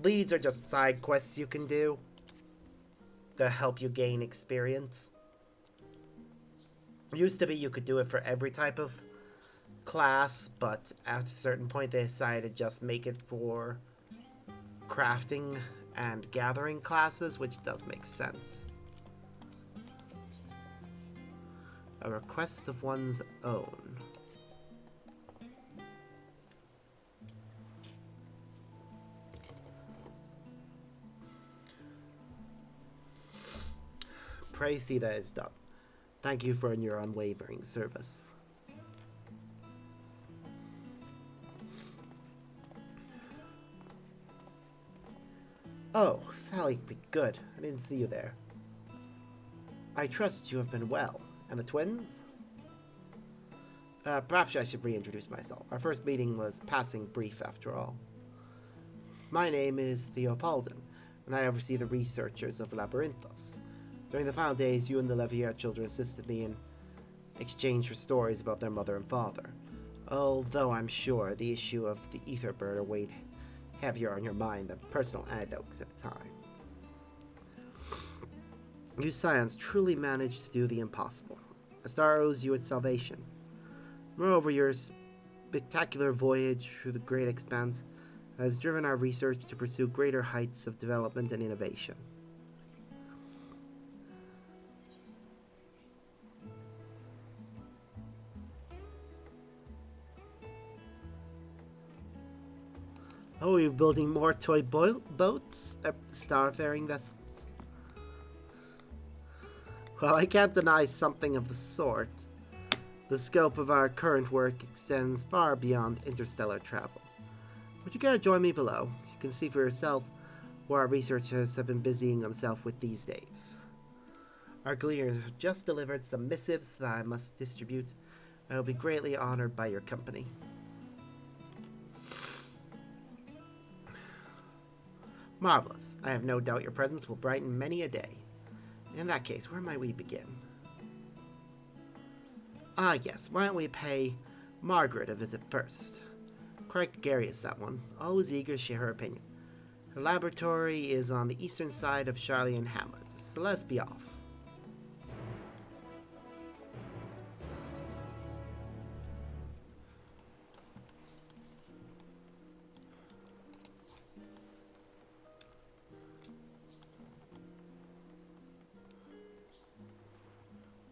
These are just side quests you can do to help you gain experience. Used to be you could do it for every type of class, but at a certain point they decided to just make it for crafting and gathering classes, which does make sense. A request of one's own. Pray see that is done. Thank you for your unwavering service. Oh, that'll be good. I didn't see you there. I trust you have been well. And the twins? Perhaps I should reintroduce myself. Our first meeting was passing brief after all. My name is Theopaldin, and I oversee the researchers of Labyrinthos. During the final days, you and the Levier children assisted me in exchange for stories about their mother and father. Although I'm sure the issue of the ether bird weighed heavier on your mind than personal anecdotes at the time. You scions truly managed to do the impossible. A star owes you its salvation. Moreover, your spectacular voyage through the great expanse has driven our research to pursue greater heights of development and innovation. Oh, are you building more toy boats? Starfaring vessels? Well, I can't deny something of the sort. The scope of our current work extends far beyond interstellar travel. Would you care to join me below? You can see for yourself what our researchers have been busying themselves with these days. Our gleaners have just delivered some missives that I must distribute. I will be greatly honored by your company. Marvelous. I have no doubt your presence will brighten many a day. In that case, where might we begin? Ah, yes. Why don't we pay Margaret a visit first? Quite gregarious, that one. Always eager to share her opinion. Her laboratory is on the eastern side of Charlie and Hamlet, so let's be off.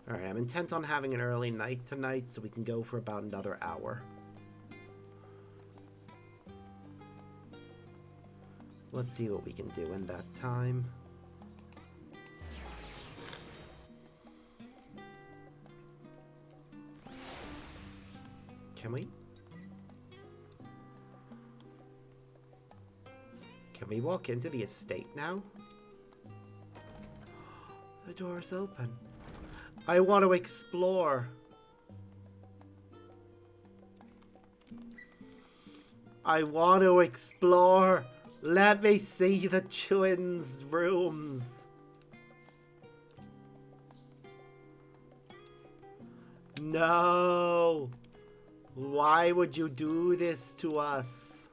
Alright, I'm intent on having an early night tonight, so we can go for about another hour. Let's see what we can do in that time. Can we? Can we walk into the estate now? The door's open. I want to explore. I want to explore. Let me see the twins' rooms. No. Why would you do this to us?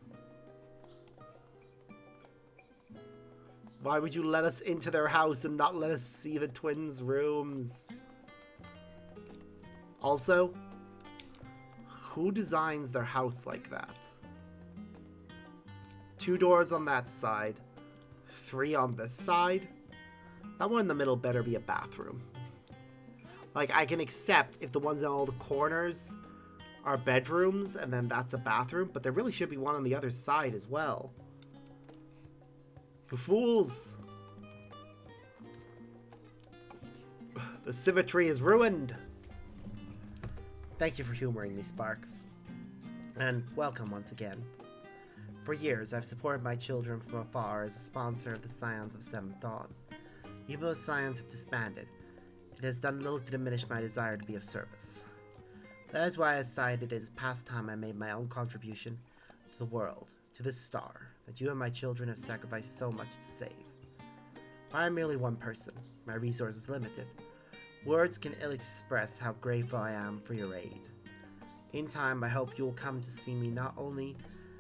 Why would you let us into their house and not let us see the twins' rooms? Also, who designs their house like that? 2 doors on that side, 3 on this side. That one in the middle better be a bathroom. Like, I can accept if the ones in all the corners are bedrooms and then that's a bathroom, but there really should be one on the other side as well. You fools! The symmetry is ruined! Thank you for humoring me, Sparks. And welcome once again. For years, I've supported my children from afar as a sponsor of the Scions of Seventh Dawn. Even though Scions have disbanded, it has done little to diminish my desire to be of service. That is why I decided it is past time I made my own contribution to the world, to this star, that you and my children have sacrificed so much to save. I am merely one person. My resources limited. Words can ill express how grateful I am for your aid. In time, I hope you will come to see me not only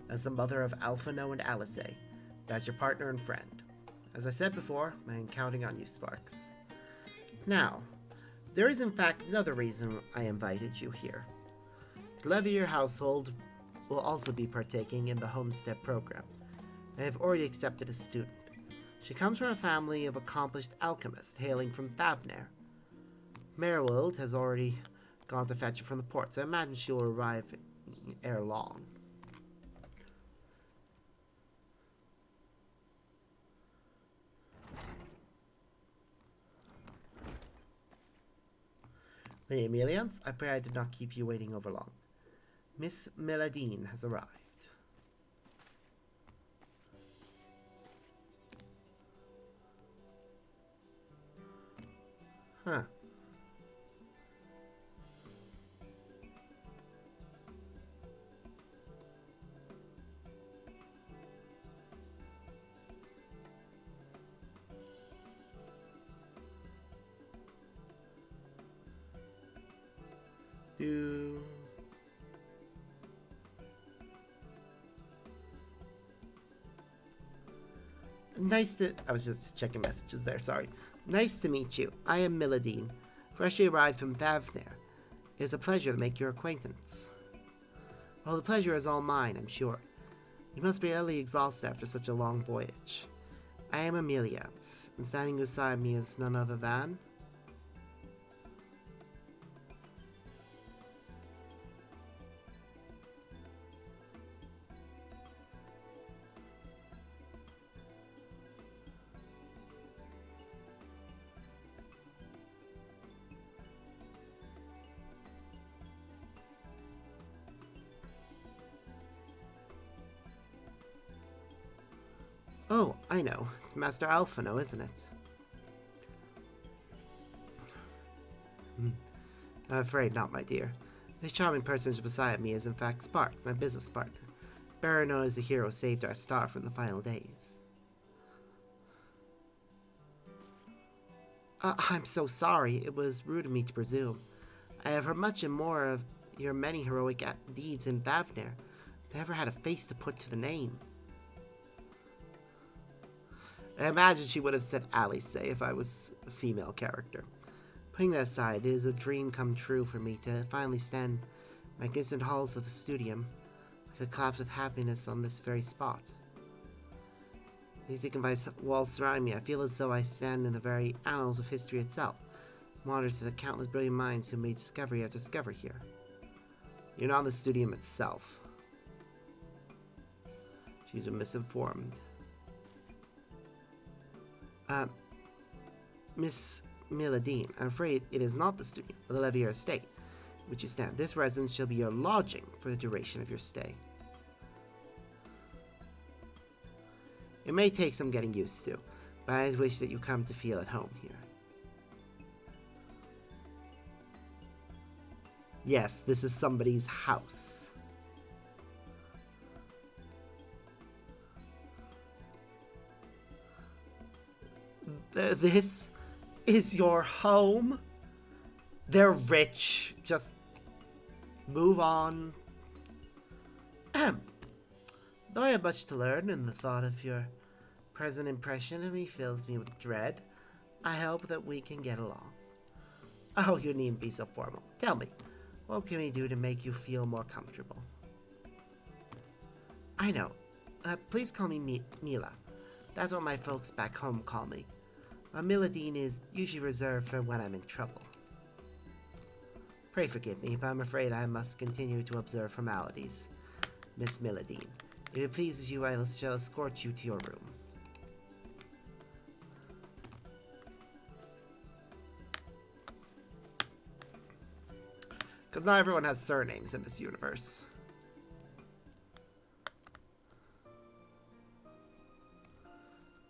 as the mother of Alphino and Alice, but as your partner and friend. As I said before, I am counting on you, Sparks. Now, there is in fact another reason I invited you here. The Levier household will also be partaking in the homestead program. I have already accepted a student. She comes from a family of accomplished alchemists hailing from Thavner. Merwild has already gone to fetch her from the port, so I imagine she will arrive ere long. Lady Emilians, I pray I did not keep you waiting over long. Miss Meladine has arrived. Huh. Do... Nice to... I was just checking messages there, sorry. Nice to meet you. I am Milladine, freshly arrived from Bavner. It is a pleasure to make your acquaintance. Oh, the pleasure is all mine, I'm sure. You must be utterly exhausted after such a long voyage. I am Amelia, and standing beside me is none other than... Oh, I know. It's Master Alphino, isn't it? I'm afraid not, my dear. This charming personage beside me is in fact Sparks, my business partner. Better known as the hero who saved our star from the final days. I'm so sorry. It was rude of me to presume. I have heard much and more of your many heroic deeds in Bavner. Never had a face to put to the name. I imagine she would have said Alice if I was a female character. Putting that aside, it is a dream come true for me to finally stand in magnificent halls of the studium. I could collapse with happiness on this very spot. Music and by walls surrounding me, I feel as though I stand in the very annals of history itself. Martyrs to the countless brilliant minds who made discovery after discovery here. You're not in the studium itself. She's been misinformed. Miss Milladine, I'm afraid it is not the studium, but the Levier estate in which you stand. This residence shall be your lodging for the duration of your stay. It may take some getting used to, but I wish that you come to feel at home here. Yes, this is somebody's house. This is your home? They're rich. Just move on. Though I have much to learn, and the thought of your present impression of me fills me with dread, I hope that we can get along. Oh, you needn't be so formal. Tell me, what can we do to make you feel more comfortable? I know. Please call me Mila. That's what my folks back home call me. Milladine is usually reserved for when I'm in trouble. Pray forgive me, but I'm afraid I must continue to observe formalities. Miss Milladine, if it pleases you, I shall escort you to your room. Because not everyone has surnames in this universe.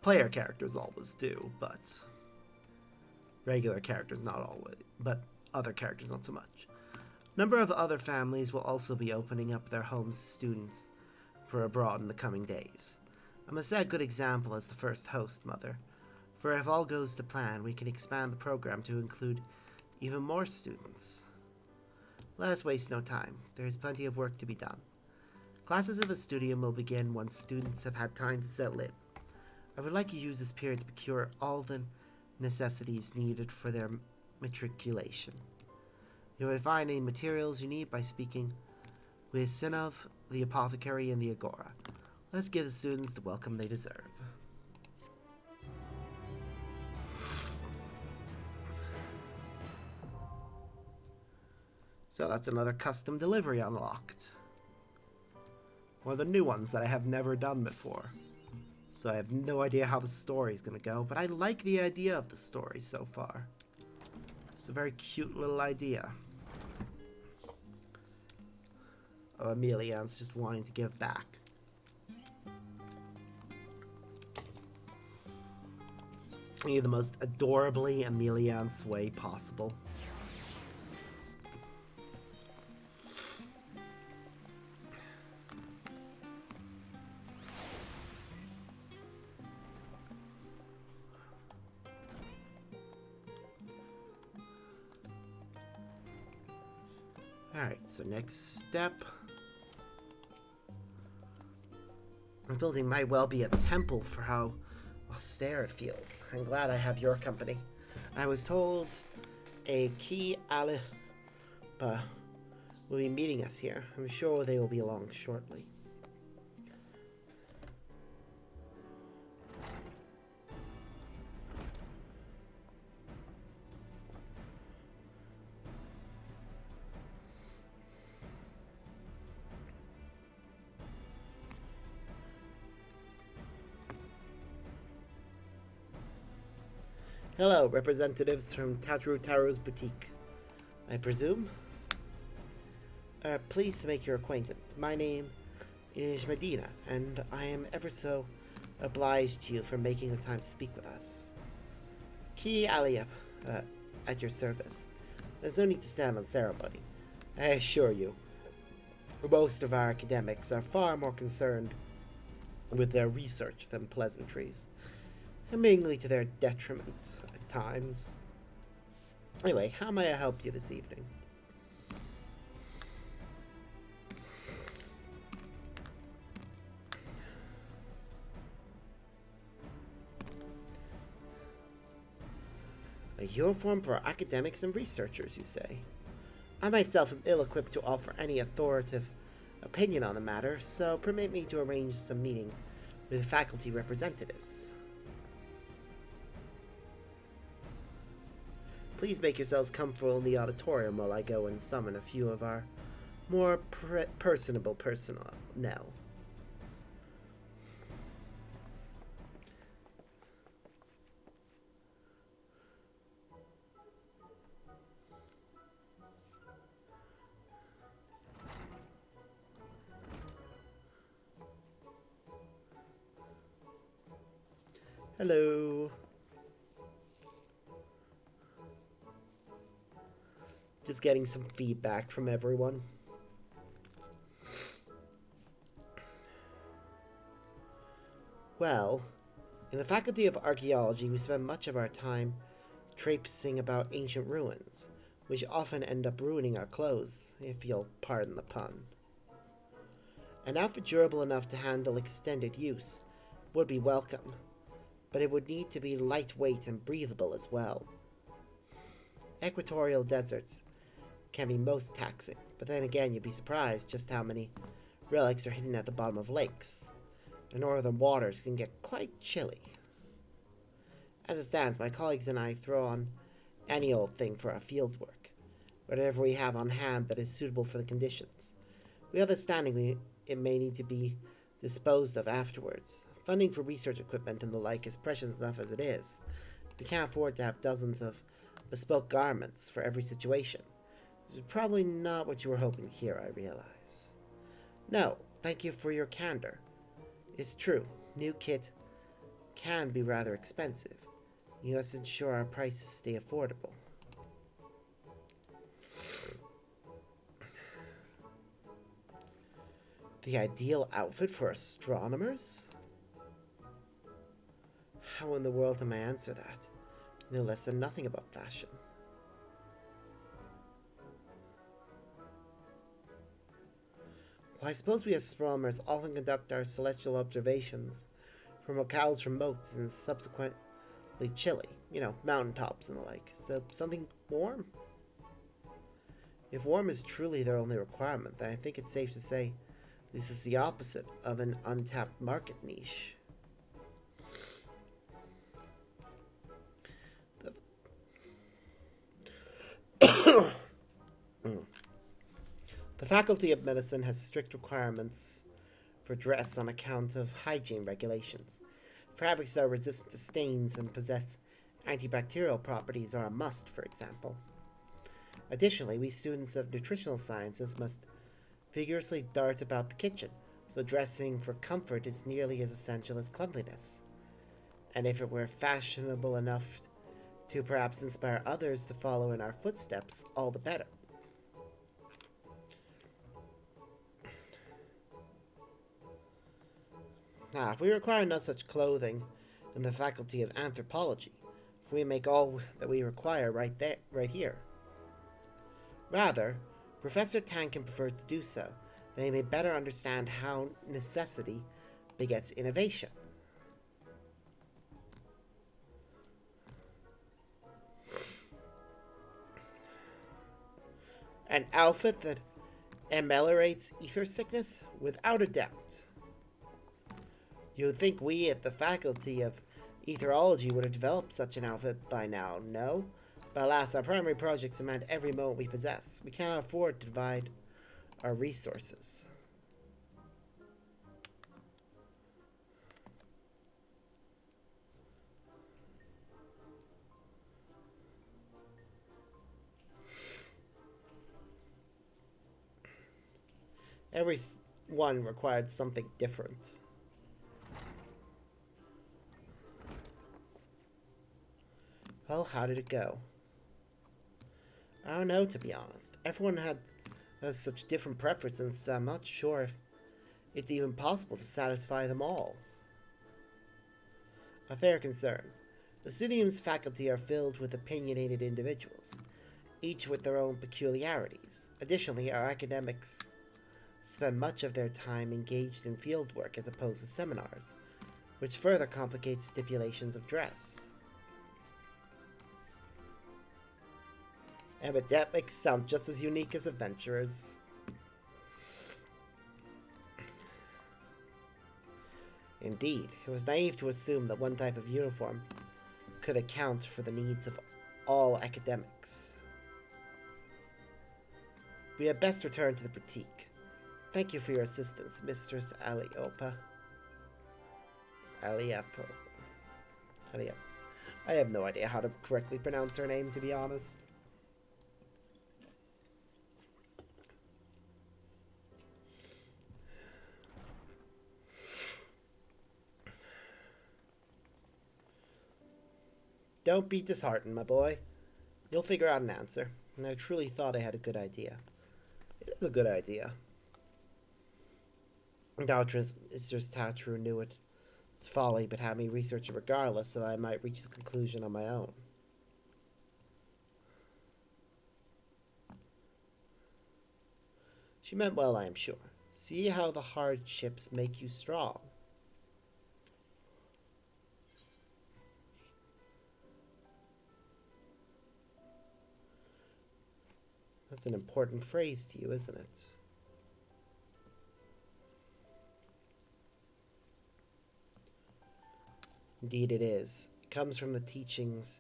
Player characters always do, but regular characters not always, but other characters not so much. A number of other families will also be opening up their homes to students for abroad in the coming days. I must set a good example as the first host mother, for if all goes to plan, we can expand the program to include even more students. Let us waste no time. There is plenty of work to be done. Classes of the studium will begin once students have had time to settle in. I would like you to use this period to procure all the necessities needed for their matriculation. You may find any materials you need by speaking with Sinov, the apothecary, and the Agora. Let's give the students the welcome they deserve. So that's another custom delivery unlocked. One of the new ones that I have never done before. So I have no idea how the story is going to go, but I like the idea of the story so far. It's a very cute little idea. Oh, Amelia's just wanting to give back. in the most adorably Emilian's way possible. Alright, so next step. This building might well be a temple for how austere it feels. I'm glad I have your company. I was told a key Alipa will be meeting us here. I'm sure they will be along shortly. Hello, representatives from Taru's boutique, I presume? Pleased to make your acquaintance. My name is Medina, and I am ever so obliged to you for making the time to speak with us. Ki Aliyah, at your service. There's no need to stand on ceremony. I assure you, most of our academics are far more concerned with their research than pleasantries, seemingly to their detriment at times. Anyway, how may I help you this evening? A uniform for academics and researchers, you say? I myself am ill-equipped to offer any authoritative opinion on the matter, so permit me to arrange some meeting with faculty representatives. Please make yourselves comfortable in the auditorium while I go and summon a few of our more personable personnel. Hello. Just getting some feedback from everyone. Well, in the Faculty of Archaeology, we spend much of our time traipsing about ancient ruins, which often end up ruining our clothes, if you'll pardon the pun. An outfit durable enough to handle extended use would be welcome, but it would need to be lightweight and breathable as well. Equatorial deserts can be most taxing, but then again you'd be surprised just how many relics are hidden at the bottom of lakes. The northern waters can get quite chilly. As it stands, my colleagues and I throw on any old thing for our field work, whatever we have on hand that is suitable for the conditions. We understand it may need to be disposed of afterwards. Funding for research equipment and the like is precious enough as it is. We can't afford to have dozens of bespoke garments for every situation. This is probably not what you were hoping to hear, I realize. No, thank you for your candor. It's true, new kit can be rather expensive. You must ensure our prices stay affordable. The ideal outfit for astronomers? How in the world am I answer that? I know less than nothing about fashion. Well, I suppose we astronomers often conduct our celestial observations from locales remote and subsequently chilly. You know, mountaintops and the like. So, something warm? If warm is truly their only requirement, then I think it's safe to say this is the opposite of an untapped market niche. The Faculty of Medicine has strict requirements for dress on account of hygiene regulations. Fabrics that are resistant to stains and possess antibacterial properties are a must, for example. Additionally, we students of nutritional sciences must vigorously dart about the kitchen, so dressing for comfort is nearly as essential as cleanliness. And if it were fashionable enough to perhaps inspire others to follow in our footsteps, all the better. We require no such clothing in the Faculty of Anthropology, for we make all that we require right here. Rather, Professor Tankin prefers to do so, that he may better understand how necessity begets innovation. An outfit that ameliorates ether sickness? Without a doubt. You would think we at the Faculty of Etherology would have developed such an outfit by now, no? But alas, our primary projects demand every moment we possess. We cannot afford to divide our resources. Every one required something different. Well, how did it go? I don't know, to be honest. Everyone has such different preferences that I'm not sure if it's even possible to satisfy them all. A fair concern. The Studium's faculty are filled with opinionated individuals, each with their own peculiarities. Additionally, our academics spend much of their time engaged in fieldwork as opposed to seminars, which further complicates stipulations of dress. Academics sound just as unique as adventurers. Indeed, it was naive to assume that one type of uniform could account for the needs of all academics. We had best return to the boutique. Thank you for your assistance, Mistress Aliopa. Aliopo. I have no idea how to correctly pronounce her name, to be honest. Don't be disheartened, my boy. You'll figure out an answer. And I truly thought I had a good idea. It is a good idea. Doubtless, Mistress Tatru knew it's folly, but had me research it regardless, so I might reach the conclusion on my own. She meant well, I am sure. See how the hardships make you strong. That's an important phrase to you, isn't it? Indeed it is. It comes from the teachings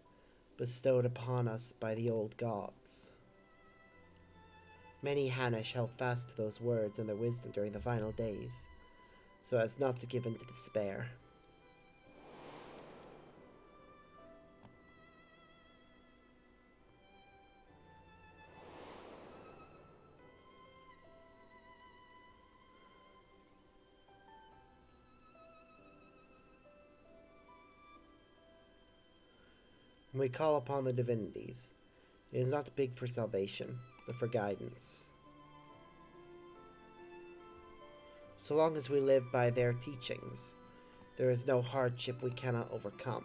bestowed upon us by the old gods. Many Hanesh held fast to those words and their wisdom during the final days, so as not to give in to despair. When we call upon the divinities, it is not to beg for salvation, but for guidance. So long as we live by their teachings, there is no hardship we cannot overcome.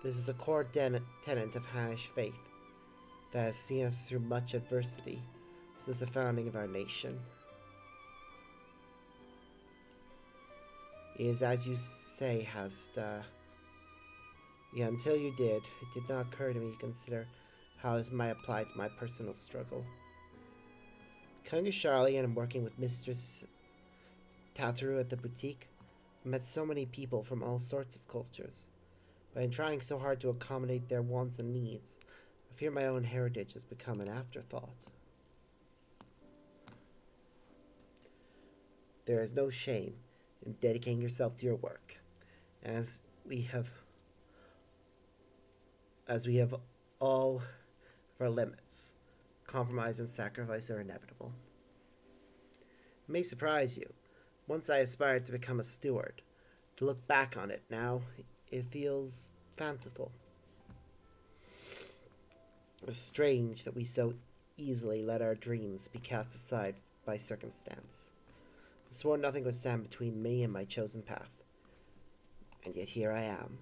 This is a core tenet of Hanesh faith that has seen us through much adversity since the founding of our nation. It is as you say, Hasta. Yeah, until you did, it did not occur to me to consider how this might apply to my personal struggle. Coming to Charlie and working with Mistress Tataru at the boutique, I met so many people from all sorts of cultures. But in trying so hard to accommodate their wants and needs, I fear my own heritage has become an afterthought. There is no shame in dedicating yourself to your work, as we have all of our limits. Compromise and sacrifice are inevitable. It may surprise you. Once I aspired to become a steward. To look back on it now, It feels fanciful. It's strange that we so easily let our dreams be cast aside by circumstance. I swore nothing would stand between me and my chosen path. And yet here I am.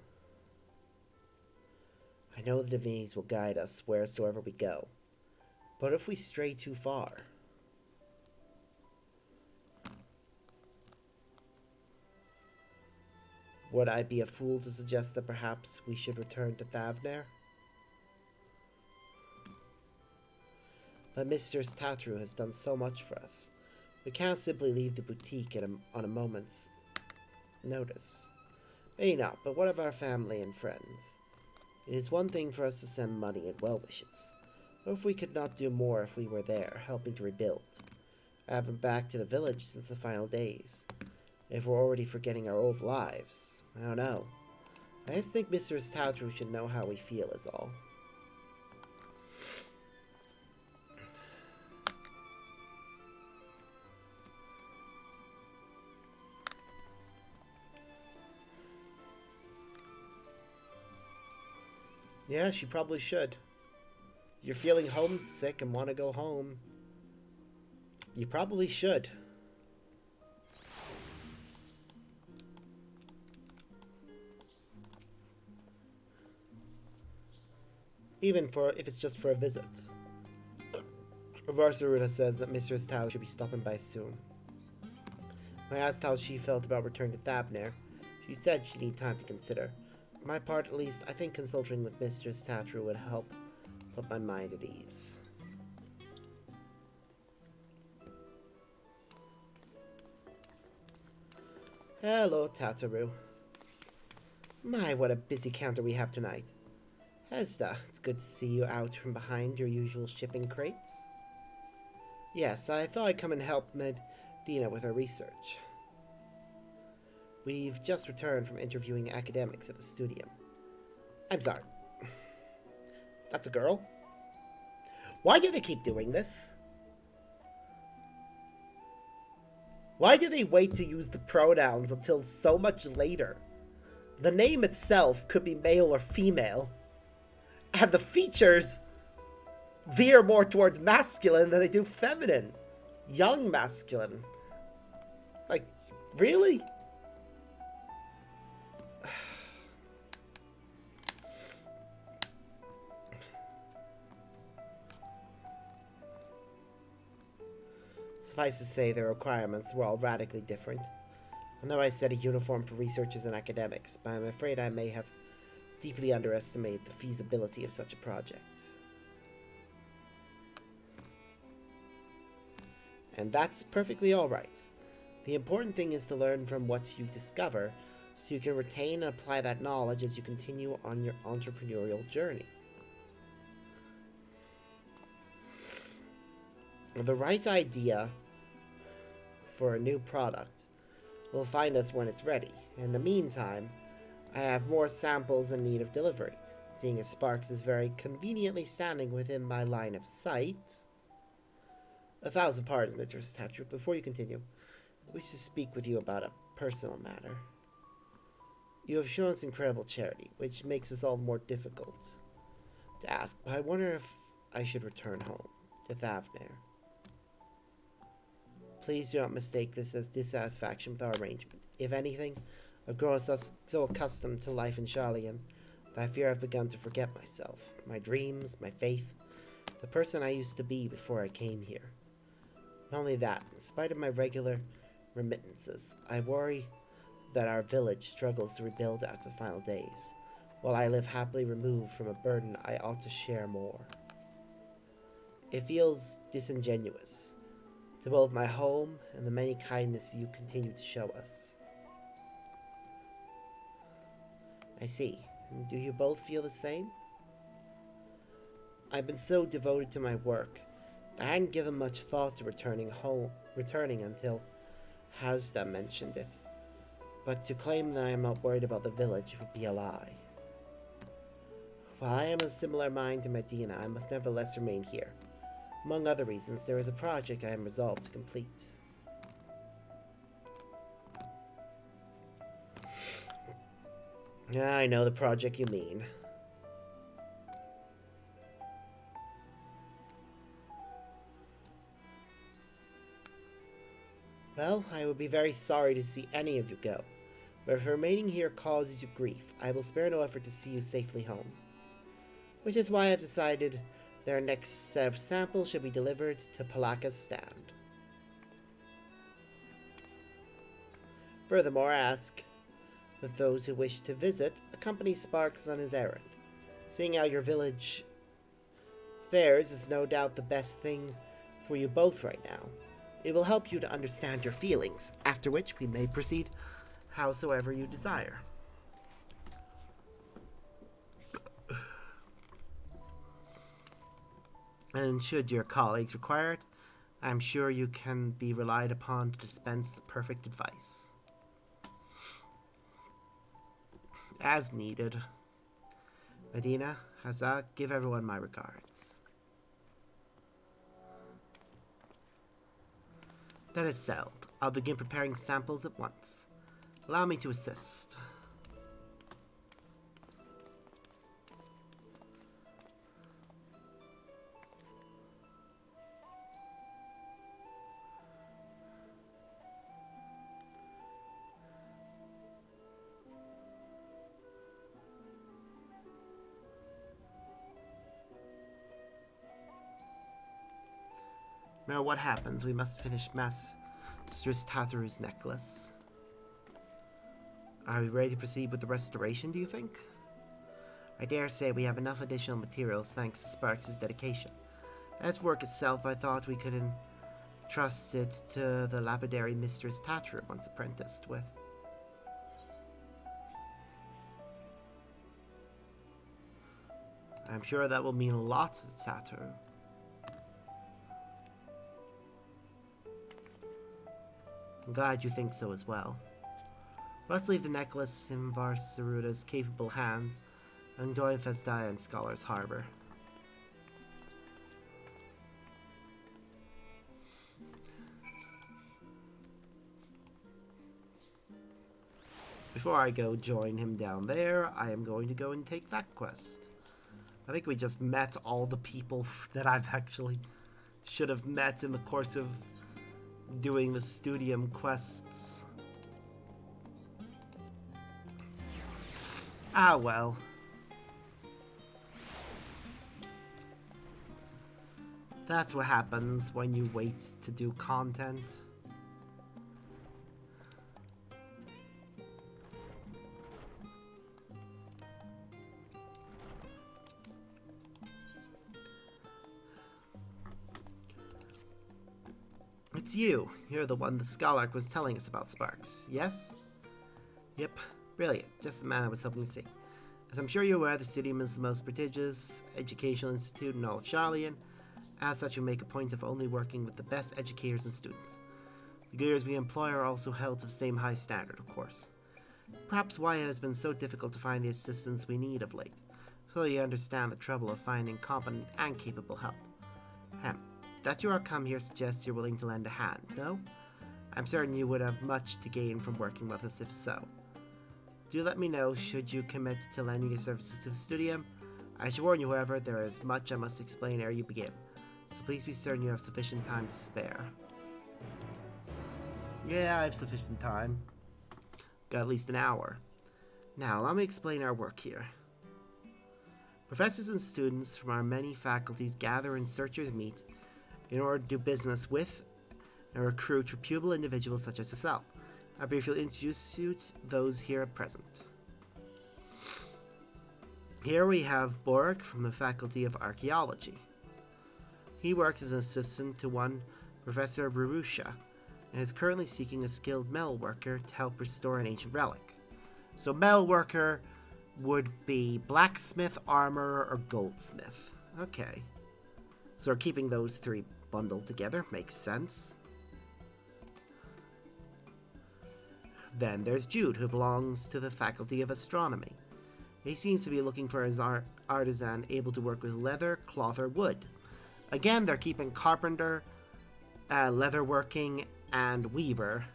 I know the divinities will guide us wheresoever we go. But if we stray too far... Would I be a fool to suggest that perhaps we should return to Thavner? But Mistress Tatru has done so much for us. We can't simply leave the boutique on a moment's notice. Maybe not, but what of our family and friends? It is one thing for us to send money and well wishes. What if we could not do more if we were there, helping to rebuild? I haven't been back to the village since the final days. If we're already forgetting our old lives, I don't know. I just think Mistress Tatru should know how we feel is all. Yeah, she probably should. You're feeling homesick and want to go home. You probably should. Even if it's just for a visit. Varsaruna says that Mistress Tao should be stopping by soon. When I asked how she felt about returning to Thavner, she said she'd need time to consider. For my part, at least, I think consulting with Mistress Tatru would help put my mind at ease. Hello, Tataru. My, what a busy counter we have tonight. Hesda, it's good to see you out from behind your usual shipping crates. Yes, I thought I'd come and help Medina with her research. We've just returned from interviewing academics at the studio. I'm sorry. That's a girl? Why do they keep doing this? Why do they wait to use the pronouns until so much later? The name itself could be male or female. And the features veer more towards masculine than they do feminine. Young masculine. Like, really? Suffice to say, their requirements were all radically different. I know I set a uniform for researchers and academics, but I'm afraid I may have deeply underestimated the feasibility of such a project. And that's perfectly alright. The important thing is to learn from what you discover, so you can retain and apply that knowledge as you continue on your entrepreneurial journey. The right idea for a new product will find us when it's ready. In the meantime, I have more samples in need of delivery, seeing as Sparks is very conveniently standing within my line of sight. 1,000 pardons, Mr. Statue. Before you continue, I wish to speak with you about a personal matter. You have shown us incredible charity, which makes this all the more difficult to ask, but I wonder if I should return home to Thavner. Please do not mistake this as dissatisfaction with our arrangement. If anything, I've grown so accustomed to life in Sharlayan that I fear I've begun to forget myself, my dreams, my faith, the person I used to be before I came here. Not only that, in spite of my regular remittances, I worry that our village struggles to rebuild after the final days, while I live happily removed from a burden I ought to share more. It feels disingenuous to both my home and the many kindness you continue to show us. I see. And do you both feel the same? I've been so devoted to my work, I hadn't given much thought to returning until Hasda mentioned it. But to claim that I am not worried about the village would be a lie. While I am of a similar mind to Medina, I must nevertheless remain here. Among other reasons, there is a project I am resolved to complete. Yeah, I know the project you mean. Well, I would be very sorry to see any of you go, but if remaining here causes you grief, I will spare no effort to see you safely home. Which is why I've decided their next set of samples should be delivered to Palaka's stand. Furthermore, I ask that those who wish to visit accompany Sparks on his errand. Seeing how your village fares is no doubt the best thing for you both right now. It will help you to understand your feelings, after which we may proceed howsoever you desire. And should your colleagues require it, I'm sure you can be relied upon to dispense the perfect advice. As needed. Medina, Hazak, give everyone my regards. That is settled. I'll begin preparing samples at once. Allow me to assist. Now what happens? We must finish Mistress Tataru's necklace. Are we ready to proceed with the restoration, do you think? I dare say we have enough additional materials thanks to Sparks' dedication. As for work itself, I thought we could entrust it to the lapidary Mistress Tataru once apprenticed with. I'm sure that will mean a lot to Tataru. I'm glad you think so as well. Let's leave the necklace in Varsaruda's capable hands and join Festia in Scholar's Harbor. Before I go join him down there, I am going to go and take that quest. I think we just met all the people that I've actually should have met in the course of doing the Studium quests. Ah, well. That's what happens when you wait to do content. It's you. You're the one the scholar was telling us about, Sparks. Yes? Yep. Brilliant. Just the man I was hoping to see. As I'm sure you're aware, the Studium is the most prestigious educational institute in all of Charlian. As such, we make a point of only working with the best educators and students. The gurus we employ are also held to the same high standard, of course. Perhaps why it has been so difficult to find the assistance we need of late. So you understand the trouble of finding competent and capable help. That you are come here suggests you're willing to lend a hand, no? I'm certain you would have much to gain from working with us if so. Do let me know should you commit to lending your services to the Studium. I should warn you, however, there is much I must explain ere you begin, so please be certain you have sufficient time to spare. Yeah, I have sufficient time. Got at least an hour. Now, let me explain our work here. Professors and students from our many faculties gather and searchers meet in order to do business with and recruit reputable individuals such as yourself. I'll briefly introduce you to those here at present. Here we have Borek from the Faculty of Archaeology. He works as an assistant to one Professor Barusha and is currently seeking a skilled metal worker to help restore an ancient relic. So metal worker would be blacksmith, armorer, or goldsmith. Okay. So we're keeping those three bundled together. Makes sense. Then there's Jude, who belongs to the Faculty of Astronomy. He seems to be looking for his artisan able to work with leather, cloth, or wood. Again, they're keeping carpenter, leatherworking, and weaver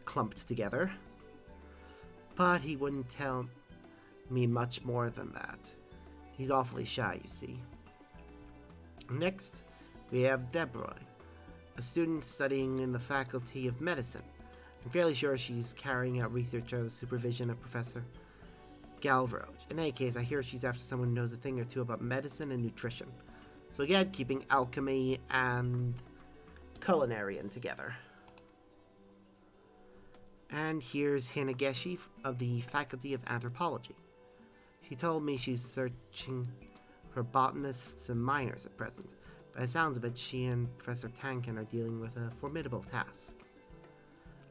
clumped together. but he wouldn't tell me much more than that. He's awfully shy, you see. Next, we have Deborah, a student studying in the Faculty of Medicine. I'm fairly sure she's carrying out research under the supervision of Professor Galvroj. In any case, I hear she's after someone who knows a thing or two about medicine and nutrition. So again, keeping alchemy and culinarian together. And here's Hinageshi of the Faculty of Anthropology. She told me she's searching for botanists and miners at present. By the sounds of it, she and Professor Tankin are dealing with a formidable task.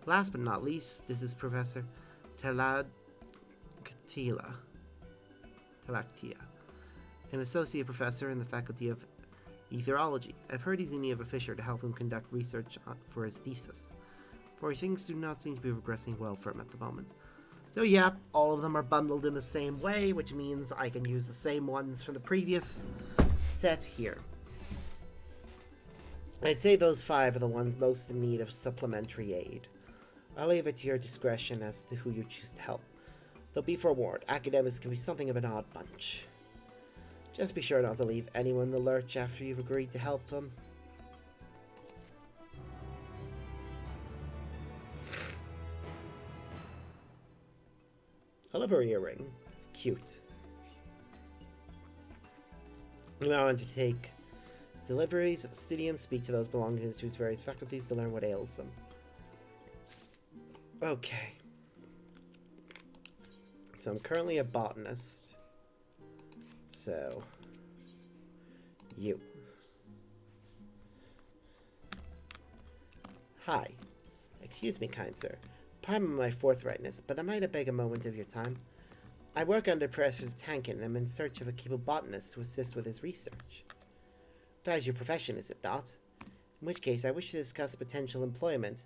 Last but not least, this is Professor Talactia, an associate professor in the Faculty of Etherology. I've heard he's in need of a fisher to help him conduct research for his thesis, for things do not seem to be progressing well for him at the moment. So yeah, all of them are bundled in the same way, which means I can use the same ones from the previous set here. I'd say those 5 are the ones most in need of supplementary aid. I'll leave it to your discretion as to who you choose to help. Though be forewarned, academics can be something of an odd bunch. Just be sure not to leave anyone in the lurch after you've agreed to help them. I love her earring. It's cute. We now want to take deliveries at the studium, speak to those belonging to its various faculties to learn what ails them. Okay. So I'm currently a botanist. So, you. Hi. Excuse me, kind sir. Pardon my forthrightness, but I might beg a moment of your time. I work under Professor Tankin and am in search of a capable botanist to assist with his research. That is your profession, is it not? In which case, I wish to discuss potential employment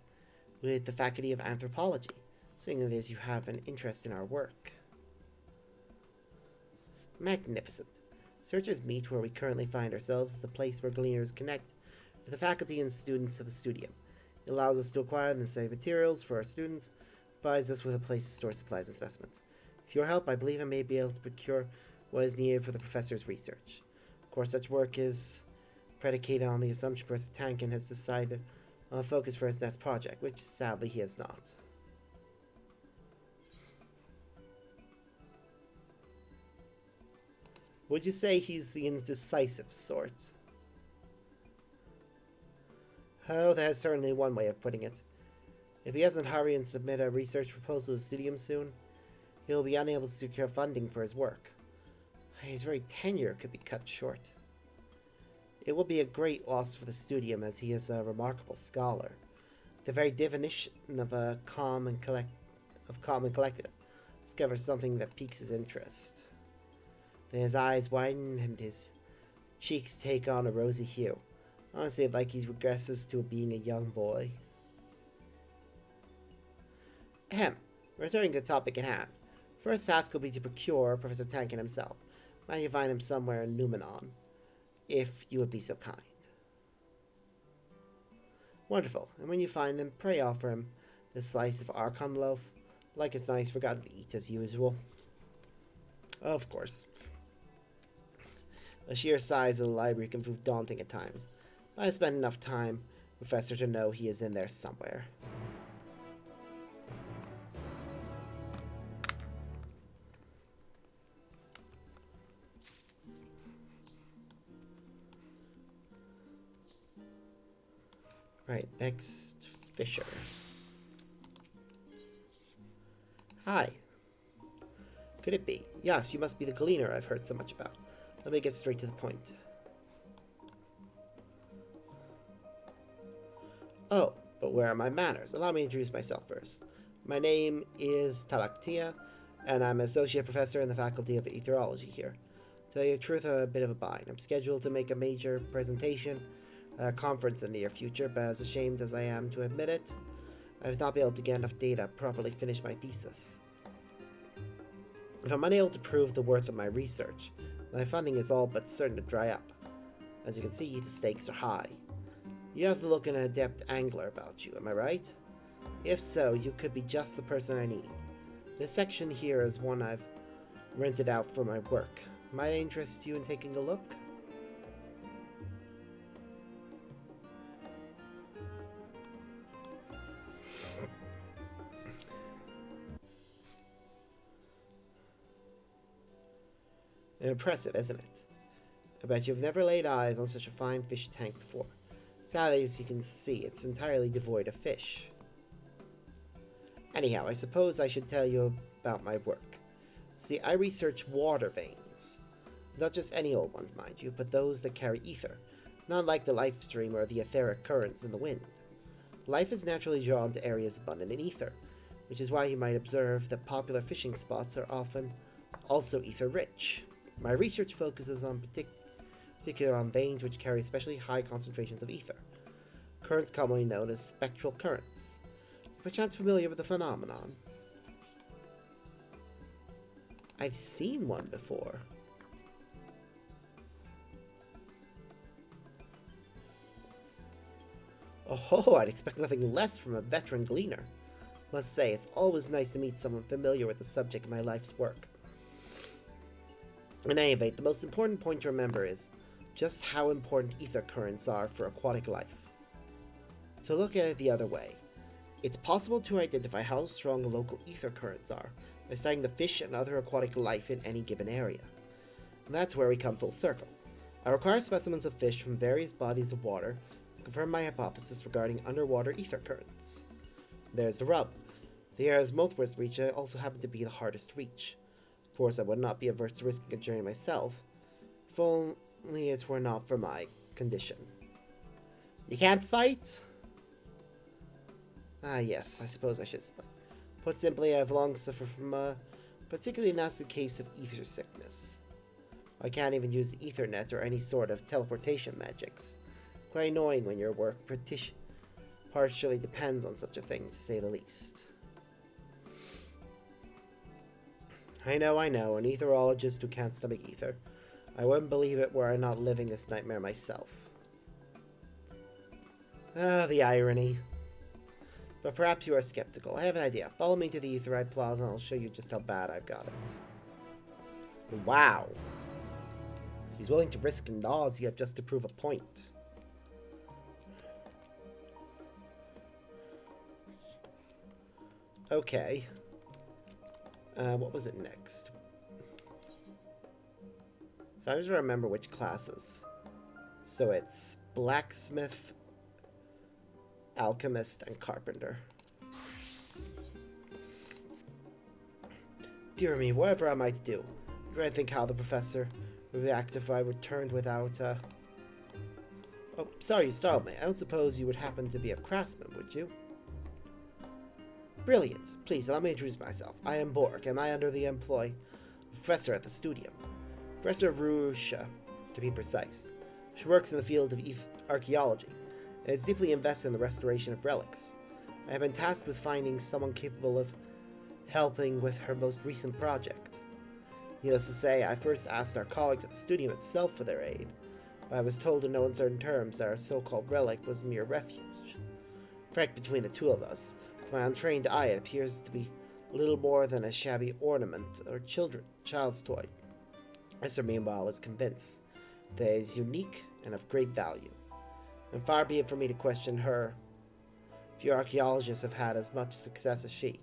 with the Faculty of Anthropology, seeing as you have an interest in our work. Magnificent. Searchers meet where we currently find ourselves as a place where gleaners connect with the faculty and students of the studium. It allows us to acquire the necessary materials for our students, provides us with a place to store supplies and specimens. With your help, I believe I may be able to procure what is needed for the professor's research. Of course, such work is predicated on the assumption Professor Tankin has decided on a focus for his next project, which sadly he has not. Would you say he's the indecisive sort? Oh, that's certainly one way of putting it. If he doesn't hurry and submit a research proposal to the studium soon, he'll be unable to secure funding for his work. His very tenure could be cut short. It will be a great loss for the studium, as he is a remarkable scholar. The very definition of calm and collected discovers something that piques his interest. Then his eyes widen and his cheeks take on a rosy hue. Honestly, like he regresses to being a young boy. Ahem. Returning to the topic at hand. First task will be to procure Professor Tankin himself. Might you find him somewhere in Numenon, if you would be so kind. Wonderful. And when you find him, pray offer him this slice of Archon loaf. Like it's nice, forgotten to eat as usual. Of course. The sheer size of the library can prove daunting at times. I spent enough time with Professor to know he is in there somewhere. Right, next, Fisher. Hi. Could it be? Yes, you must be the gleaner I've heard so much about. Let me get straight to the point. Oh, but where are my manners? Allow me to introduce myself first. My name is Talactia, and I'm an associate professor in the Faculty of Etherology here. To tell you the truth, I'm a bit of a bind. I'm scheduled to make a major presentation at a conference in the near future, but as ashamed as I am to admit it, I've not been able to get enough data to properly finish my thesis. If I'm unable to prove the worth of my research, my funding is all but certain to dry up. As you can see, the stakes are high. You have to look an adept angler about you, am I right? If so, you could be just the person I need. This section here is one I've rented out for my work. Might interest you in taking a look? Impressive, isn't it? I bet you've never laid eyes on such a fine fish tank before. Sadly, as you can see, it's entirely devoid of fish. Anyhow, I suppose I should tell you about my work. See, I research water veins. Not just any old ones, mind you, but those that carry ether, not like the life stream or the etheric currents in the wind. Life is naturally drawn to areas abundant in ether, which is why you might observe that popular fishing spots are often also ether-rich. My research focuses on particular on veins which carry especially high concentrations of ether, currents commonly known as spectral currents. Perchance familiar with the phenomenon? I've seen one before. Oh, I'd expect nothing less from a veteran gleaner. Must say, it's always nice to meet someone familiar with the subject of my life's work. In any event, the most important point to remember is just how important ether currents are for aquatic life. To look at it the other way, it's possible to identify how strong local ether currents are by studying the fish and other aquatic life in any given area. And that's where we come full circle. I require specimens of fish from various bodies of water to confirm my hypothesis regarding underwater ether currents. There's the rub. The area's most reach also happen to be the hardest to reach. Of course, I would not be averse to risking a journey myself, if only it were not for my condition. You can't fight? Ah, yes, I suppose I should explain. Put simply, I've long suffered from a particularly nasty case of ether sickness. I can't even use the Ethernet or any sort of teleportation magics. Quite annoying when your work partially depends on such a thing, to say the least. I know, an etherologist who can't stomach ether. I wouldn't believe it were I not living this nightmare myself. Ah, the irony. But perhaps you are skeptical. I have an idea. Follow me to the Aetheryte Plaza and I'll show you just how bad I've got it. Wow. He's willing to risk nausea just to prove a point. Okay. What was it next? So I just remember which classes. So it's Blacksmith, Alchemist, and Carpenter. Dear me, whatever am I to do? I'm trying to think how the professor would react if I returned without, Oh, sorry you startled me. I don't suppose you would happen to be a craftsman, would you? Brilliant. Please, allow me to introduce myself. I am Borg, and I under the employ of Professor at the studium. Professor Rusha, to be precise. She works in the field of archaeology, and is deeply invested in the restoration of relics. I have been tasked with finding someone capable of helping with her most recent project. Needless to say, I first asked our colleagues at the studium itself for their aid, but I was told in no uncertain terms that our so-called relic was mere refuge. In fact, between the two of us, to my untrained eye, it appears to be little more than a shabby ornament or child's toy. Esther, meanwhile, is convinced that it is unique and of great value. And far be it for me to question her. Few archaeologists have had as much success as she.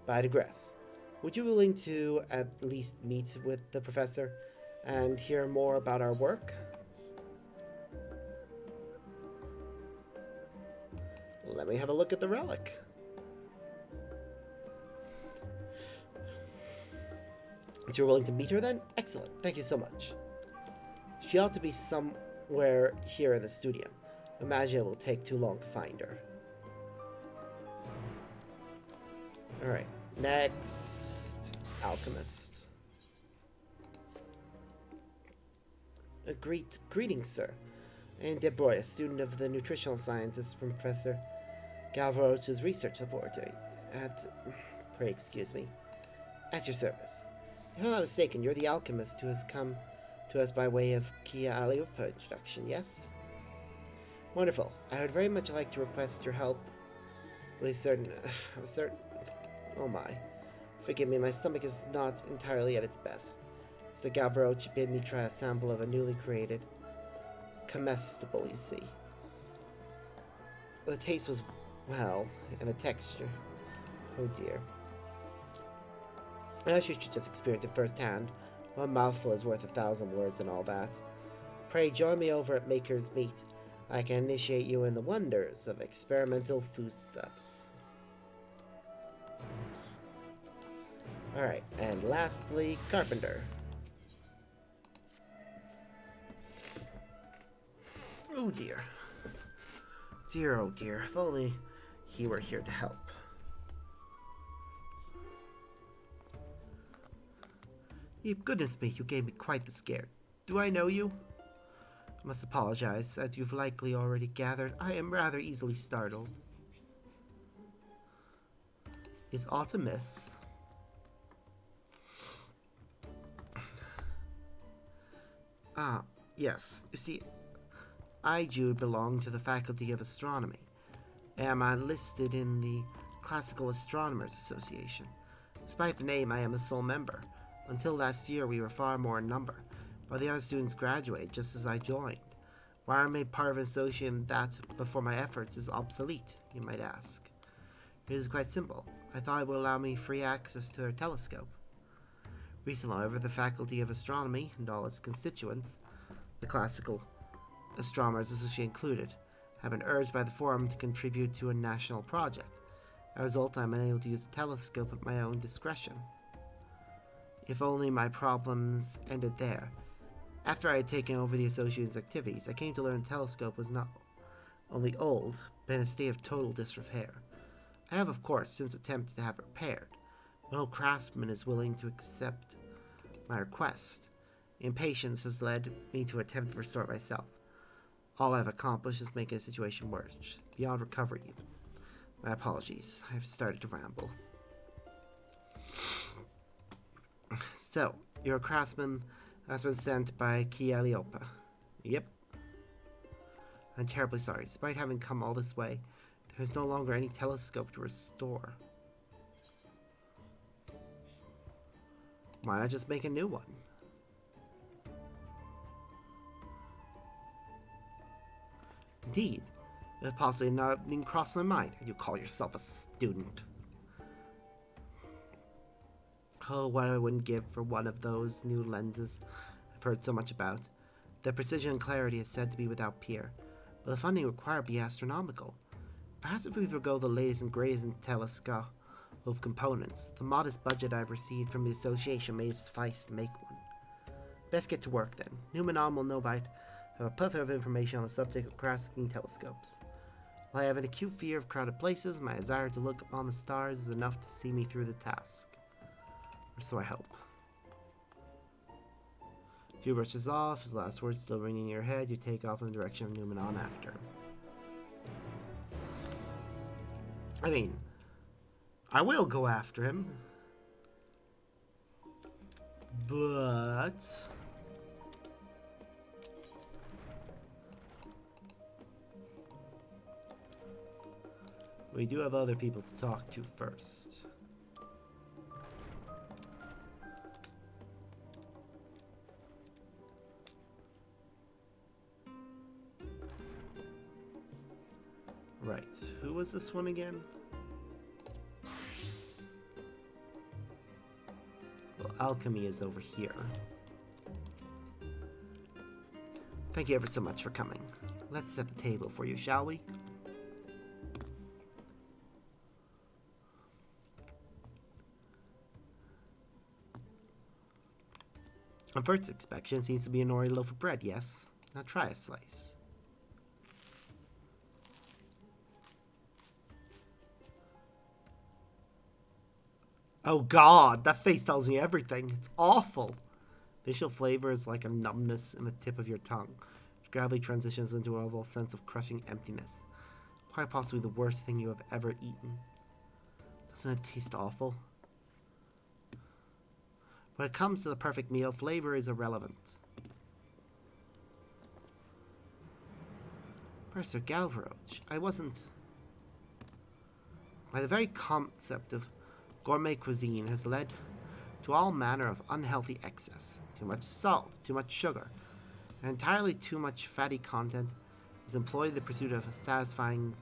But I digress. Would you be willing to at least meet with the professor and hear more about our work? Let me have a look at the relic. If you're willing to meet her then? Excellent. Thank you so much. She ought to be somewhere here in the studio. Imagine it will take too long to find her. Alright. Next. Alchemist. Greetings, sir. I am Debroy, a student of the nutritional scientist from Professor Galvaroch's research laboratory pray excuse me, at your service. If I'm not mistaken, you're the alchemist who has come to us by way of Kia Aliopa introduction, yes? Wonderful. I would very much like to request your help with oh my. Forgive me, my stomach is not entirely at its best. Sir Galvaroche bid me try a sample of a newly created comestible, you see. The taste was, well, and the texture. Oh dear. I guess you should just experience it firsthand. One mouthful is worth 1,000 words and all that. Pray join me over at Maker's Meat. I can initiate you in the wonders of experimental foodstuffs. Alright, and lastly, Carpenter. Oh dear. Dear, oh dear. If only he were here to help. Goodness me, you gave me quite the scare. Do I know you? I must apologize. As you've likely already gathered, I am rather easily startled. Is aught amiss? Ah, yes. You see, I, Jude, belong to the Faculty of Astronomy. Am I listed in the Classical Astronomers Association? Despite the name, I am a sole member. Until last year, we were far more in number, but the other students graduated just as I joined. Why I made part of an association that, before my efforts, is obsolete, you might ask. It is quite simple. I thought it would allow me free access to their telescope. Recently, however, the Faculty of Astronomy and all its constituents, the Classical Astronomers Association included, have been urged by the Forum to contribute to a national project. As a result, I am unable to use a telescope at my own discretion. If only my problems ended there. After I had taken over the association's activities, I came to learn the telescope was not only old, but in a state of total disrepair. I have, of course, since attempted to have it repaired. No craftsman is willing to accept my request. Impatience has led me to attempt to restore it myself. All I have accomplished is making the situation worse, beyond recovery even. My apologies. I have started to ramble. So, you're a craftsman that's been sent by Kialiopa. Yep. I'm terribly sorry. Despite having come all this way, there is no longer any telescope to restore. Why not just make a new one? Indeed. It possibly not even crossed my mind. You call yourself a student. Oh, what I wouldn't give for one of those new lenses I've heard so much about. Their precision and clarity is said to be without peer, but the funding required be astronomical. Perhaps if we forgo the latest and greatest in telescope components, the modest budget I've received from the association may suffice to make one. Best get to work then. Numenon will no doubt have a plethora of information on the subject of craftsman telescopes. While I have an acute fear of crowded places, my desire to look upon the stars is enough to see me through the task. Or so I hope. Hugh brushes off, his last words still ringing in your head. You take off in the direction of Numenon after him. I mean, I will go after him. But we do have other people to talk to first. Right, who was this one again? Well, alchemy is over here. Thank you ever so much for coming. Let's set the table for you, shall we? On first inspection, it seems to be an ordinary loaf of bread, yes? Now try a slice. Oh god, that face tells me everything. It's awful. The initial flavor is like a numbness in the tip of your tongue, which gradually transitions into a level sense of crushing emptiness. Quite possibly the worst thing you have ever eaten. Doesn't it taste awful? When it comes to the perfect meal, flavor is irrelevant. Professor Galvaroche, I wasn't... By the very concept of Gourmet cuisine has led to all manner of unhealthy excess. Too much salt, too much sugar, and entirely too much fatty content is employed in the pursuit of satisfying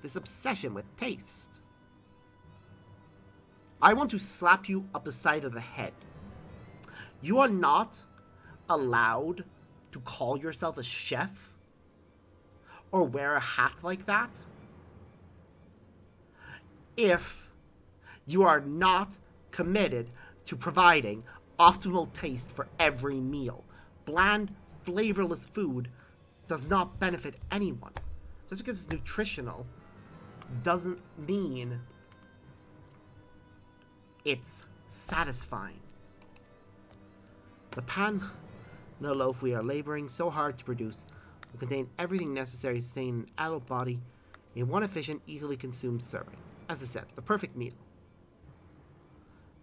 this obsession with taste. I want to slap you up the side of the head. You are not allowed to call yourself a chef or wear a hat like that if you are not committed to providing optimal taste for every meal. Bland, flavorless food does not benefit anyone. Just because it's nutritional doesn't mean it's satisfying. The pan no loaf we are laboring so hard to produce will contain everything necessary to sustain an adult body in one efficient, easily consumed serving. As I said, the perfect meal.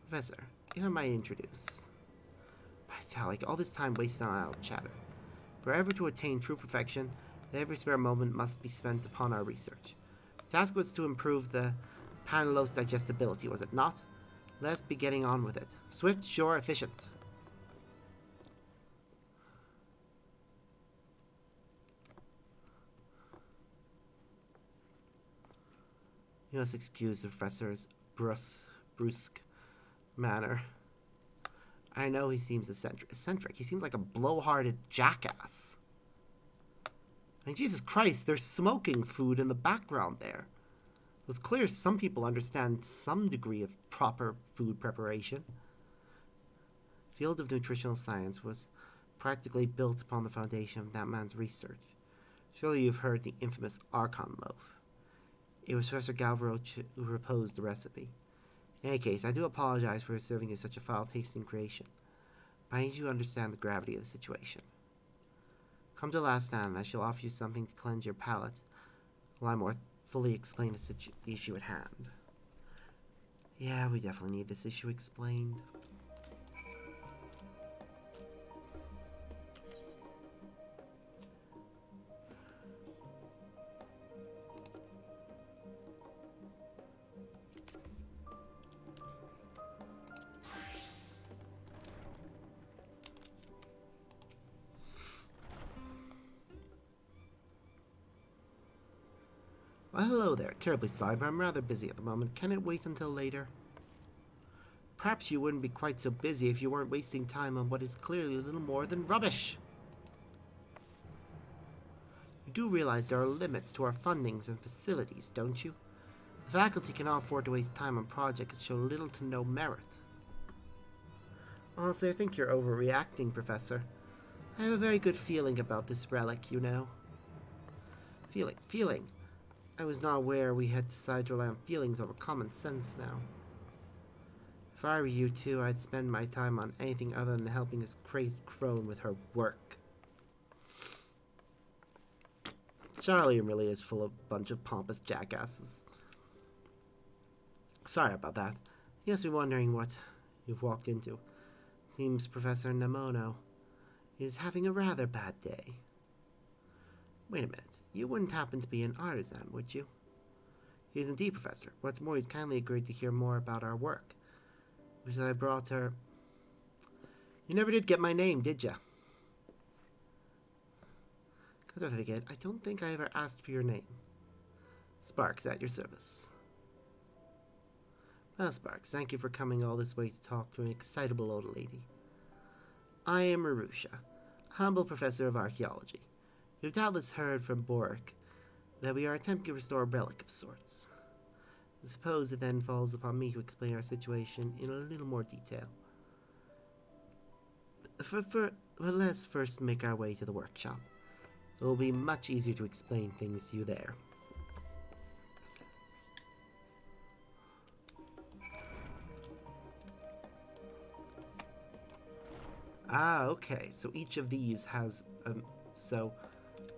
Professor, if I might introduce. By Thalik, all this time wasted on idle chatter. For ever to attain true perfection, every spare moment must be spent upon our research. The task was to improve the panloaf's digestibility, was it not? Let's be getting on with it. Swift, sure, efficient. You must excuse the professor's brusque manner. I know he seems eccentric. He seems like a blowharded jackass. I mean, Jesus Christ, there's smoking food in the background there. It was clear some people understand some degree of proper food preparation. The field of nutritional science was practically built upon the foundation of that man's research. Surely you've heard the infamous Archon loaf. It was Professor Galvaro who proposed the recipe. In any case, I do apologize for serving you such a foul-tasting creation, but I need you to understand the gravity of the situation. Come to the last stand, and I shall offer you something to cleanse your palate, while I more fully explain the issue at hand. Yeah, we definitely need this issue explained. Well, hello there. Terribly sorry, but I'm rather busy at the moment. Can it wait until later? Perhaps you wouldn't be quite so busy if you weren't wasting time on what is clearly little more than rubbish. You do realize there are limits to our fundings and facilities, don't you? The faculty cannot afford to waste time on projects that show little to no merit. Honestly, I think you're overreacting, Professor. I have a very good feeling about this relic, you know. Feeling. I was not aware we had decided to rely on feelings over common sense now. If I were you two, I'd spend my time on anything other than helping this crazed crone with her work. Charlie really is full of a bunch of pompous jackasses. Sorry about that. You must be wondering what you've walked into. Seems Professor Nemono is having a rather bad day. Wait a minute. You wouldn't happen to be an artisan, would you? He is indeed, Professor. What's more, he's kindly agreed to hear more about our work, which I brought her. You never did get my name, did ya? Because I forget, I don't think I ever asked for your name. Sparks, at your service. Well, Sparks, thank you for coming all this way to talk to an excitable old lady. I am Marusha, humble professor of archaeology. You've doubtless heard from Boric that we are attempting to restore a relic of sorts. I suppose it then falls upon me to explain our situation in a little more detail. But let's first make our way to the workshop. It will be much easier to explain things to you there. Ah, okay. So each of these has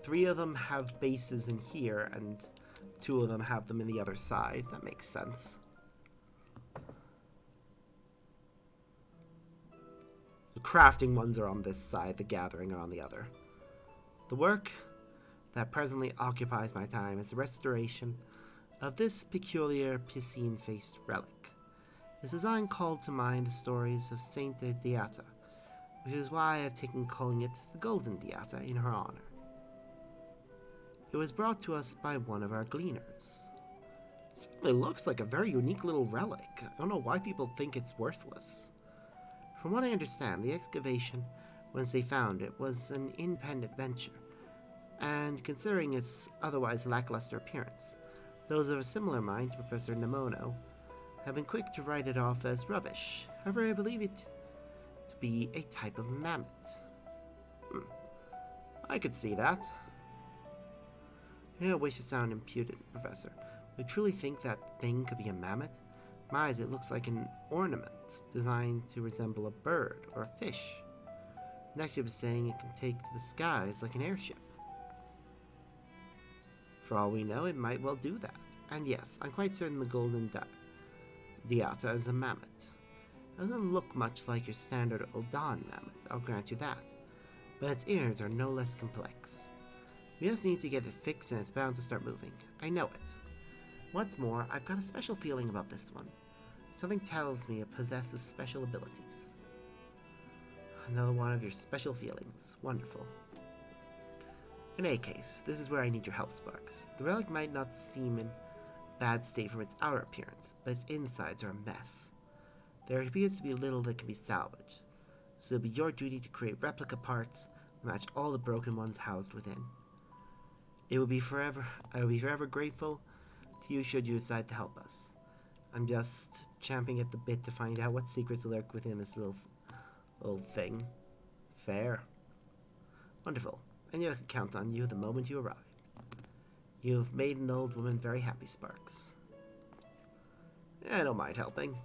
three of them have bases in here, and two of them have them in the other side. That makes sense. The crafting ones are on this side, the gathering are on the other. The work that presently occupies my time is the restoration of this peculiar piscine-faced relic. Its design called to mind the stories of Saint Diata, which is why I've taken calling it the Golden Diata in her honor. It was brought to us by one of our gleaners. It looks like a very unique little relic. I don't know why people think it's worthless. From what I understand, the excavation, once they found it, was an independent venture, and considering its otherwise lackluster appearance, those of a similar mind to Professor Nemono have been quick to write it off as rubbish. However, I believe it to be a type of mammoth. I could see that. You don't wish to sound impudent, Professor. You truly think that thing could be a mammoth? My eyes, it looks like an ornament designed to resemble a bird or a fish. Next, it was saying it can take to the skies like an airship. For all we know, it might well do that. And yes, I'm quite certain the Golden Diata is a mammoth. It doesn't look much like your standard Uldan mammoth, I'll grant you that. But its ears are no less complex. We just need to get it fixed and it's bound to start moving. I know it. What's more, I've got a special feeling about this one. Something tells me it possesses special abilities. Another one of your special feelings. Wonderful. In any case, this is where I need your help, Sparks. The relic might not seem in bad state from its outer appearance, but its insides are a mess. There appears to be little that can be salvaged, so it'll be your duty to create replica parts that match all the broken ones housed within. I will be forever grateful to you should you decide to help us. I'm just champing at the bit to find out what secrets lurk within this little thing. Fair. Wonderful. I knew I could count on you the moment you arrived. You've made an old woman very happy, Sparks. I don't mind helping.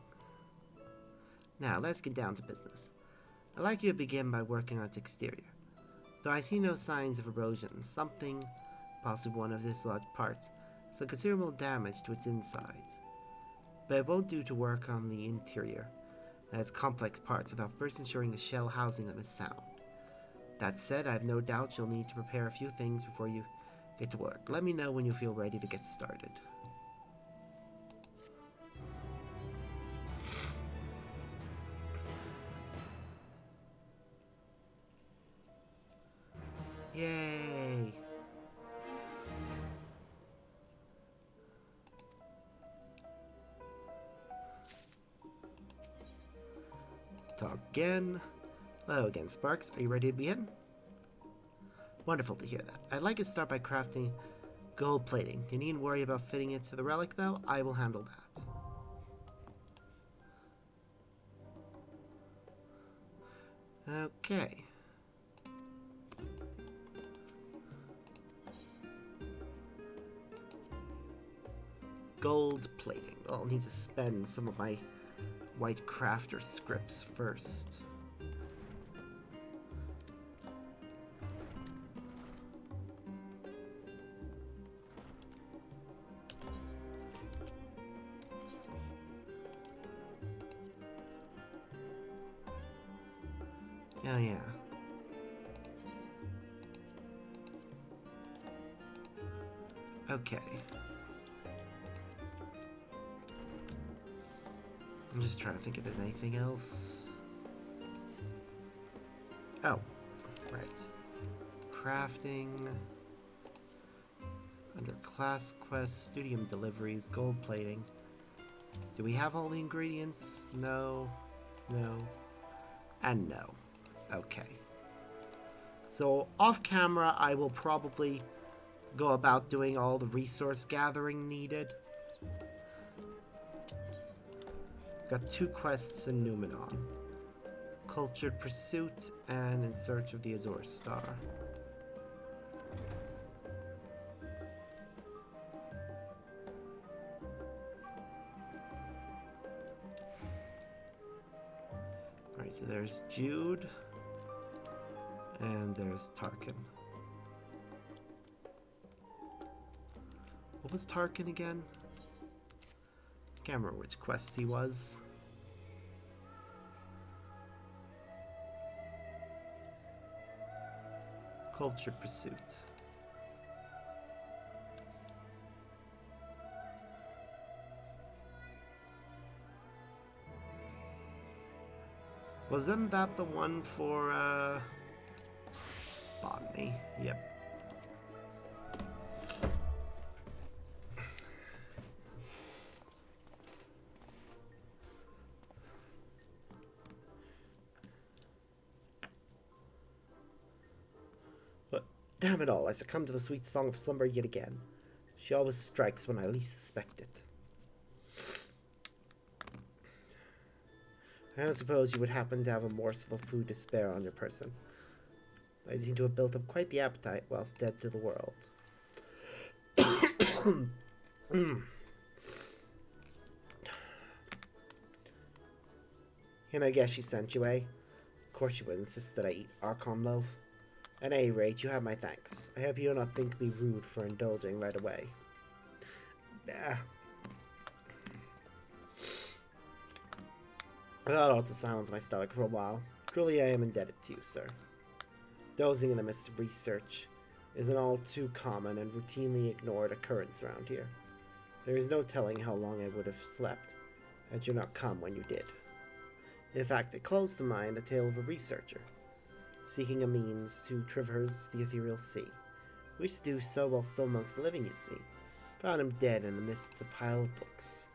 Now, let's get down to business. I'd like you to begin by working on its exterior. Though I see no signs of erosion, something, possibly one of this large parts, some considerable damage to its insides. But it won't do to work on the interior, as complex parts, without first ensuring the shell housing them is sound. That said, I have no doubt you'll need to prepare a few things before you get to work. Let me know when you feel ready to get started. Yay! Talk again. Hello again, Sparks. Are you ready to begin? Wonderful to hear that. I'd like to start by crafting gold plating. You needn't worry about fitting it to the relic, though. I will handle that. Okay. Gold plating. Well, I'll need to spend some of my white crafter scripts first. Oh yeah. Okay. I'm just trying to think if there's anything else. Oh, right. Crafting. Under class quests, studium deliveries, gold plating. Do we have all the ingredients? No. No. And no. Okay. So off camera, I will probably go about doing all the resource gathering needed. Got 2 quests in Numenon. Cultured Pursuit and In Search of the Azure Star. Alright, so there's Jude. And there's Tarkin. What was Tarkin again? Can't remember which quest he was. Culture Pursuit. Wasn't that the one for, botany? Yep. But, damn it all, I succumb to the sweet song of slumber yet again. She always strikes when I least suspect it. I don't suppose you would happen to have a morsel of food to spare on your person. I seem to have built up quite the appetite whilst dead to the world. And I guess she sent you, eh? Of course she would insist that I eat Archon loaf. At any rate, you have my thanks. I hope you do not think me rude for indulging right away. Nah. I thought ought to silence my stomach for a while. Truly I am indebted to you, sir. Dozing in the midst of research is an all too common and routinely ignored occurrence around here. There is no telling how long I would have slept had you not come when you did. In fact, it calls to mind the tale of a researcher seeking a means to traverse the ethereal sea. He wished to do so while still amongst the living, you see. Found him dead in the midst of a pile of books.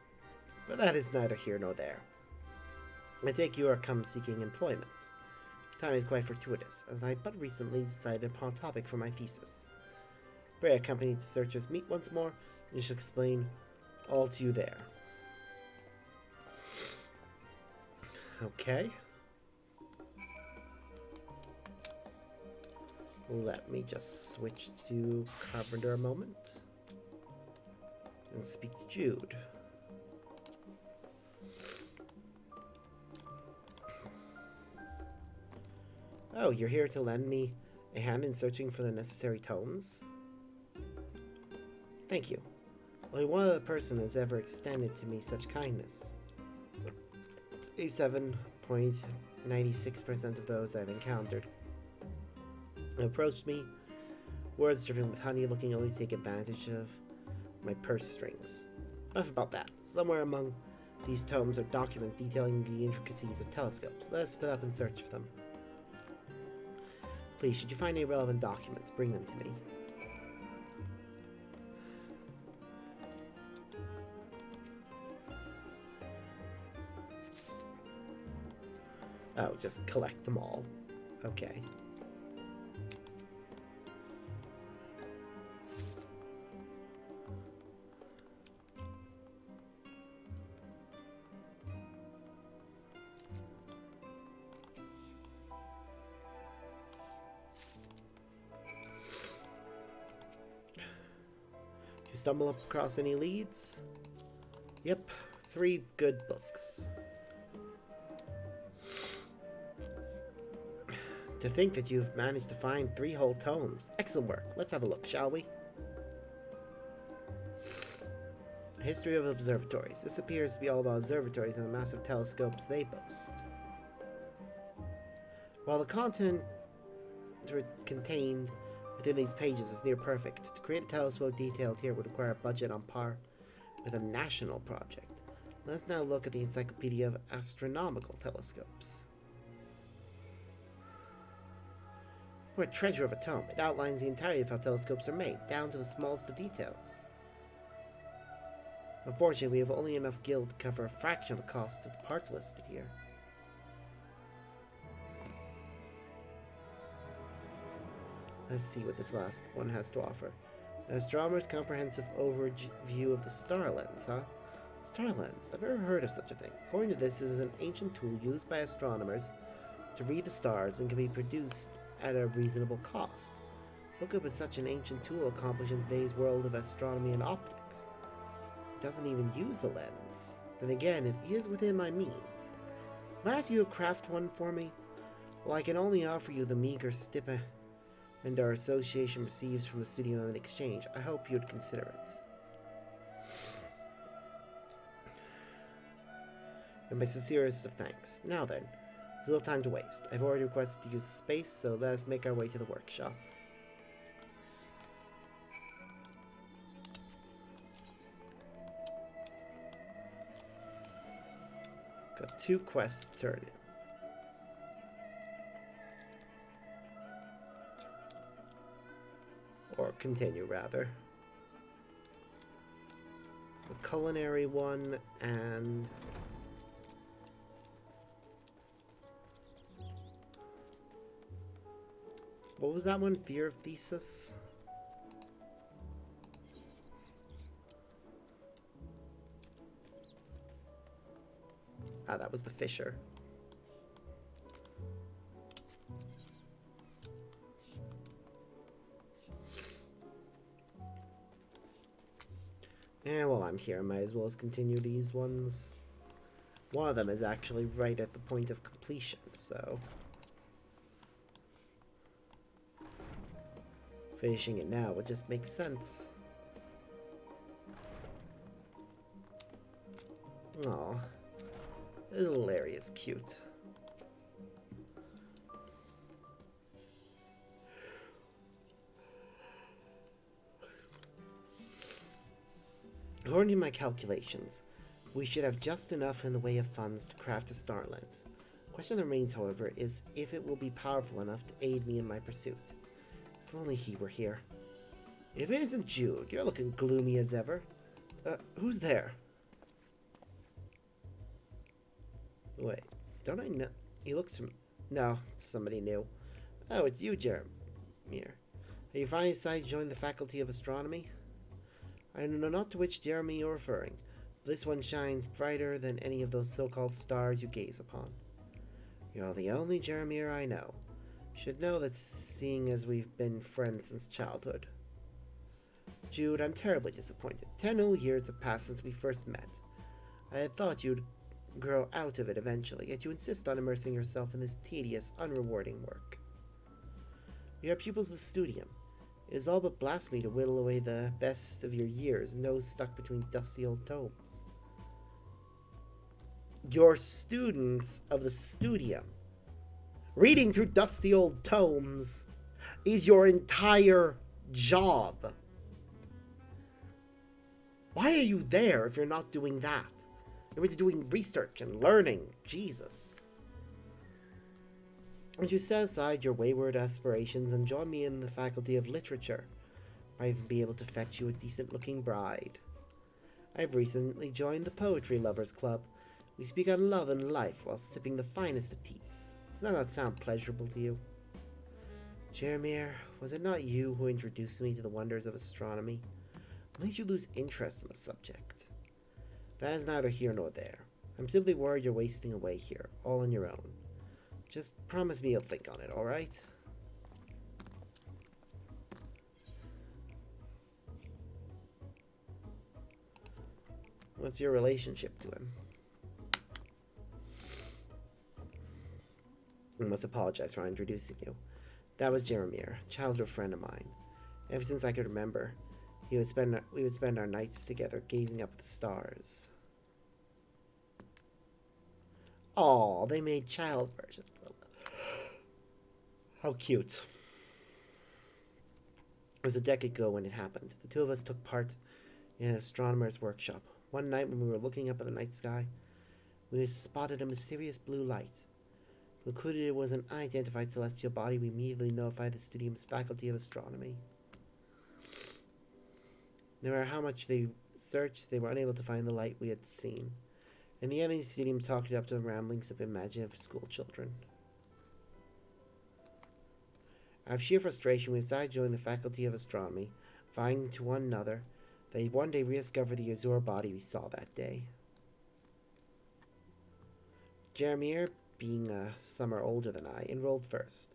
But that is neither here nor there. I take you are come seeking employment. Time is quite fortuitous, as I but recently decided upon a topic for my thesis. Pray accompany the searchers meet once more, and shall explain all to you there. Okay. Let me just switch to Carpenter a moment and speak to Jude. Oh, you're here to lend me a hand in searching for the necessary tomes? Thank you. Only one other person has ever extended to me such kindness. 87.96% of those I've encountered approached me, words dripping with honey, looking only to take advantage of my purse strings. Enough about that. Somewhere among these tomes are documents detailing the intricacies of telescopes. Let us split up and search for them. Please, should you find any relevant documents, bring them to me. Oh, just collect them all. Okay. You stumble across any leads? Yep, 3 good books. To think that you've managed to find 3 whole tomes. Excellent work. Let's have a look, shall we? History of observatories. This appears to be all about observatories and the massive telescopes they boast. While the content contained within these pages is near perfect, to create a telescope detailed here would require a budget on par with a national project. Let's now look at the Encyclopedia of Astronomical Telescopes. What a treasure of a tome. It outlines the entirety of how telescopes are made, down to the smallest of details. Unfortunately, we have only enough gil to cover a fraction of the cost of the parts listed here. Let's see what this last one has to offer. An astronomer's comprehensive overview of the star lens, huh? Star lens? I've never heard of such a thing. According to this, it is an ancient tool used by astronomers to read the stars and can be produced at a reasonable cost. What good would such an ancient tool accomplish in today's world of astronomy and optics? It doesn't even use a lens. Then again, it is within my means. Will I ask you to craft one for me? Well, I can only offer you the meager stipend and our association receives from the studio in exchange. I hope you'd consider it. And my sincerest of thanks. Now then, there's little time to waste. I've already requested to use the space, so let us make our way to the workshop. Got 2 quests to turn in. continue, rather. A culinary one, and... what was that one? Fear of Thesis? Ah, that was the Fisher. Yeah, well, I'm here. Might as well as continue these ones. One of them is actually right at the point of completion, so... finishing it now would just make sense. Aw. This little area is cute. According to my calculations, we should have just enough in the way of funds to craft a star lens. The question that remains, however, is if it will be powerful enough to aid me in my pursuit. If only he were here. If it isn't Jude, you're looking gloomy as ever. Who's there? Wait, don't I know? He looks from... no, it's somebody new. Oh, it's you, Jeremiah. Have you finally decided to join the Faculty of Astronomy? I know not to which Jeremy you're referring. This one shines brighter than any of those so-called stars you gaze upon. You're the only Jeremy I know. You should know that, seeing as we've been friends since childhood. Jude, I'm terribly disappointed. 10 whole years have passed since we first met. I had thought you'd grow out of it eventually, yet you insist on immersing yourself in this tedious, unrewarding work. You are pupils of the Studium. It is all but blasphemy to whittle away the best of your years, nose stuck between dusty old tomes. You're students of the Studium. Reading through dusty old tomes is your entire job. Why are you there if you're not doing that? You're really doing research and learning. Jesus. Would you set aside your wayward aspirations and join me in the Faculty of Literature? I might even be able to fetch you a decent-looking bride. I've recently joined the Poetry Lovers Club. We speak on love and life while sipping the finest of teas. Does that not sound pleasurable to you? Jeremiah, was it not you who introduced me to the wonders of astronomy? What made you lose interest in the subject? That is neither here nor there. I'm simply worried you're wasting away here, all on your own. Just promise me you'll think on it, alright? What's your relationship to him? I must apologize for introducing you. That was Jeremiah, a childhood friend of mine. Ever since I could remember, we would spend our nights together gazing up at the stars. Aw, they made child versions of them. How cute. It was a decade ago when it happened. The two of us took part in an astronomer's workshop. One night when we were looking up at the night sky, we spotted a mysterious blue light. We concluded it was an unidentified celestial body. We immediately notified the Studium's Faculty of Astronomy. No matter how much they searched, they were unable to find the light we had seen. In the end, the Studium talked it up to the ramblings of imaginative school children. Out of sheer frustration, we decided to join the Faculty of Astronomy, vowing to one another that we'd one day rediscover the azure body we saw that day. Jeremiah, being a summer older than I, enrolled first.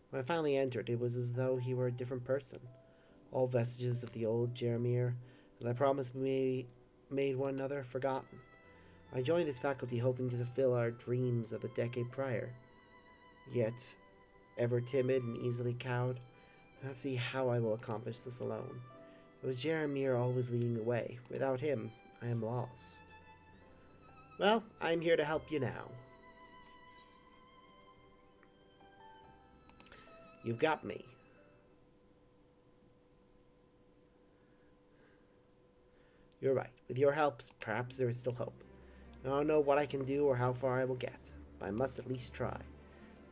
When I finally entered, it was as though he were a different person. All vestiges of the old Jeremiah and the promise we made one another forgotten. I joined this faculty hoping to fulfill our dreams of a decade prior. Yet, ever timid and easily cowed, I don't see how I will accomplish this alone. It was Jeremiah always leading the way. Without him, I am lost. Well, I'm here to help you now. You've got me. You're right. With your help, perhaps there is still hope. I don't know what I can do or how far I will get, but I must at least try.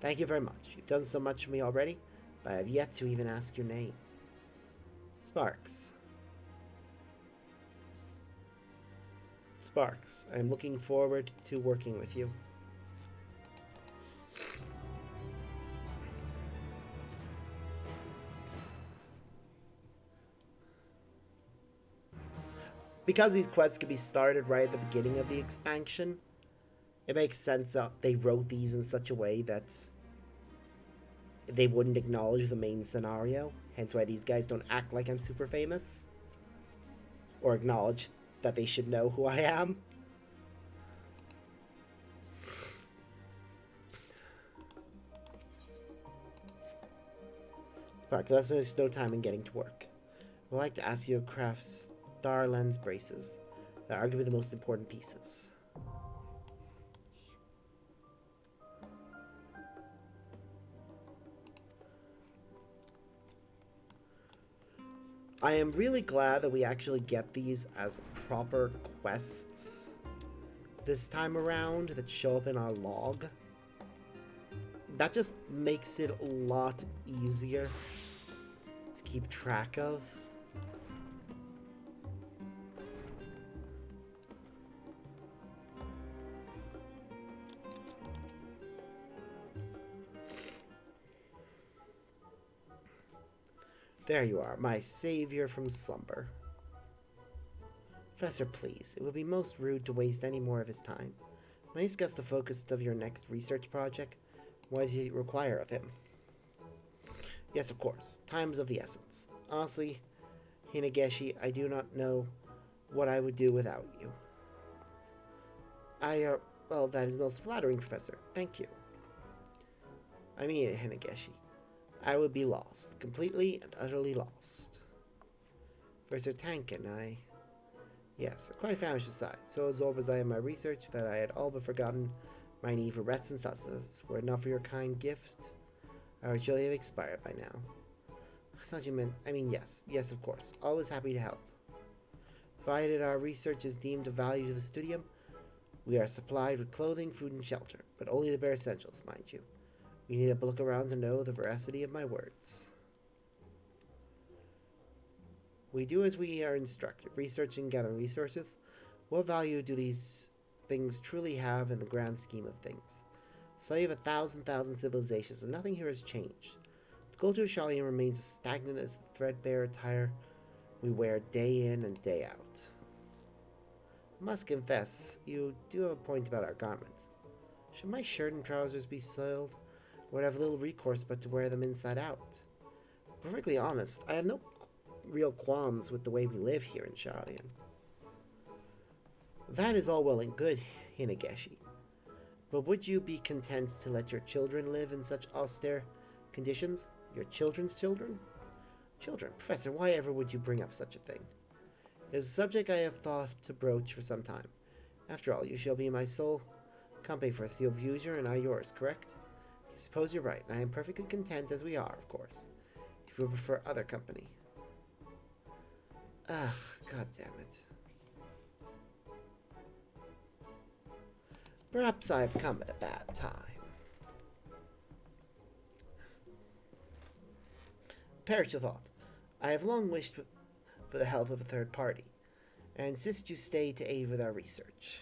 Thank you very much. You've done so much for me already, but I have yet to even ask your name. Sparks. Sparks, I'm looking forward to working with you. Because these quests could be started right at the beginning of the expansion, it makes sense that they wrote these in such a way that they wouldn't acknowledge the main scenario. Hence why these guys don't act like I'm super famous. Or acknowledge that they should know who I am. Spark, there's no time in getting to work. I would like to ask you to craft star lens braces. They're arguably the most important pieces. I am really glad that we actually get these as proper quests this time around that show up in our log. That just makes it a lot easier to keep track of. There you are, my savior from slumber. Professor, please, it would be most rude to waste any more of his time. May I discuss the focus of your next research project? What does he require of him? Yes, of course. Time is of the essence. Honestly, Hinageshi, I do not know what I would do without you. Well, that is most flattering, Professor. Thank you. I mean it, Hinageshi. I would be lost. Completely and utterly lost. Professor Tankin, Yes, quite famished aside. So absorbed was I in my research that I had all but forgotten my need for rest and sustenance. Were it not for your kind gift, I would surely have expired by now. I thought you meant... yes, of course. Always happy to help. Provided our research is deemed of value to the studium, we are supplied with clothing, food, and shelter, but only the bare essentials, mind you. We need to look around to know the veracity of my words. We do as we are instructed, researching and gathering resources. What value do these things truly have in the grand scheme of things? Study of 1,000 civilizations, and nothing here has changed. The culture of Charlian remains as stagnant as the threadbare attire we wear day in and day out. I must confess, you do have a point about our garments. Should my shirt and trousers be soiled? I would have little recourse but to wear them inside out. Perfectly honest, I have no real qualms with the way we live here in Charlian. That is all well and good, Hinageshi. But would you be content to let your children live in such austere conditions? Your children's children? Children? Professor, why ever would you bring up such a thing? It is a subject I have thought to broach for some time. After all, you shall be my sole company for your future and I yours, correct? I suppose you're right, and I am perfectly content as we are, of course. If you would prefer other company. Ugh, god damn it. Perhaps I've come at a bad time. Perish the thought. I have long wished for the help of a third party. I insist you stay to aid with our research.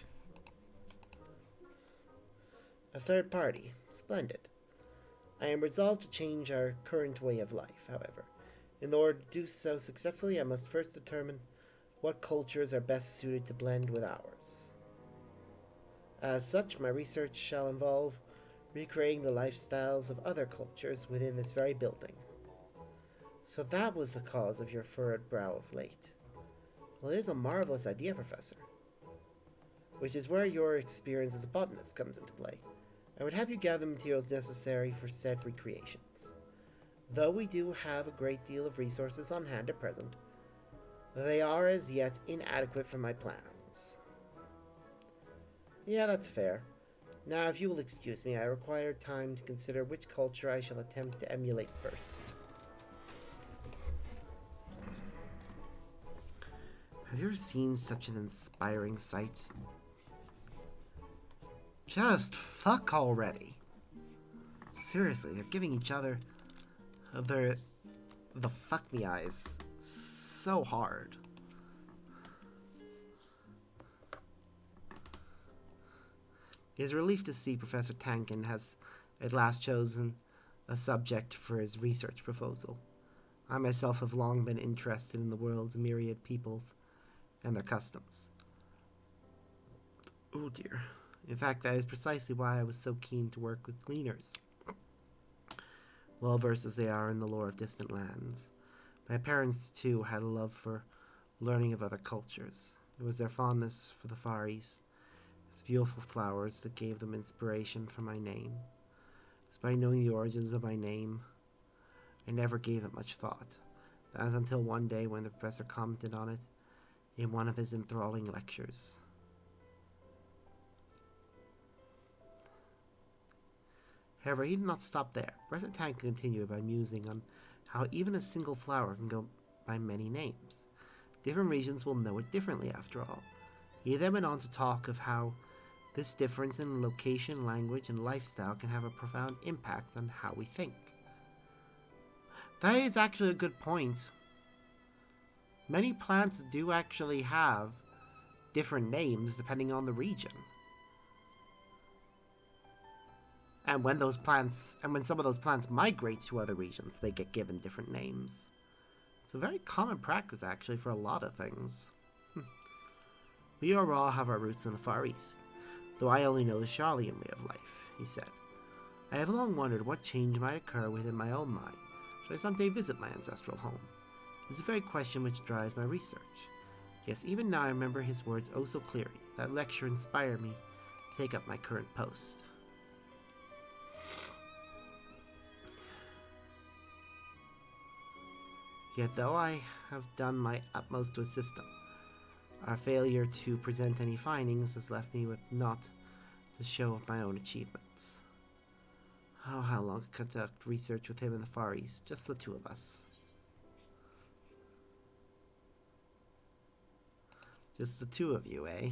A third party. Splendid. I am resolved to change our current way of life, however. In order to do so successfully, I must first determine what cultures are best suited to blend with ours. As such, my research shall involve recreating the lifestyles of other cultures within this very building. So that was the cause of your furrowed brow of late. Well, it is a marvelous idea, Professor. Which is where your experience as a botanist comes into play. I would have you gather the materials necessary for said recreations. Though we do have a great deal of resources on hand at present, they are as yet inadequate for my plans. Yeah, that's fair. Now, if you will excuse me, I require time to consider which culture I shall attempt to emulate first. Have you ever seen such an inspiring sight? Just fuck already. Seriously, they're giving each other the fuck me eyes so hard. He is relieved to see Professor Tankin has at last chosen a subject for his research proposal. I myself have long been interested in the world's myriad peoples and their customs. Oh dear. In fact, that is precisely why I was so keen to work with gleaners, well versed as they are in the lore of distant lands. My parents, too, had a love for learning of other cultures. It was their fondness for the Far East, its beautiful flowers, that gave them inspiration for my name. Despite knowing the origins of my name, I never gave it much thought. That was until one day when the professor commented on it in one of his enthralling lectures. However, he did not stop there. Professor Tank continued by musing on how even a single flower can go by many names. Different regions will know it differently, after all. He then went on to talk of how this difference in location, language, and lifestyle can have a profound impact on how we think. That is actually a good point. Many plants do actually have different names depending on the region. And when some of those plants migrate to other regions, they get given different names. It's a very common practice, actually, for a lot of things. We all have our roots in the Far East, though I only know the Charlian way of life, he said. I have long wondered what change might occur within my own mind should I someday visit my ancestral home. It's a very question which drives my research. Yes, even now I remember his words oh so clearly. That lecture inspired me to take up my current post. Yet though I have done my utmost to assist them, our failure to present any findings has left me with naught to show of my own achievements. Oh, how long to conduct research with him in the Far East, just the two of us. Just the two of you, eh?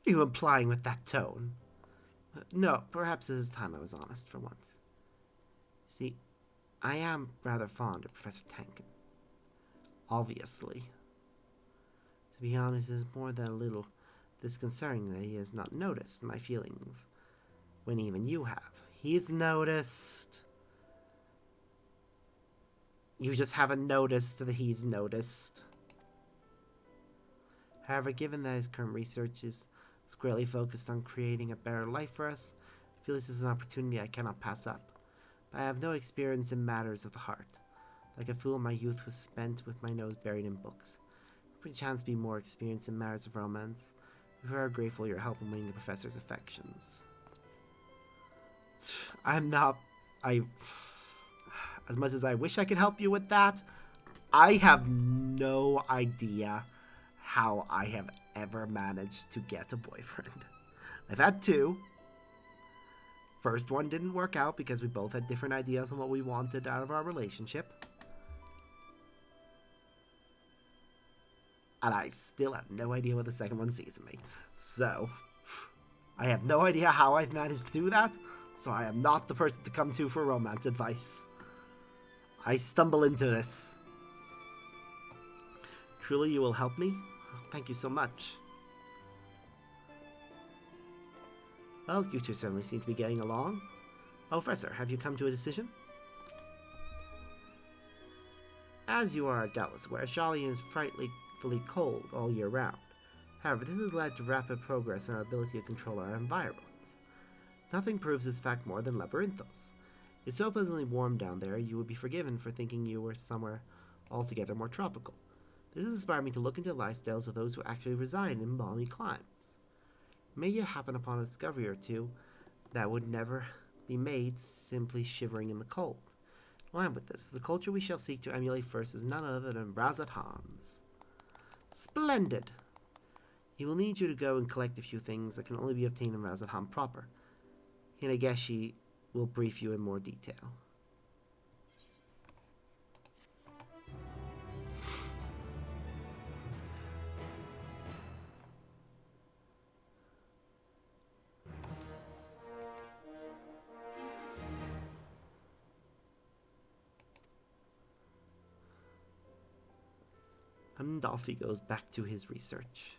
What are you implying with that tone? No, perhaps it is time I was honest for once. See, I am rather fond of Professor Tankin. Obviously. To be honest, it is more than a little disconcerting that he has not noticed my feelings, when even you have. He's noticed. You just haven't noticed that he's noticed. However, given that his current research is squarely focused on creating a better life for us, I feel this is an opportunity I cannot pass up. But I have no experience in matters of the heart. Like a fool, my youth was spent with my nose buried in books. Perchance be more experienced in matters of romance. We are grateful for your help in winning the professor's affections. As much as I wish I could help you with that, I have no idea how I have ever managed to get a boyfriend. I've had two. First one didn't work out because we both had different ideas on what we wanted out of our relationship. And I still have no idea what the second one sees in me. So, I have no idea how I've managed to do that, so I am not the person to come to for romance advice. I stumble into this. Truly you will help me? Thank you so much. Well, you two certainly seem to be getting along. Oh, Professor, have you come to a decision? As you are doubtless aware, Shalian is frightfully cold all year round. However, this has led to rapid progress in our ability to control our environments. Nothing proves this fact more than Labyrinthos. It's so pleasantly warm down there, you would be forgiven for thinking you were somewhere altogether more tropical. This has inspired me to look into the lifestyles of those who actually reside in balmy climes. May yet happen upon a discovery or two that would never be made simply shivering in the cold. In line with this, the culture we shall seek to emulate first is none other than Razathan's. Splendid! He will need you to go and collect a few things that can only be obtained in Razathan proper. And I guess she will brief you in more detail. And off he goes back to his research.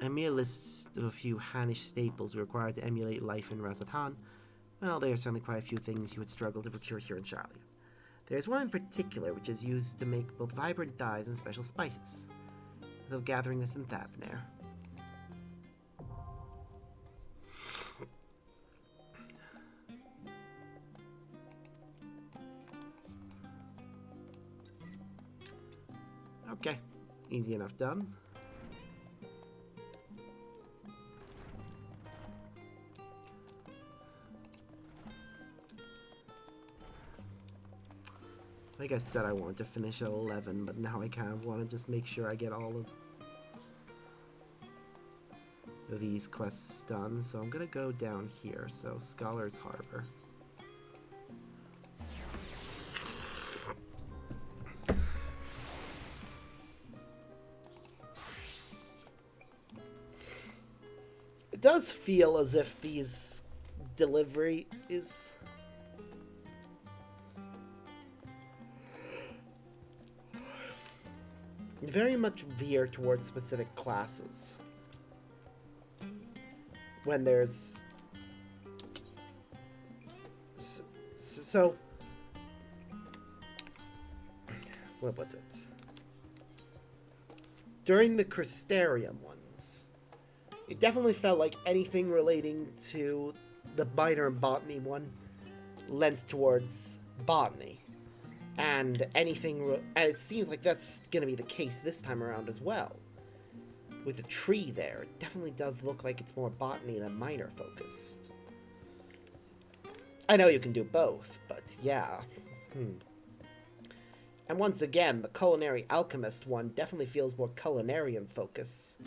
A mere list of a few Hannish staples required to emulate life in Razatan. Well, there are certainly quite a few things you would struggle to procure here in Charlia. There's one in particular which is used to make both vibrant dyes and special spices. Though gathering this in Thavnair. Okay, easy enough done. Like I said, I wanted to finish at 11, but now I kind of want to just make sure I get all of these quests done. So I'm going to go down here. So Scholar's Harbor. It does feel as if these delivery is... very much veer towards specific classes. When there's... So... What was it? During the Crystarium ones, it definitely felt like anything relating to the minor and botany one lent towards botany. And anything, and it seems like that's going to be the case this time around as well. With the tree there, it definitely does look like it's more botany than minor focused. I know you can do both, but yeah. And once again, the Culinary Alchemist one definitely feels more culinarian focused.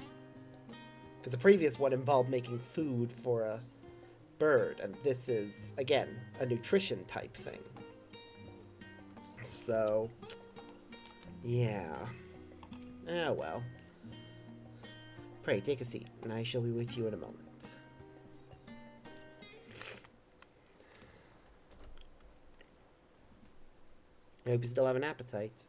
Because the previous one involved making food for a bird, and this is, again, a nutrition type thing. So, yeah. Ah, well. Pray, take a seat, and I shall be with you in a moment. I hope you still have an appetite.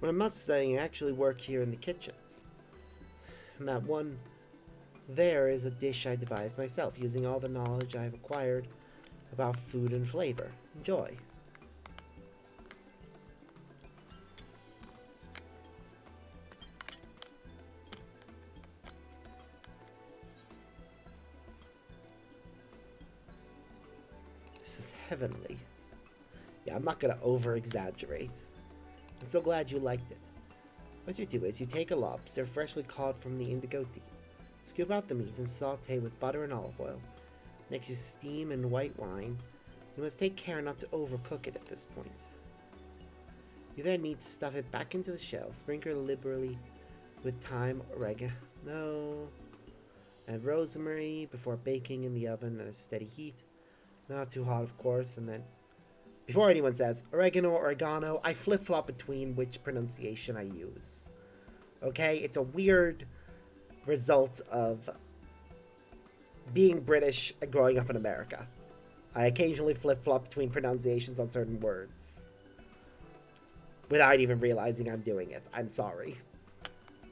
But I must say, I actually work here in the kitchens. And that one there is a dish I devised myself, using all the knowledge I've acquired about food and flavor. Enjoy. This is heavenly. Yeah, I'm not gonna over-exaggerate. I'm so glad you liked it. What you do is you take a lobster freshly caught from the Indigoti, scoop out the meat and saute with butter and olive oil. Next you steam in white wine. You must take care not to overcook it at this point. You then need to stuff it back into the shell, sprinkle liberally with thyme, oregano, and rosemary before baking in the oven at a steady heat. Not too hot, of course, and then... Before anyone says oregano or oregano, I flip-flop between which pronunciation I use. Okay? It's a weird result of being British and growing up in America. I occasionally flip-flop between pronunciations on certain words. Without even realizing I'm doing it. I'm sorry.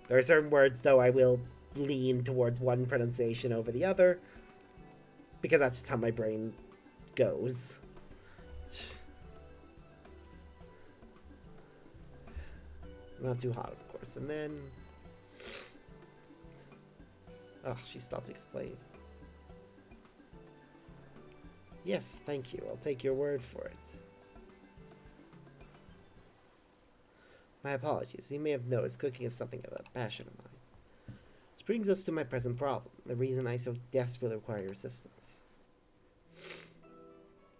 There are certain words, though, I will lean towards one pronunciation over the other. Because that's just how my brain goes. Not too hot, of course. And then... Oh, she stopped explaining. Yes, thank you. I'll take your word for it. My apologies. You may have noticed cooking is something of a passion of mine. Which brings us to my present problem, the reason I so desperately require your assistance.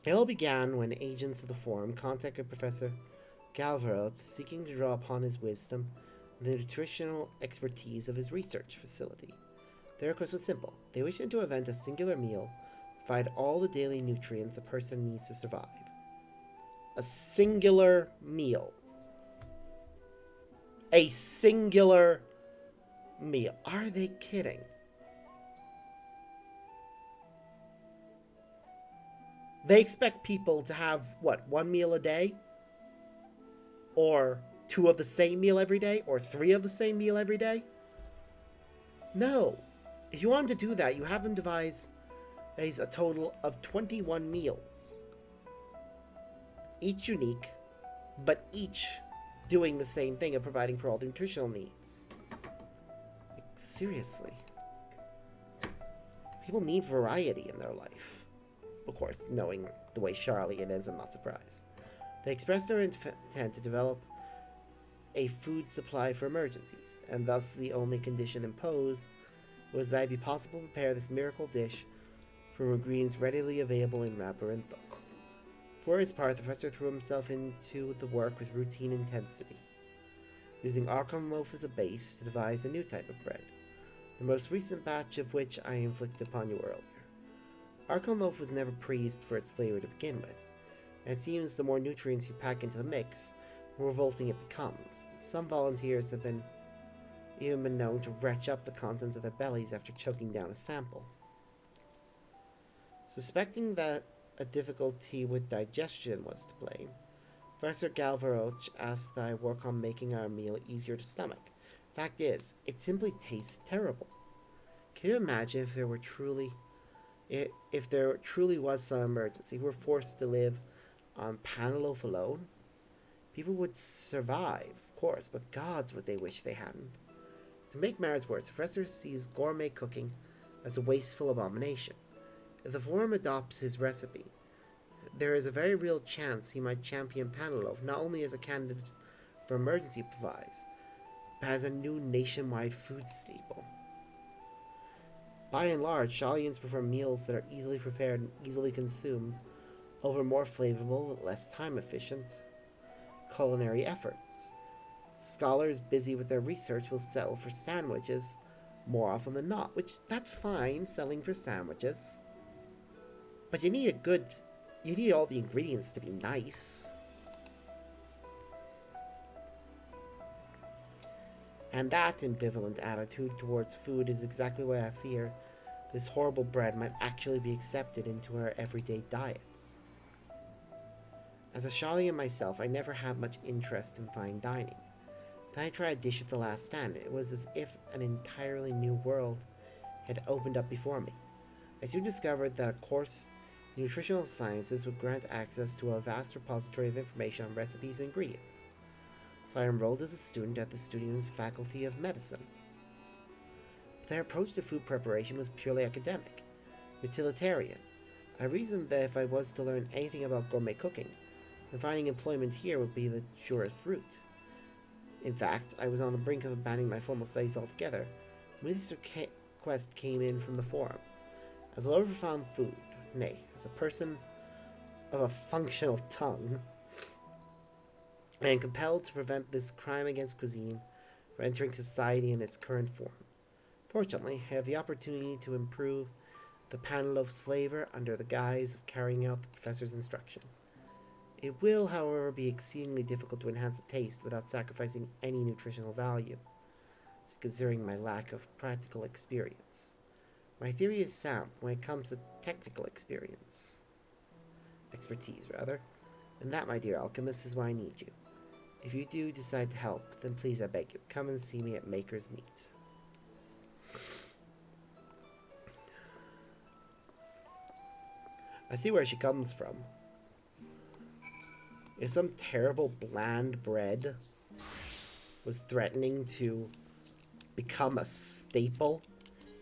It all began when agents of the Forum contacted Professor Galvarot seeking to draw upon his wisdom and the nutritional expertise of his research facility. Their request was simple. They wished to invent a singular meal to provide all the daily nutrients a person needs to survive. A singular meal. A singular meal. Are they kidding? They expect people to have, what, one meal a day? Or two of the same meal every day? Or three of the same meal every day? No. If you want to do that, you have them devise a total of 21 meals. Each unique, but each doing the same thing of providing for all the nutritional needs. Like, seriously. People need variety in their life. Of course, knowing the way Charlie is, I'm not surprised. They expressed their intent to develop a food supply for emergencies, and thus the only condition imposed was that it be possible to prepare this miracle dish from ingredients readily available in Labyrinthos. For his part, the professor threw himself into the work with routine intensity, using Arkham loaf as a base to devise a new type of bread, the most recent batch of which I inflicted upon you earlier. Arkham loaf was never praised for its flavor to begin with, and it seems the more nutrients you pack into the mix, the more revolting it becomes. Some volunteers have even been known to retch up the contents of their bellies after choking down a sample. Suspecting that a difficulty with digestion was to blame, Professor Galvaroch asked that I work on making our meal easier to stomach. Fact is, it simply tastes terrible. Can you imagine if there truly was some emergency, we were forced to live on paneloaf alone? People would survive, of course, but gods would they wish they hadn't. To make matters worse, the professor sees gourmet cooking as a wasteful abomination. If the Forum adopts his recipe, there is a very real chance he might champion paneloaf not only as a candidate for emergency provides, but as a new nationwide food staple. By and large, Shalians prefer meals that are easily prepared and easily consumed over more flavorful but less time-efficient culinary efforts. Scholars busy with their research will settle for sandwiches more often than not, which that's fine, selling for sandwiches. But you need all the ingredients to be nice. And that ambivalent attitude towards food is exactly why I fear this horrible bread might actually be accepted into our everyday diets. As a Shalian myself, I never had much interest in fine dining. Then I tried a dish at the last stand. It was as if an entirely new world had opened up before me. I soon discovered that a course in nutritional sciences would grant access to a vast repository of information on recipes and ingredients. So I enrolled as a student at the student's faculty of medicine. Their approach to food preparation was purely academic, utilitarian. I reasoned that if I was to learn anything about gourmet cooking, then finding employment here would be the surest route. In fact, I was on the brink of abandoning my formal studies altogether when this request came in from the Forum. As a lover for found food, nay, as a person of a functional tongue, I am compelled to prevent this crime against cuisine from entering society in its current form. Fortunately, I have the opportunity to improve the paneloaf's flavor under the guise of carrying out the professor's instruction. It will, however, be exceedingly difficult to enhance the taste without sacrificing any nutritional value, considering my lack of practical experience. My theory is sound when it comes to technical expertise, and that, my dear alchemist, is why I need you. If you do decide to help, then please, I beg you, come and see me at Maker's Meat. I see where she comes from. If some terrible bland bread was threatening to become a staple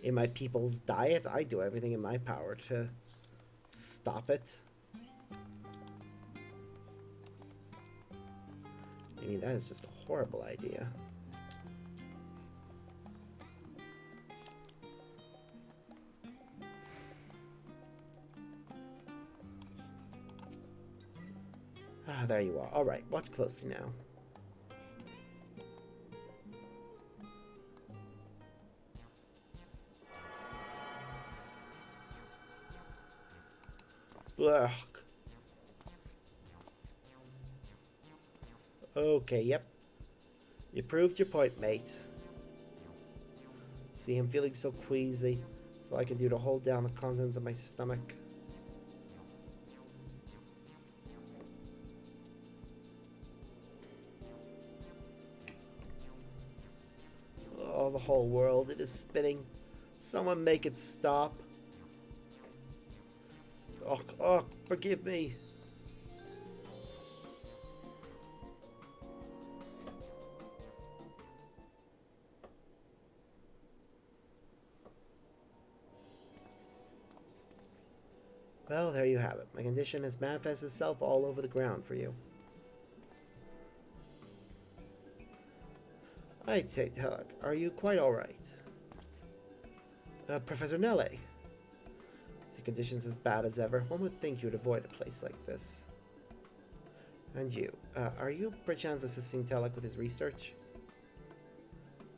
in my people's diet, I'd do everything in my power to stop it. I mean, that is just horrible idea. Ah, there you are. Alright, watch closely now. Ugh. Okay, yep. You proved your point, mate. See, I'm feeling so queasy. It's all I can do to hold down the contents of my stomach. Oh, the whole world, it is spinning. Someone make it stop. Oh, forgive me. Well, there you have it. My condition has manifested itself all over the ground for you. I take Telek. Are you quite alright? Professor Nelle. The condition's as bad as ever. One would think you'd avoid a place like this. And you, are you perchance assisting Telek with his research?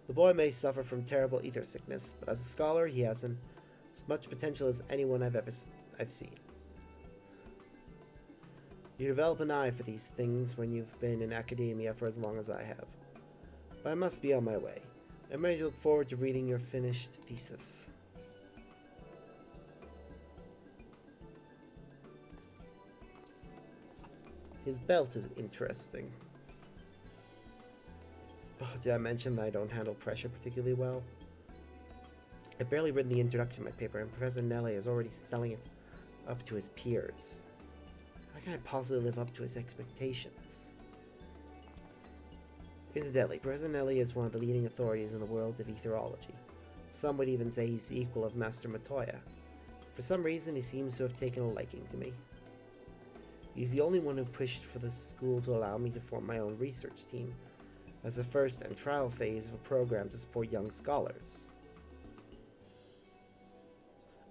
The boy may suffer from terrible ether sickness, but as a scholar, he has as much potential as anyone I've seen. You develop an eye for these things when you've been in academia for as long as I have. But I must be on my way. I'm ready to look forward to reading your finished thesis. His belt is interesting. Oh, did I mention that I don't handle pressure particularly well? I've barely written the introduction to my paper, and Professor Nelle is already selling it up to his peers. How can I possibly live up to his expectations? Incidentally, Professor Nelle is one of the leading authorities in the world of etherology. Some would even say he's the equal of Master Matoya. For some reason, he seems to have taken a liking to me. He's the only one who pushed for the school to allow me to form my own research team as the first and trial phase of a program to support young scholars.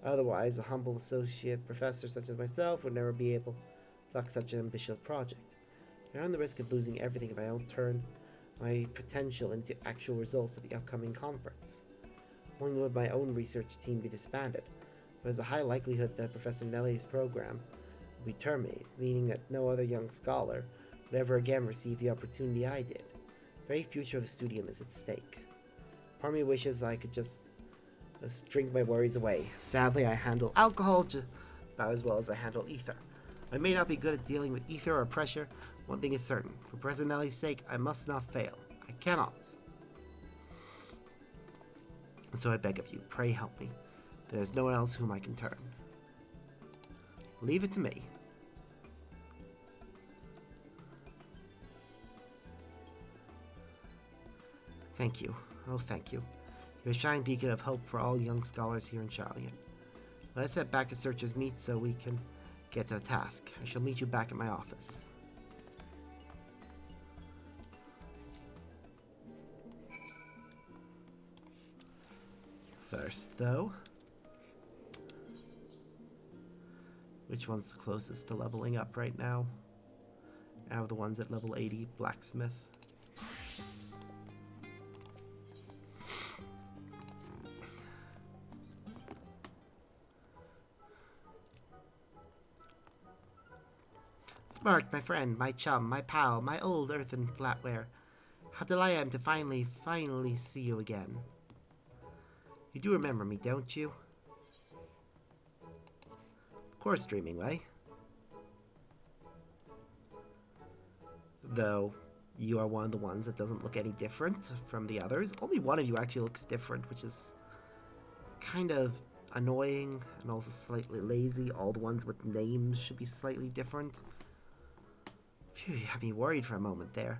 Otherwise, a humble associate professor such as myself would never be able to tackle such an ambitious project. I run the risk of losing everything if I don't turn my potential into actual results at the upcoming conference. Not only would my own research team be disbanded, but there's a high likelihood that Professor Nelly's program will be terminated, meaning that no other young scholar would ever again receive the opportunity I did. The very future of the studium is at stake. Part of me wishes I could just drink my worries away. Sadly, I handle alcohol just about as well as I handle ether. I may not be good at dealing with ether or pressure. One thing is certain. For Professor Nelly's sake, I must not fail. I cannot. And so I beg of you, pray help me. There is no one else whom I can turn. Leave it to me. Thank you. Oh, thank you. You're a shining beacon of hope for all young scholars here in Charlotte. Let's head back to Searcher's Meet so we can get to the task. I shall meet you back at my office. First, though, which one's the closest to leveling up right now? Out of the ones at level 80, Blacksmith. Mark, my friend, my chum, my pal, my old earthen flatware. How delighted I am to finally see you again. You do remember me, don't you? Of course, Dreamingway. Though, you are one of the ones that doesn't look any different from the others. Only one of you actually looks different, which is kind of annoying and also slightly lazy. All the ones with names should be slightly different. Phew, you had me worried for a moment there.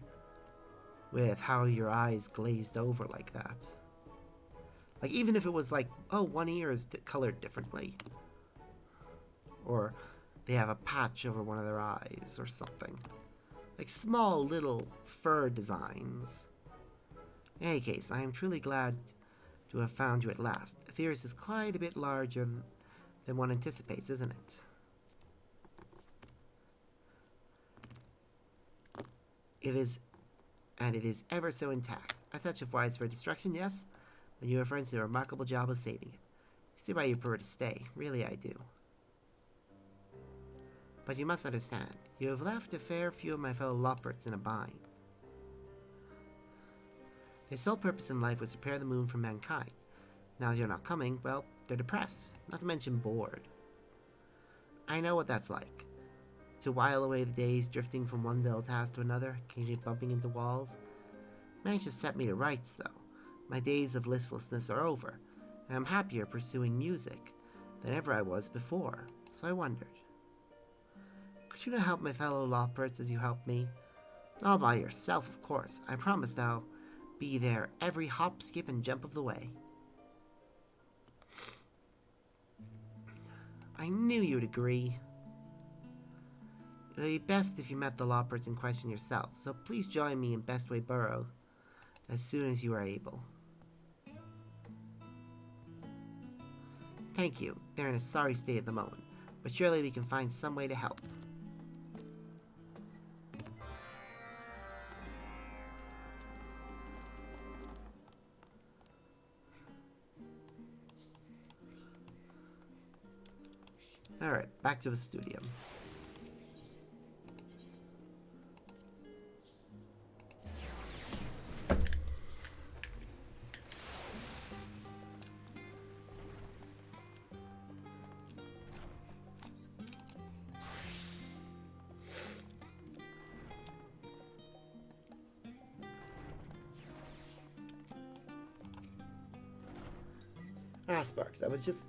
With how your eyes glazed over like that. Like, even if it was like, oh, one ear is colored differently. Or they have a patch over one of their eyes or something. like small little fur designs. In any case, I am truly glad to have found you at last. Aetherius is quite a bit larger than one anticipates, isn't it? It is, and it is ever so intact. A touch of widespread destruction, yes, but you have friends do a remarkable job of saving it. I see why you prefer to stay. Really, I do. But you must understand, you have left a fair few of my fellow Loports in a bind. Their sole purpose in life was to prepare the moon for mankind. Now that you're not coming, well, they're depressed, not to mention bored. I know what that's like. To while away the days drifting from one dull task to another, occasionally bumping into walls. Managed to set me to rights, though. My days of listlessness are over, and I'm happier pursuing music than ever I was before, so I wondered. Could you not help my fellow Loports as you helped me? All by yourself, of course. I promised I'll be there every hop, skip, and jump of the way. I knew you'd agree. It would be best if you met the Loports in question yourself, so please join me in Bestway Burrow as soon as you are able. Thank you. They're in a sorry state at the moment, but surely we can find some way to help. Alright, back to the studio. Sparks, I was just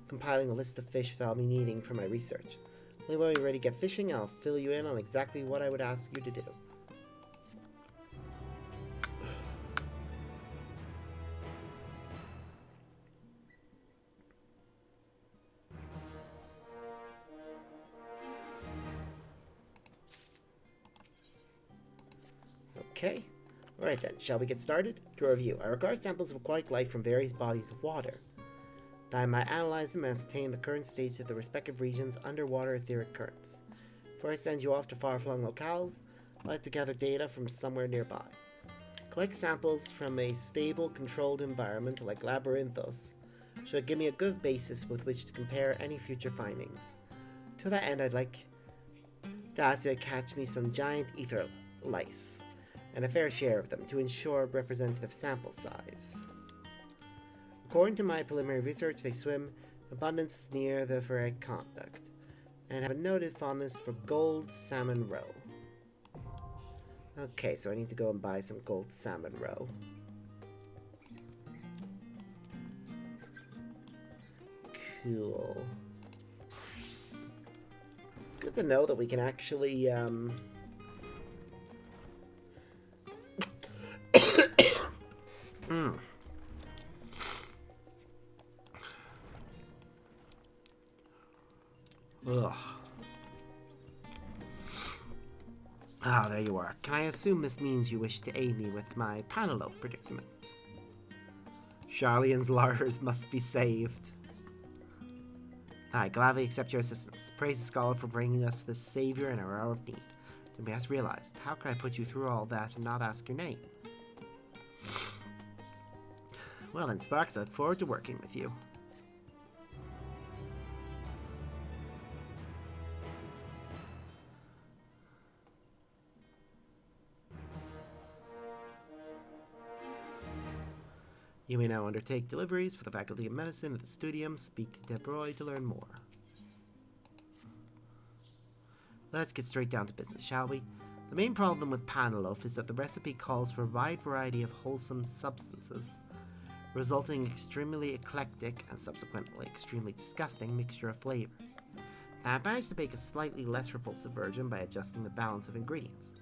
compiling a list of fish I'll be needing for my research. Only when we're ready to get fishing, I'll fill you in on exactly what I would ask you to do. Okay. Alright then, shall we get started? To review, I regard samples of aquatic life from various bodies of water. That I might analyze them and ascertain the current states of the respective region's underwater etheric currents. Before I send you off to far-flung locales, I like to gather data from somewhere nearby. Collect samples from a stable, controlled environment like Labyrinthos should give me a good basis with which to compare any future findings. To that end, I'd like to ask you to catch me some giant ether lice, and a fair share of them to ensure representative sample size. According to my preliminary research, they swim in abundance near the ferric conduct, and have a noted fondness for gold salmon roe. Okay, so I need to go and buy some gold salmon roe. Cool. Good to know that we can actually, Ugh. Ah, there you are. Can I assume this means you wish to aid me with my Penelope predicament? Charlian's lars must be saved. I gladly accept your assistance. Praise the scholar for bringing us this savior in our hour of need. To be as realized, how can I put you through all that and not ask your name? Well then, Sparks, I look forward to working with you. You may now undertake deliveries for the Faculty of Medicine at the Studium. Speak to Debroy to learn more. Let's get straight down to business, shall we? The main problem with Panelope is that the recipe calls for a wide variety of wholesome substances, resulting in an extremely eclectic and subsequently extremely disgusting mixture of flavors. Now, I've managed to bake a slightly less repulsive version by adjusting the balance of ingredients,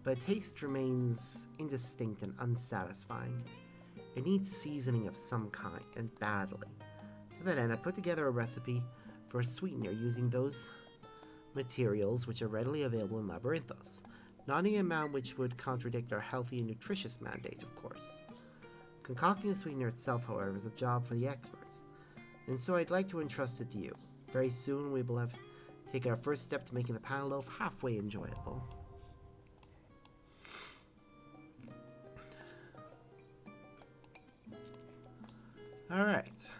but the taste remains indistinct and unsatisfying. It needs seasoning of some kind, and badly. To that end, I put together a recipe for a sweetener using those materials which are readily available in Labyrinthos. Not any amount which would contradict our healthy and nutritious mandate, of course. Concocting a sweetener itself, however, is a job for the experts, and so I'd like to entrust it to you. Very soon we will have taken our first step to making the panel loaf halfway enjoyable. Alright.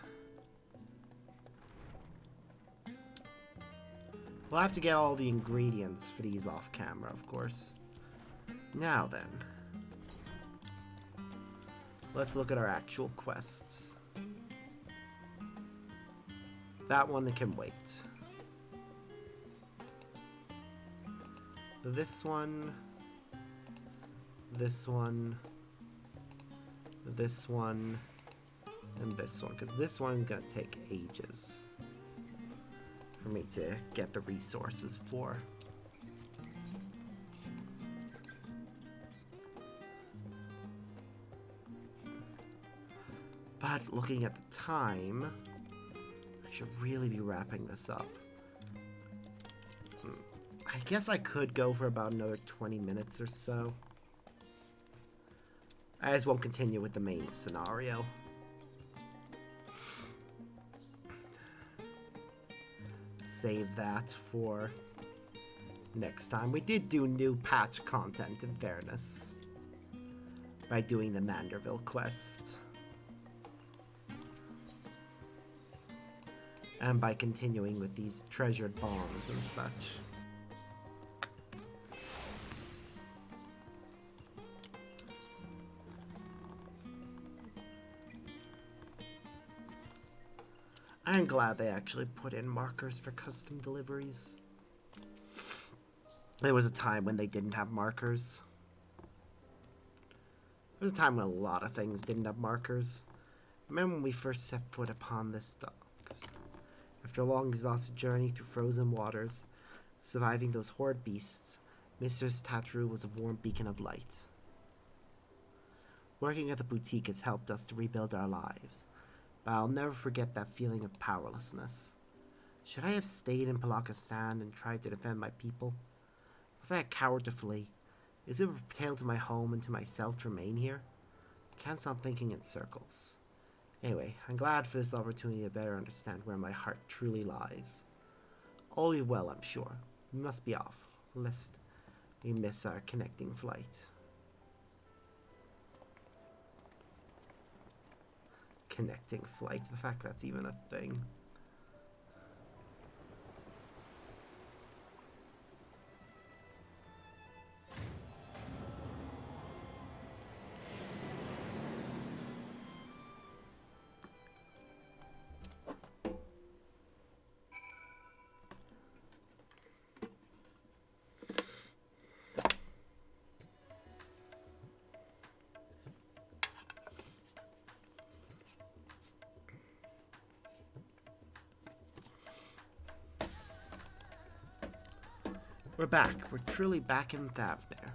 We'll have to get all the ingredients for these off camera, of course. Now then. Let's look at our actual quests. That one can wait. This one. This one. This one. And this one. Because this one is going to take ages for me to get the resources for. But looking at the time, I should really be wrapping this up. I guess I could go for about another 20 minutes or so. I just won't continue with the main scenario. Save that for next time. We did do new patch content, in fairness, by doing the Manderville quest. And by continuing with these treasured bombs and such. I'm glad they actually put in markers for custom deliveries. There was a time when they didn't have markers. There was a time when a lot of things didn't have markers. Remember when we first set foot upon this docks? After a long, exhausted journey through frozen waters, surviving those horrid beasts, Mistress Tatru was a warm beacon of light. Working at the boutique has helped us to rebuild our lives, but I'll never forget that feeling of powerlessness. Should I have stayed in Palakistan and tried to defend my people? Was I a coward to flee? Is it a betrayal to my home and to myself to remain here? I can't stop thinking in circles. Anyway, I'm glad for this opportunity to better understand where my heart truly lies. All will be well, I'm sure. We must be off, lest we miss our connecting flight. Connecting flight, the fact that's even a thing. We're back. We're truly back in Thavnir.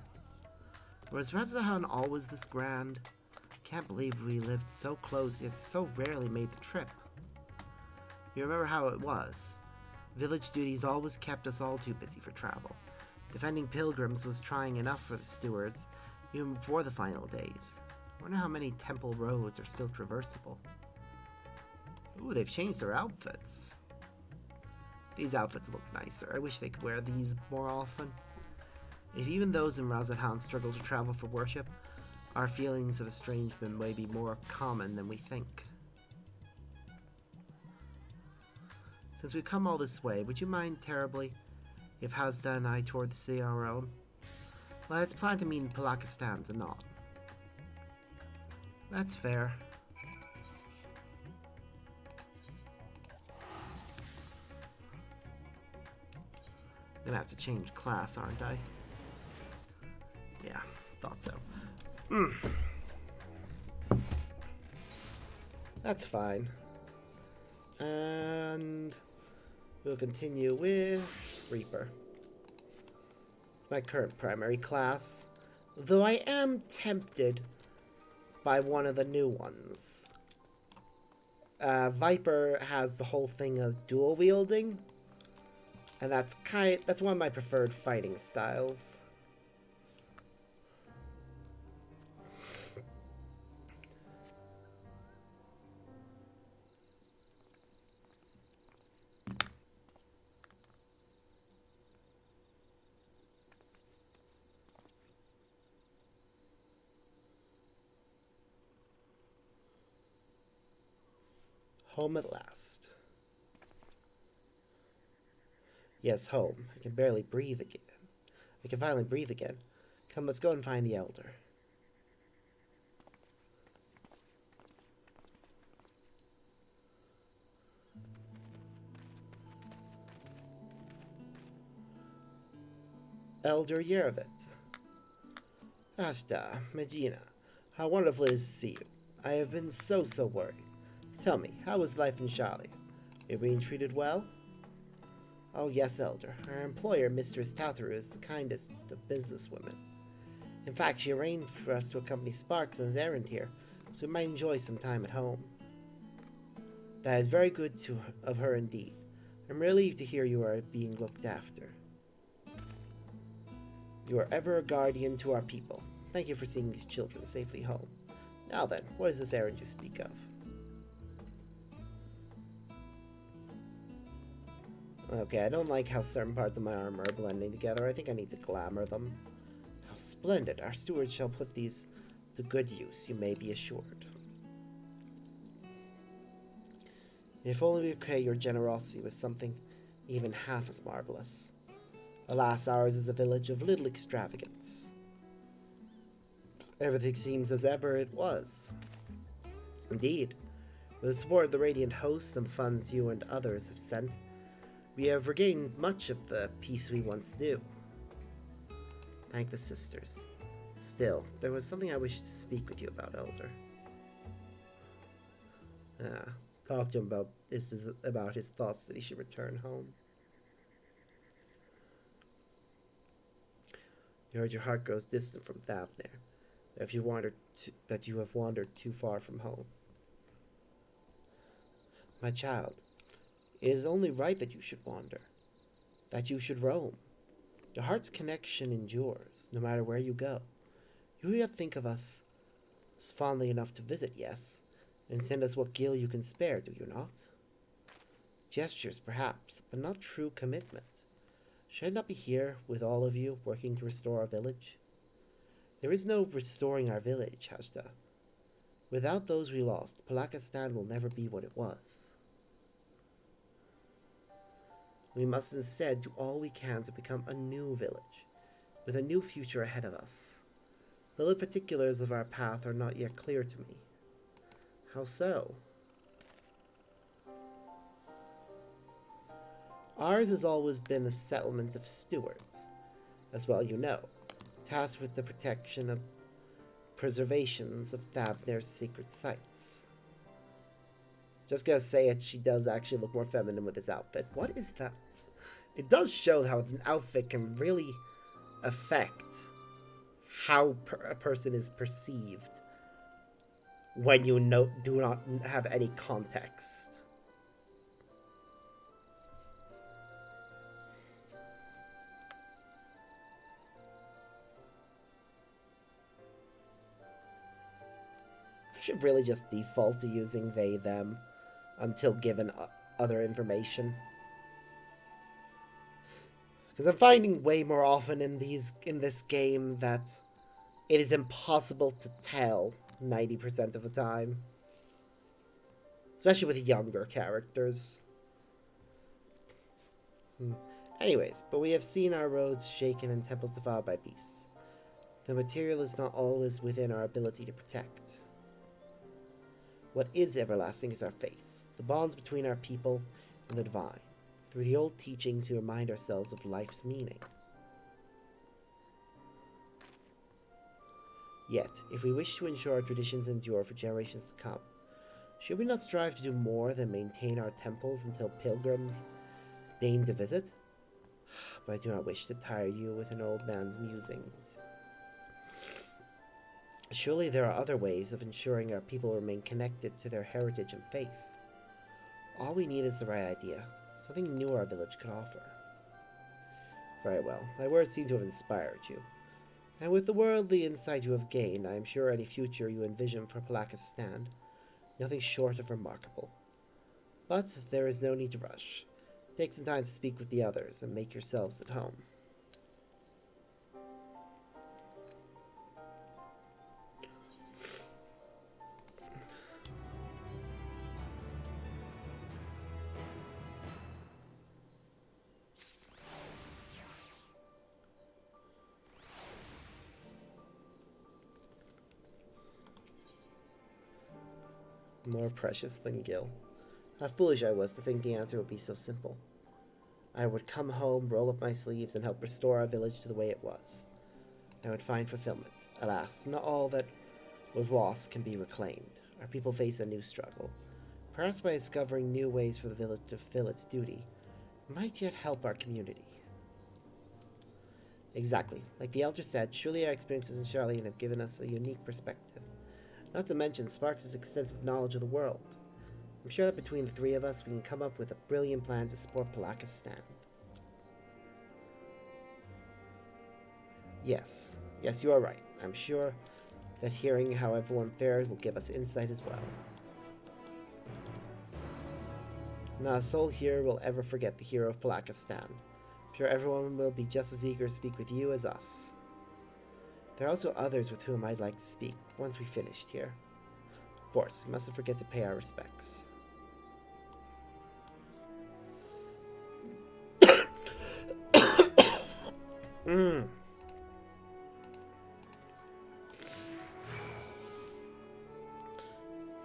Was Rezahan always this grand? Can't believe we lived so close yet so rarely made the trip. You remember how it was. Village duties always kept us all too busy for travel. Defending pilgrims was trying enough for the stewards, even before the final days. I wonder how many temple roads are still traversable. Ooh, they've changed their outfits. These outfits look nicer. I wish they could wear these more often. If even those in Razathan struggle to travel for worship, our feelings of estrangement may be more common than we think. Since we've come all this way, would you mind terribly if Hazda and I toured the city on our own? Let's plan to meet in Palakistan to not. That's fair. I'm gonna have to change class, aren't I? Yeah, thought so. That's fine. And we'll continue with Reaper. It's my current primary class, though I am tempted by one of the new ones. Viper has the whole thing of dual wielding, and that's one of my preferred fighting styles. Home at last. Yes, home. I can barely breathe again. I can finally breathe again. Come, let's go and find the elder. Elder Yervit. Ashta, Medina, how wonderful it is to see you. I have been so worried. Tell me, how is life in Charlie? Are you being treated well? Oh yes, Elder. Our employer, Mistress Tatharu, is the kindest of businesswomen. In fact, she arranged for us to accompany Sparks on his errand here, so we might enjoy some time at home. That is very good of her indeed. I'm relieved to hear you are being looked after. You are ever a guardian to our people. Thank you for seeing these children safely home. Now then, what is this errand you speak of? Okay, I don't like how certain parts of my armor are blending together. I think I need to glamour them. How splendid. Our stewards shall put these to good use, you may be assured. If only we could pay your generosity with something even half as marvelous. Alas, ours is a village of little extravagance. Everything seems as ever it was. Indeed, with the support of the Radiant Hosts and funds you and others have sent, we have regained much of the peace we once knew. Thank the sisters. Still, there was something I wished to speak with you about, Elder. Talk to him about his thoughts that he should return home. You heard your heart grows distant from Thavnair, that you have wandered too far from home. My child, it is only right that you should wander, that you should roam. Your heart's connection endures, no matter where you go. You yet think of us fondly enough to visit, yes, and send us what gil you can spare, do you not? Gestures, perhaps, but not true commitment. Should I not be here with all of you, working to restore our village? There is no restoring our village, Hashda. Without those we lost, Palakistan will never be what it was. We must instead do all we can to become a new village, with a new future ahead of us. Though the particulars of our path are not yet clear to me. How so? Ours has always been a settlement of stewards, as well you know, tasked with the protection of preservations of Thavnair's sacred sites. Just gonna say it, she does actually look more feminine with this outfit. What is that? It does show how an outfit can really affect how a person is perceived when you do not have any context. I should really just default to using they, them until given other information. Because I'm finding way more often in this game that it is impossible to tell 90% of the time. Especially with younger characters. Anyways, but we have seen our roads shaken and temples defiled by beasts. The material is not always within our ability to protect. What is everlasting is our faith, the bonds between our people and the divine, through the old teachings to remind ourselves of life's meaning. Yet, if we wish to ensure our traditions endure for generations to come, should we not strive to do more than maintain our temples until pilgrims deign to visit? But I do not wish to tire you with an old man's musings. Surely there are other ways of ensuring our people remain connected to their heritage and faith. All we need is the right idea, something new our village could offer. Very well, my words seem to have inspired you. And with the worldly insight you have gained, I am sure any future you envision for Palakistan, nothing short of remarkable. But there is no need to rush. Take some time to speak with the others and make yourselves at home. More precious than Gil. How foolish I was to think the answer would be so simple. I would come home, roll up my sleeves, and help restore our village to the way it was. I would find fulfillment. Alas, not all that was lost can be reclaimed. Our people face a new struggle. Perhaps by discovering new ways for the village to fulfill its duty, it might yet help our community. Exactly. Like the elder said, surely our experiences in Charlene have given us a unique perspective. Not to mention Sparks' extensive knowledge of the world. I'm sure that between the three of us, we can come up with a brilliant plan to support Palaka's stand. Yes, you are right. I'm sure that hearing how everyone fares will give us insight as well. Not a soul here will ever forget the hero of Palaka's stand. I'm sure everyone will be just as eager to speak with you as us. There are also others with whom I'd like to speak once we finished here. Of course, we mustn't forget to pay our respects.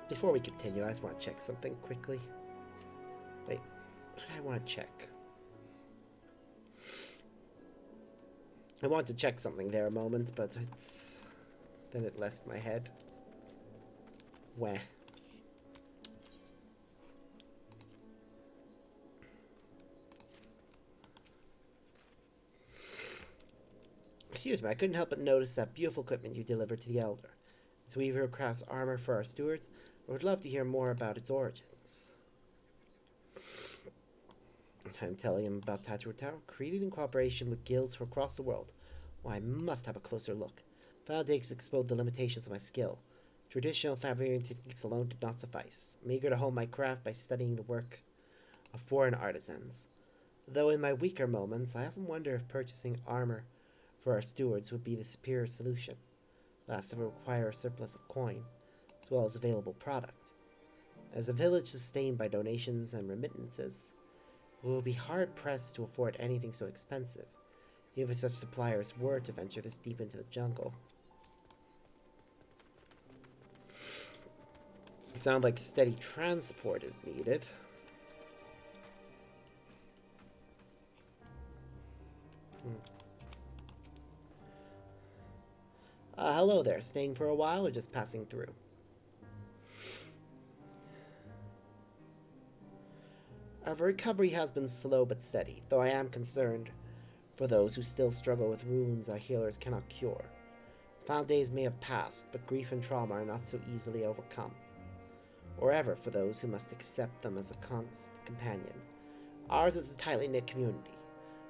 Before we continue, I just want to check something quickly. Wait, what do I want to check? I wanted to check something there a moment, but then it left my head. Wah. Excuse me, I couldn't help but notice that beautiful equipment you delivered to the Elder. It's Weaver Craft's armor for our stewards. I would love to hear more about its origins. I'm telling him about Tattoo Tower, created in cooperation with guilds from across the world. Why, I must have a closer look. Final takes exposed the limitations of my skill. Traditional fabricating techniques alone did not suffice. I'm eager to hone my craft by studying the work of foreign artisans. Though in my weaker moments, I often wonder if purchasing armor for our stewards would be the superior solution. Last, it would require a surplus of coin, as well as available product. As a village sustained by donations and remittances, we will be hard-pressed to afford anything so expensive, even if such suppliers were to venture this deep into the jungle. Sound like steady transport is needed. Hello there. Staying for a while or just passing through? Our recovery has been slow but steady, though I am concerned for those who still struggle with wounds our healers cannot cure. Found days may have passed, but grief and trauma are not so easily overcome. Or ever for those who must accept them as a constant companion. Ours is a tightly knit community,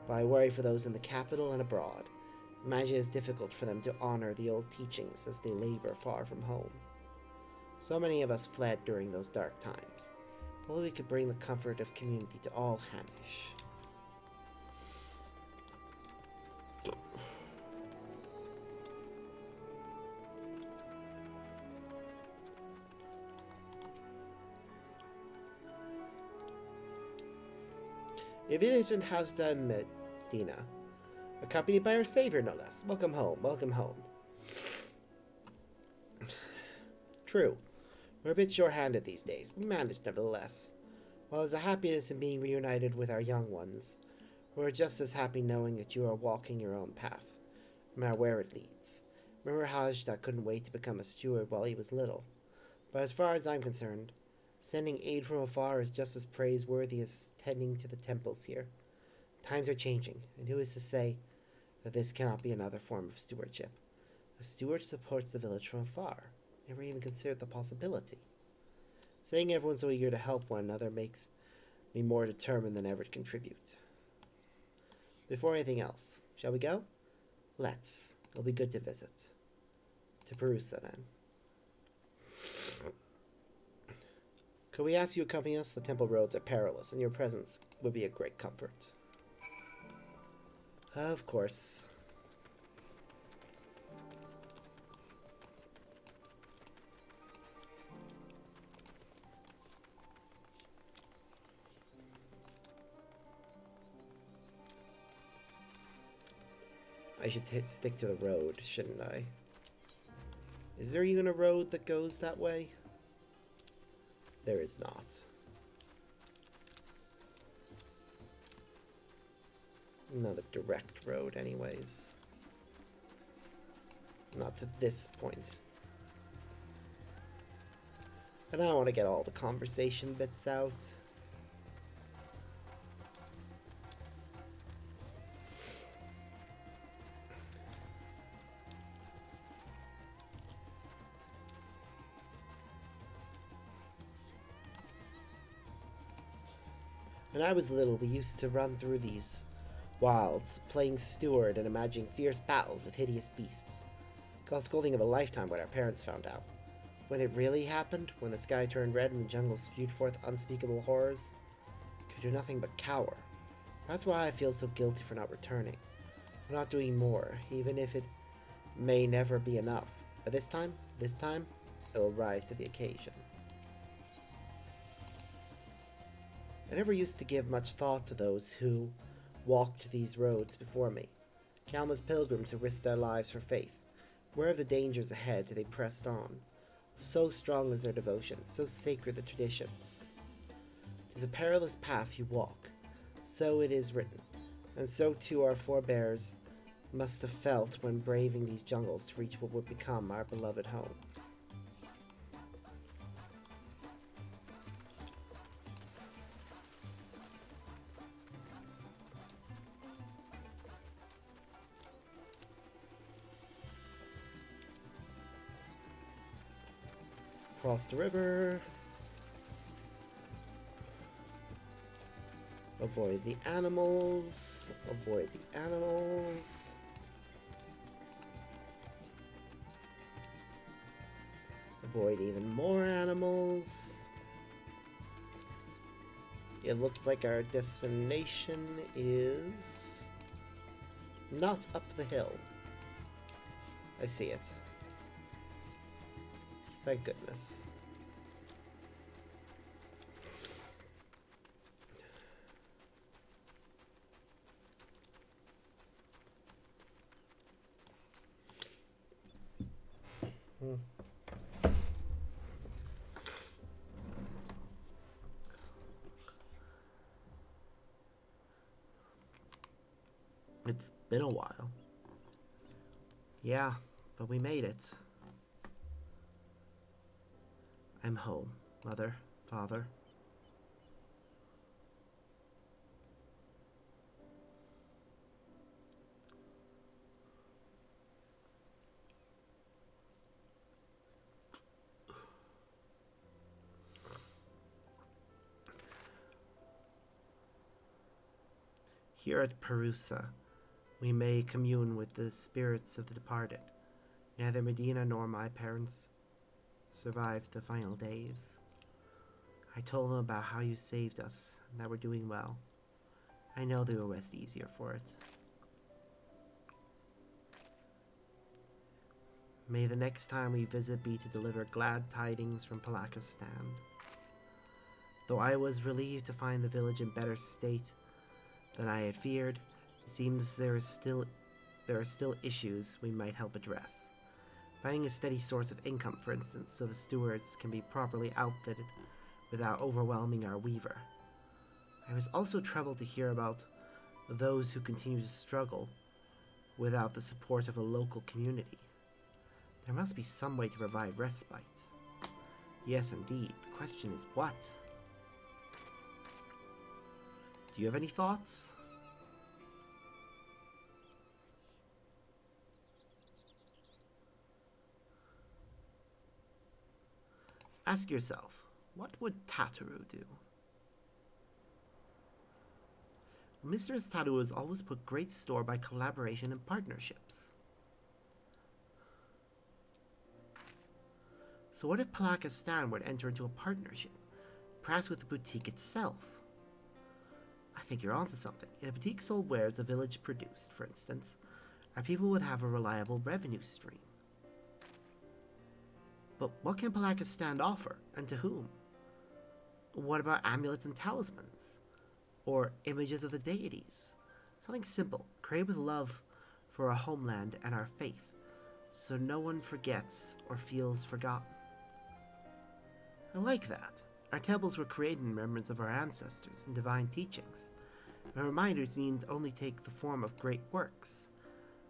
but I worry for those in the capital and abroad. Imagine it is difficult for them to honor the old teachings as they labor far from home. So many of us fled during those dark times. If only we could bring the comfort of community to all Hanish. A village in Hazda Medina, accompanied by our savior, no less. Welcome home, welcome home. True, we're a bit short-handed these days, but we manage nevertheless. While there's a happiness in being reunited with our young ones, we're just as happy knowing that you are walking your own path, no matter where it leads. Remember Hajda couldn't wait to become a steward while he was little. But as far as I'm concerned, sending aid from afar is just as praiseworthy as tending to the temples here. Times are changing, and who is to say that this cannot be another form of stewardship? A steward supports the village from afar. Never even considered the possibility. Saying everyone's so eager to help one another makes me more determined than ever to contribute. Before anything else, shall we go? Let's. It'll be good to visit. To Perusa, then. Could we ask you to accompany us? The temple roads are perilous, and your presence would be a great comfort. Of course. I should stick to the road, shouldn't I? Is there even a road that goes that way? There is not. Not a direct road, anyways. Not to this point. And I want to get all the conversation bits out. When I was little, we used to run through these wilds, playing steward and imagining fierce battles with hideous beasts. Cost scolding of a lifetime when our parents found out. When it really happened, when the sky turned red and the jungle spewed forth unspeakable horrors, I could do nothing but cower. That's why I feel so guilty for not returning, for not doing more, even if it may never be enough. But this time, it will rise to the occasion. I never used to give much thought to those who walked these roads before me, countless pilgrims who risked their lives for faith. Aware of the dangers ahead, they pressed on. So strong is their devotion, so sacred the traditions. 'Tis a perilous path you walk, so it is written, and so too our forebears must have felt when braving these jungles to reach what would become our beloved home. Cross the river. Avoid the animals. Avoid the animals. Avoid even more animals. It looks like our destination is not up the hill. I see it. Thank goodness. It's been a while. Yeah, but we made it. I'm home, Mother, Father. Here at Perusa, we may commune with the spirits of the departed. Neither Medina nor my parents survived the final days. I told them about how you saved us and that we're doing well. I know they will rest easier for it. May the next time we visit be to deliver glad tidings from Palakistan. Though I was relieved to find the village in better state than I had feared, it seems there are still issues we might help address. Finding a steady source of income, for instance, so the stewards can be properly outfitted without overwhelming our weaver. I was also troubled to hear about those who continue to struggle without the support of a local community. There must be some way to provide respite. Yes, indeed. The question is what? Do you have any thoughts? Ask yourself, what would Tataru do? Mistress Tataru has always put great store by collaboration and partnerships. So what if Palakistan were to enter into a partnership, perhaps with the boutique itself? I think you're onto something. If the boutique sold wares the village produced, for instance, our people would have a reliable revenue stream. But what can Palakistan offer, and to whom? What about amulets and talismans? Or images of the deities? Something simple, created with love for our homeland and our faith, so no one forgets or feels forgotten. I like that. Our temples were created in remembrance of our ancestors and divine teachings. Our reminders need only take the form of great works.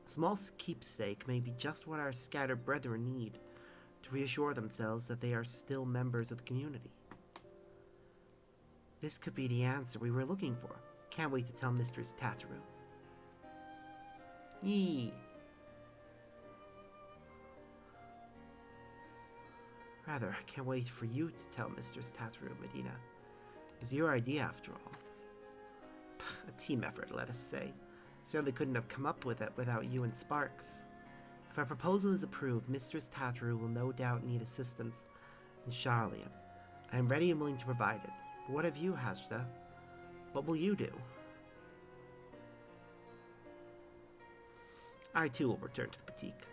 A small keepsake may be just what our scattered brethren need to reassure themselves that they are still members of the community. This could be the answer we were looking for. Can't wait to tell Mistress Tataru. Yee. Rather, I can't wait for you to tell Mistress Tataru, Medina. It was your idea, after all. A team effort, let us say. Certainly couldn't have come up with it without you and Sparks. If our proposal is approved, Mistress Tataru will no doubt need assistance in Charlian. I am ready and willing to provide it. But what of you, Hashda? What will you do? I too will return to the boutique.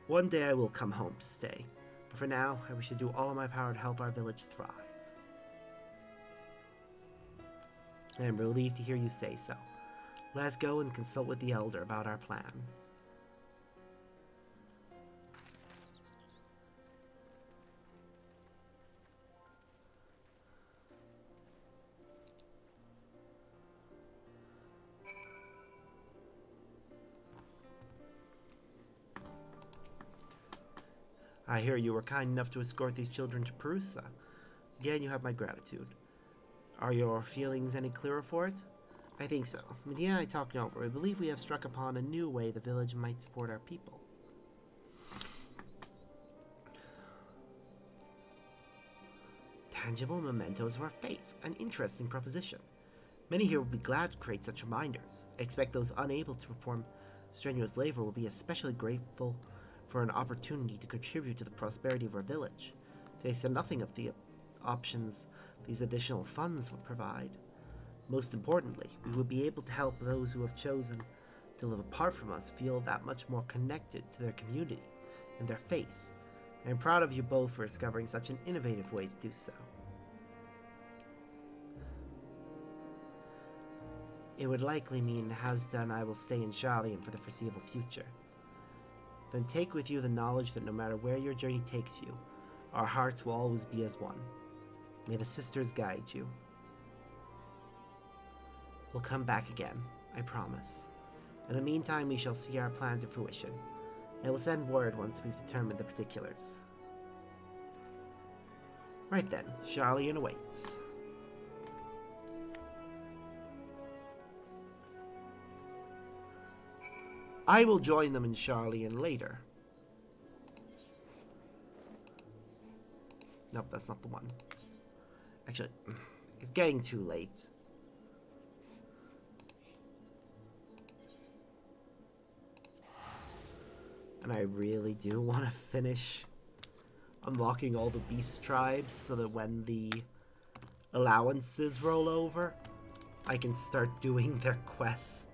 One day I will come home to stay, but for now I wish to do all in my power to help our village thrive. I am relieved to hear you say so. Let us go and consult with the elder about our plan. I hear you were kind enough to escort these children to Perusa. Again, you have my gratitude. Are your feelings any clearer for it? I think so. Medina and I talked over. I believe we have struck upon a new way the village might support our people. Tangible mementos of our faith. An interesting proposition. Many here will be glad to create such reminders. I expect those unable to perform strenuous labor will be especially grateful for an opportunity to contribute to the prosperity of our village. They said nothing of the options these additional funds would provide. Most importantly, we would be able to help those who have chosen to live apart from us feel that much more connected to their community and their faith. I am proud of you both for discovering such an innovative way to do so. It would likely mean Hazda and I will stay in Charlian for the foreseeable future. Then take with you the knowledge that no matter where your journey takes you, our hearts will always be as one. May the sisters guide you. We'll come back again, I promise. In the meantime, we shall see our plan to fruition. I will send word once we've determined the particulars. Right then, Charlian awaits. I will join them in Charlian later. Nope, that's not the one. Actually, it's getting too late. And I really do want to finish unlocking all the beast tribes so that when the allowances roll over, I can start doing their quests.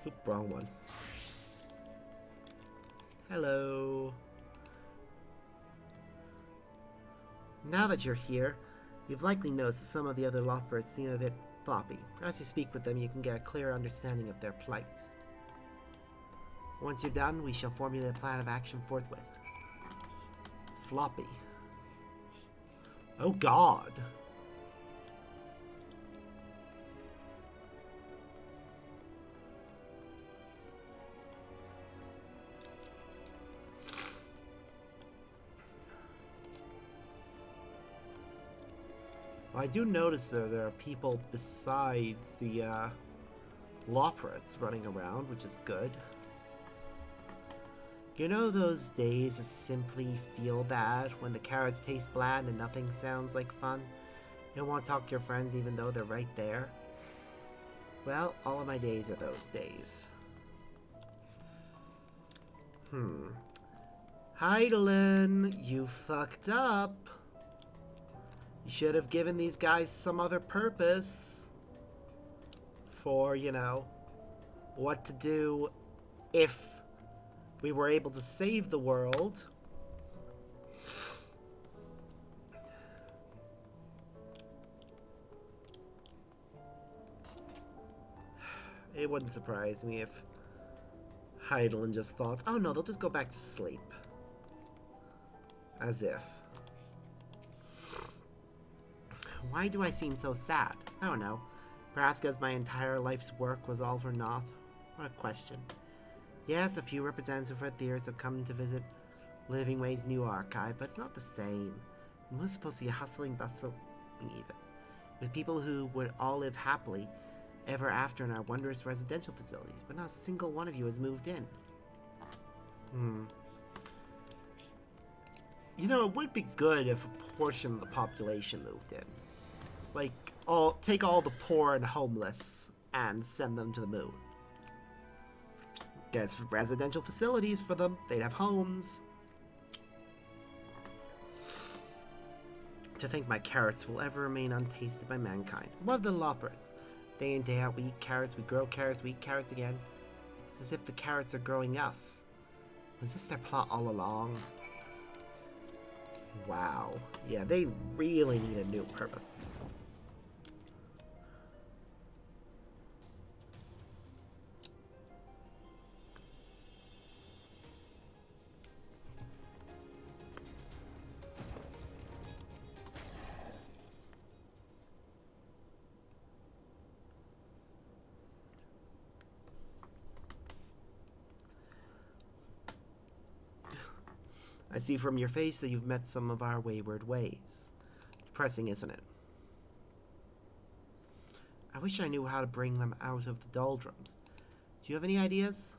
Oop, wrong one. Hello. Now that you're here, you've likely noticed that some of the other Lothbroods seem a bit floppy. As you speak with them, you can get a clearer understanding of their plight. Once you're done, we shall formulate a plan of action forthwith. Floppy. Oh God. Well, I do notice there are people besides the Lothbroods running around, which is good. You know those days that simply feel bad when the carrots taste bland and nothing sounds like fun? You don't want to talk to your friends even though they're right there? Well, all of my days are those days. Heidelin, you fucked up. You should have given these guys some other purpose for, you know, what to do if we were able to save the world. It wouldn't surprise me if Heidelin just thought, oh no, they'll just go back to sleep. As if. Why do I seem so sad? I don't know. Perhaps because my entire life's work was all for naught? What a question. Yes, a few representatives of Earth have come to visit Living Way's new archive, but it's not the same. It was supposed to be hustling, bustling even, with people who would all live happily ever after in our wondrous residential facilities, but not a single one of you has moved in. You know, it would be good if a portion of the population moved in. Like, take all the poor and homeless and send them to the moon. There's residential facilities for them. They'd have homes. To think my carrots will ever remain untasted by mankind. What of the Loppers? Day in, day out, we eat carrots, we grow carrots, we eat carrots again. It's as if the carrots are growing us. Was this their plot all along? Wow. Yeah, they really need a new purpose. I see from your face that you've met some of our wayward ways. Depressing, isn't it? I wish I knew how to bring them out of the doldrums. Do you have any ideas?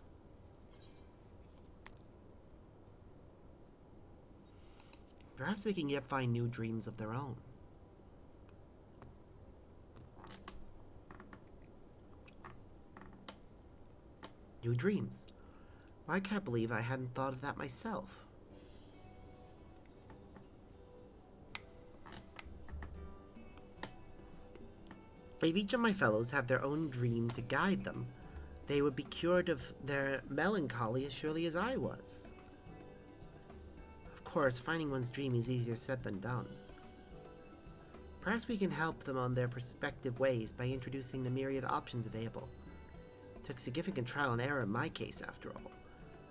Perhaps they can yet find new dreams of their own. New dreams? I can't believe I hadn't thought of that myself. If each of my fellows had their own dream to guide them, they would be cured of their melancholy as surely as I was. Of course, finding one's dream is easier said than done. Perhaps we can help them on their respective ways by introducing the myriad options available. It took significant trial and error in my case, after all.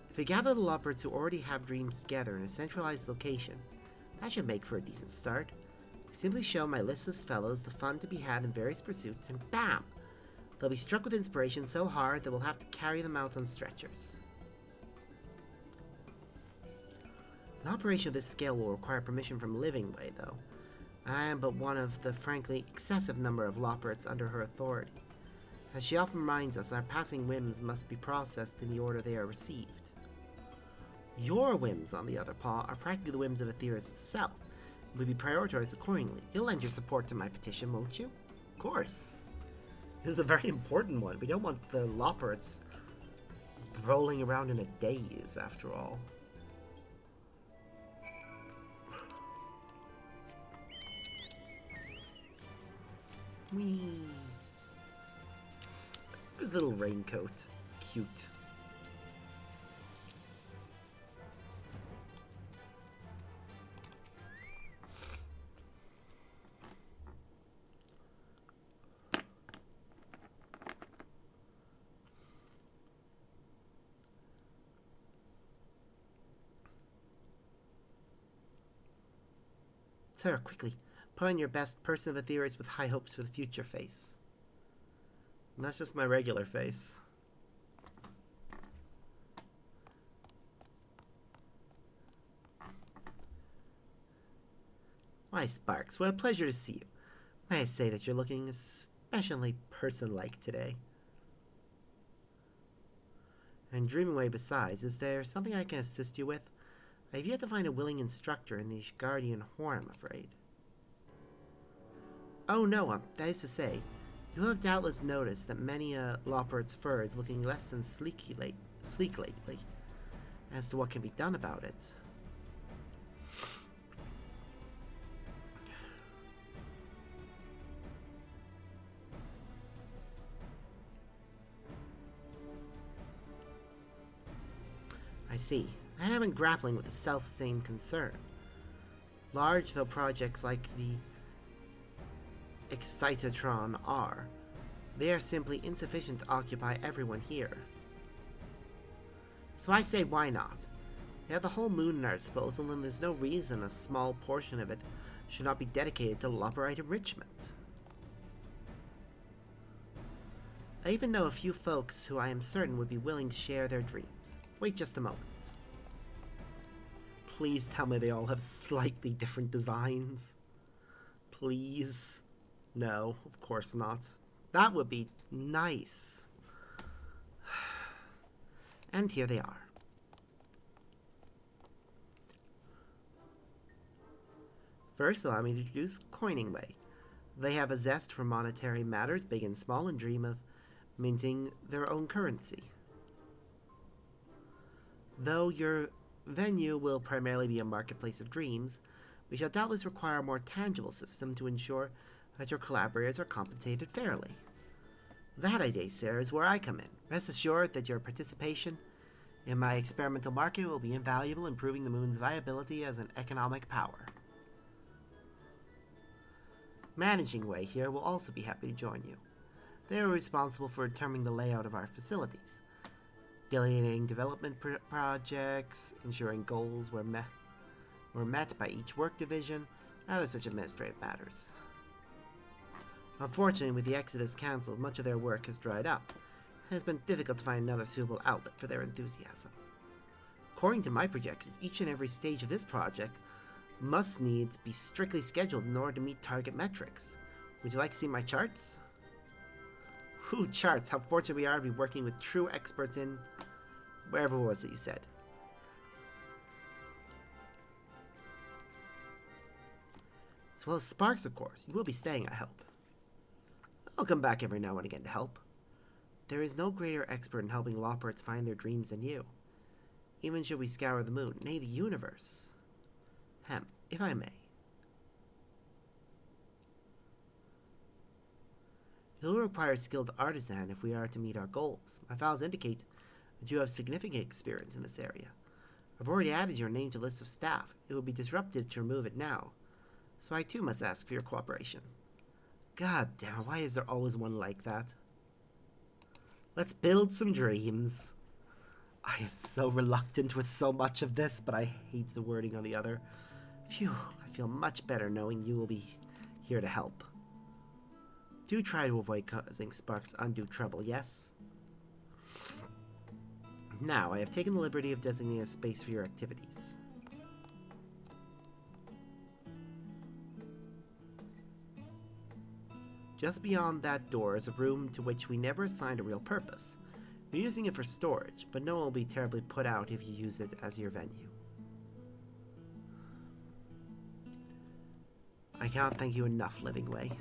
If we gather the Lopperds who already have dreams together in a centralized location, that should make for a decent start. Simply show my listless fellows the fun to be had in various pursuits, and bam! They'll be struck with inspiration so hard that we'll have to carry them out on stretchers. An operation of this scale will require permission from Living Way, though. I am but one of the frankly excessive number of Lopperds under her authority. As she often reminds us, our passing whims must be processed in the order they are received. Your whims, on the other paw, are practically the whims of Aetheris itself, will be prioritized accordingly. You'll lend your support to my petition, won't you? Of course. This is a very important one. We don't want the Lopperds rolling around in a daze, after all. Whee! His little raincoat. It's cute. Sir, quickly, put on your best person of Aetheris with high hopes for the future face. And that's just my regular face. Why, Sparks, what a pleasure to see you. May I say that you're looking especially person-like today. And dreaming away besides, is there something I can assist you with? I have yet to find a willing instructor in the Guardian Horn, I'm afraid. Oh no, that is to say, you have doubtless noticed that many a Lopperd's fur is looking less than sleek lately. As to what can be done about it. I see. I have been grappling with the self-same concern. Large though projects like the XIV are, They are simply insufficient to occupy everyone here. So I say, why not? We have the whole moon at our disposal, and there's no reason a small portion of it should not be dedicated to Loperite enrichment. I even know a few folks who I am certain would be willing to share their dreams. Wait just a moment. Please tell me they all have slightly different designs. Please. No, of course not. That would be nice. And here they are. First, allow me to introduce Coining Way. They have a zest for monetary matters, big and small, and dream of minting their own currency. Though your venue will primarily be a marketplace of dreams, we shall doubtless require a more tangible system to ensure that your collaborators are compensated fairly. That, I sir, is where I come in. Rest assured that your participation in my experimental market will be invaluable in proving the moon's viability as an economic power. Managing Way here will also be happy to join you. They are responsible for determining the layout of our facilities, delineating development projects, ensuring goals were met by each work division, and other such administrative matters. Unfortunately, with the Exodus cancelled, much of their work has dried up. It has been difficult to find another suitable outlet for their enthusiasm. According to my projections, each and every stage of this project must needs be strictly scheduled in order to meet target metrics. Would you like to see my charts? Ooh, charts. How fortunate we are to be working with true experts in wherever it was that you said. As well as Sparks, of course. You will be staying, I hope. I'll come back every now and again to help. There is no greater expert in helping Loperites find their dreams than you. Even should we scour the moon, nay, the universe. If I may. You'll require a skilled artisan if we are to meet our goals. My files indicate that you have significant experience in this area. I've already added your name to the list of staff. It would be disruptive to remove it now, so I too must ask for your cooperation. God damn it, why is there always one like that? Let's build some dreams. I am so reluctant with so much of this, but I hate the wording on the other. Phew, I feel much better knowing you will be here to help. Do try to avoid causing Sparks undue trouble, yes? Now, I have taken the liberty of designating a space for your activities. Just beyond that door is a room to which we never assigned a real purpose. We're using it for storage, but no one will be terribly put out if you use it as your venue. I cannot thank you enough, Living Way.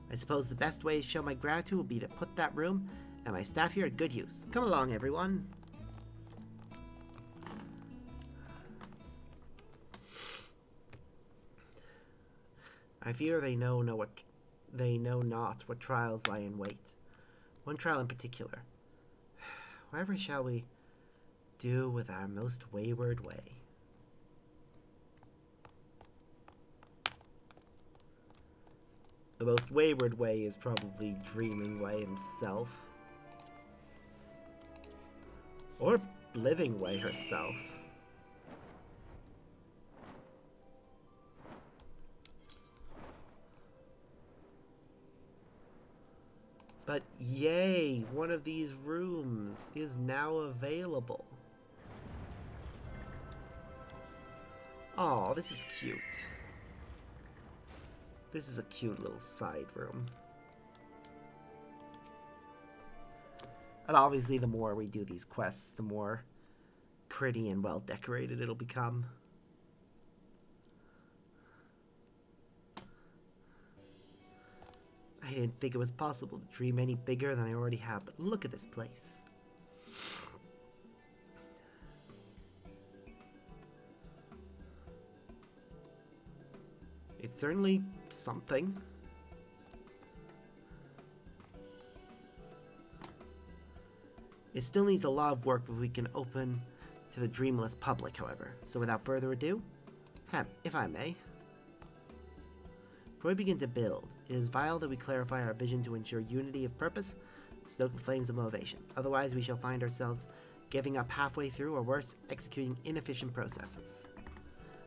I suppose the best way to show my gratitude will be to put that room and my staff here at good use. Come along, everyone. I fear they know not what trials lie in wait. One trial in particular. Whatever shall we do with our most wayward way? The most wayward way is probably Dreaming Way himself. Or Living Way herself. But yay, one of these rooms is now available. Aw, this is cute. This is a cute little side room. And obviously the more we do these quests, the more pretty and well decorated it'll become. I didn't think it was possible to dream any bigger than I already have, but look at this place. It's certainly something. It still needs a lot of work before we can open to the dreamless public, however. So without further ado, if I may, Before we begin to build, it is vital that we clarify our vision to ensure unity of purpose, stoke the flames of motivation. Otherwise, we shall find ourselves giving up halfway through, or worse, executing inefficient processes.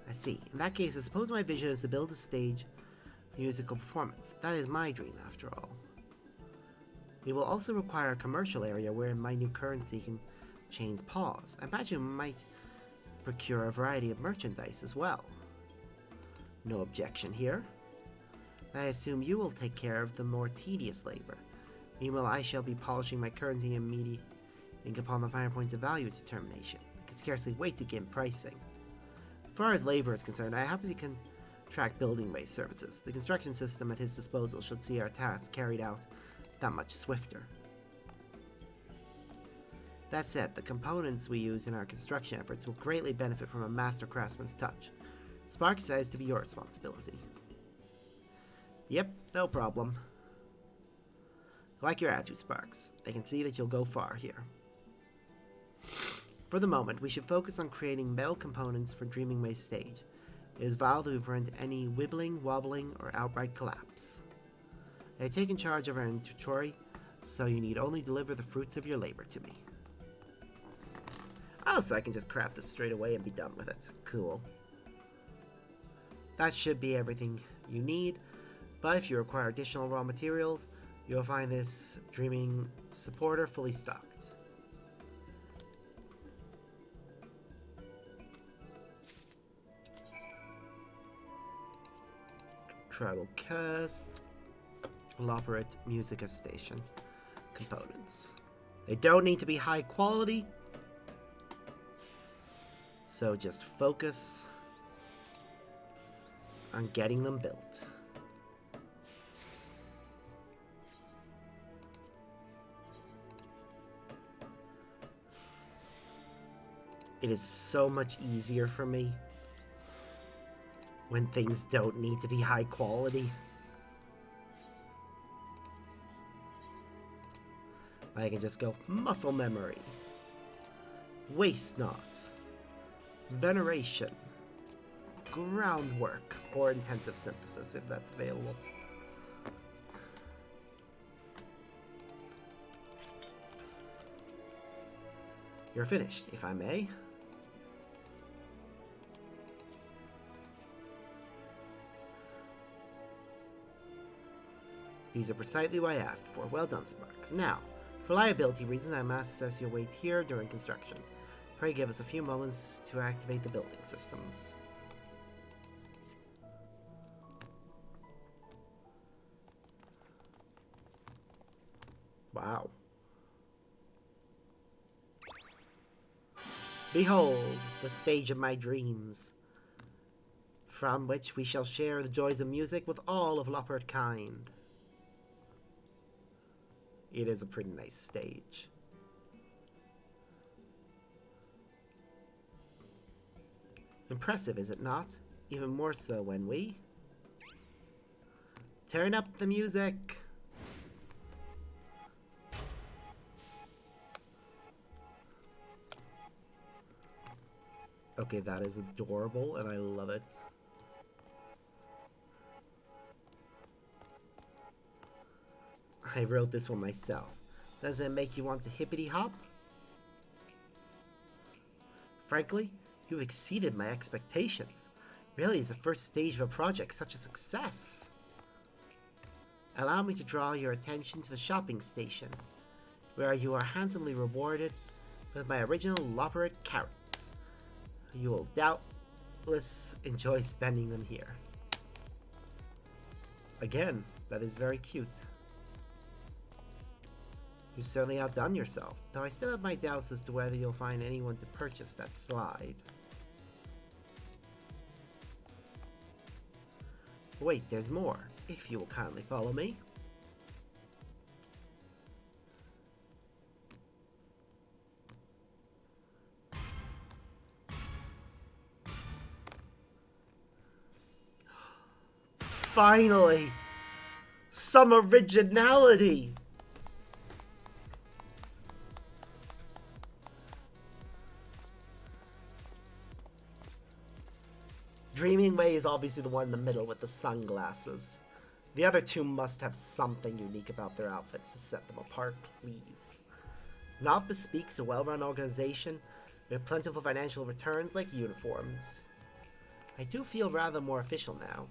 I see. In that case, I suppose my vision is to build a stage for musical performance. That is my dream, after all. We will also require a commercial area wherein my new currency can chains pause. I imagine we might procure a variety of merchandise as well. No objection here. I assume you will take care of the more tedious labor. Meanwhile, I shall be polishing my currency and meeting upon the finer points of value determination. I can scarcely wait to begin pricing. As far as labor is concerned, I happily contract building-based services. The construction system at his disposal should see our tasks carried out that much swifter. That said, the components we use in our construction efforts will greatly benefit from a master craftsman's touch. Sparks says to be your responsibility. Yep, no problem. I like your attitude, Sparks. I can see that you'll go far here. For the moment, we should focus on creating metal components for Dreaming Way's stage. It is vital that we prevent any wibbling, wobbling, or outright collapse. I have taken charge of our inventory, so you need only deliver the fruits of your labor to me. Oh, so I can just craft this straight away and be done with it. Cool. That should be everything you need, but if you require additional raw materials, you'll find this Dreaming supporter fully stocked. Tribal Curse, Loperate Musica Station components. They don't need to be high quality, so just focus on getting them built. It is so much easier for me when things don't need to be high quality. I can just go muscle memory, waste not, veneration, groundwork, or intensive synthesis if that's available. You're finished, if I may. These are precisely what I asked for. Well done, Sparks. Now, for liability reasons, I must assess your weight here during construction. Pray give us a few moments to activate the building systems. Wow. Behold, the stage of my dreams, from which we shall share the joys of music with all of Loperate kind. It is a pretty nice stage. Impressive, is it not? Even more so when we turn up the music. Okay, that is adorable, and I love it. I wrote this one myself. Does it make you want to hippity hop? Frankly, you've exceeded my expectations. Really is the first stage of a project such a success. Allow me to draw your attention to the shopping station, where you are handsomely rewarded with my original Loperate carrots. You will doubtless enjoy spending them here. Again, that is very cute. You certainly outdone yourself, though I still have my doubts as to whether you'll find anyone to purchase that slide. Wait, there's more, if you will kindly follow me. Finally! Some originality! Dreaming Way is obviously the one in the middle with the sunglasses. The other two must have something unique about their outfits to set them apart, please. Not bespeaks a well-run organization with plentiful financial returns like uniforms. I do feel rather more official now.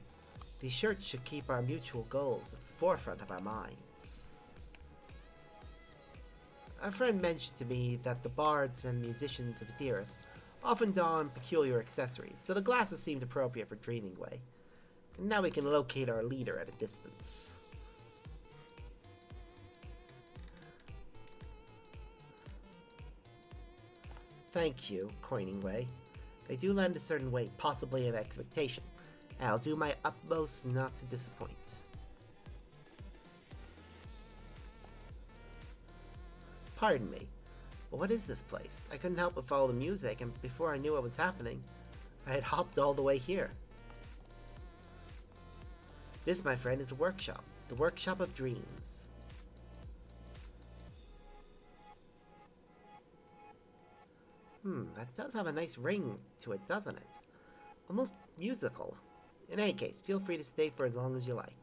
These shirts should keep our mutual goals at the forefront of our minds. A friend mentioned to me that the bards and musicians of Aetheris often don peculiar accessories, so the glasses seemed appropriate for Dreaming Way. And now we can locate our leader at a distance. Thank you, Coining Way. They do lend a certain weight, possibly of expectation, and I'll do my utmost not to disappoint. Pardon me, but what is this place? I couldn't help but follow the music, and before I knew what was happening, I had hopped all the way here. This, my friend, is a workshop. The Workshop of Dreams. That does have a nice ring to it, doesn't it? Almost musical. In any case, feel free to stay for as long as you like.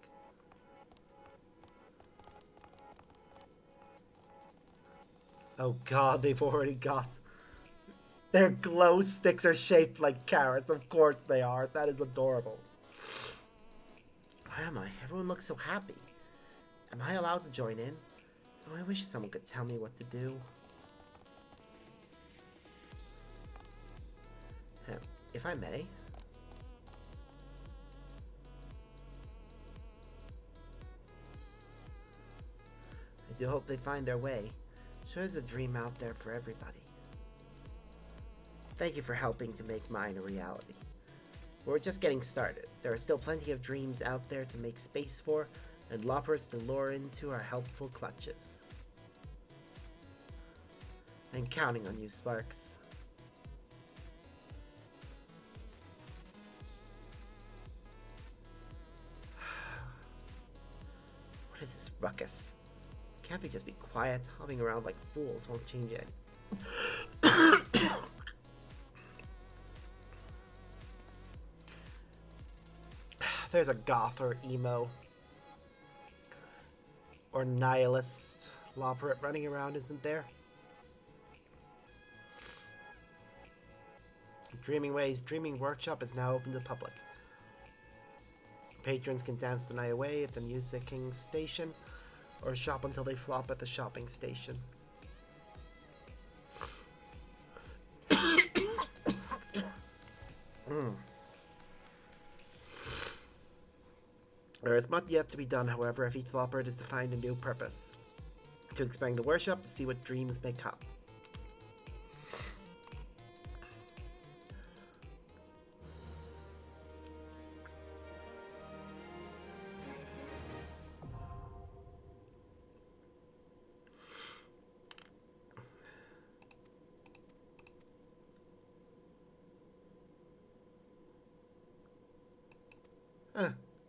Oh god, they've already got... Their glow sticks are shaped like carrots. Of course they are. That is adorable. Where am I? Everyone looks so happy. Am I allowed to join in? Oh, I wish someone could tell me what to do. If I may. I do hope they find their way. Sure is a dream out there for everybody. Thank you for helping to make mine a reality. We're just getting started. There are still plenty of dreams out there to make space for, and loppers to lure into our helpful clutches. I'm counting on you, Sparks. What is this ruckus? Can't we just be quiet? Hopping around like fools won't change it. There's a goth or emo or nihilist loperet running around, isn't there? Dreaming Way's Dreaming Workshop is now open to the public. Patrons can dance the night away at the Music King's station, or shop until they flop at the shopping station. There is much yet to be done, however, if each flopper is to find a new purpose. To expand the workshop to see what dreams may come.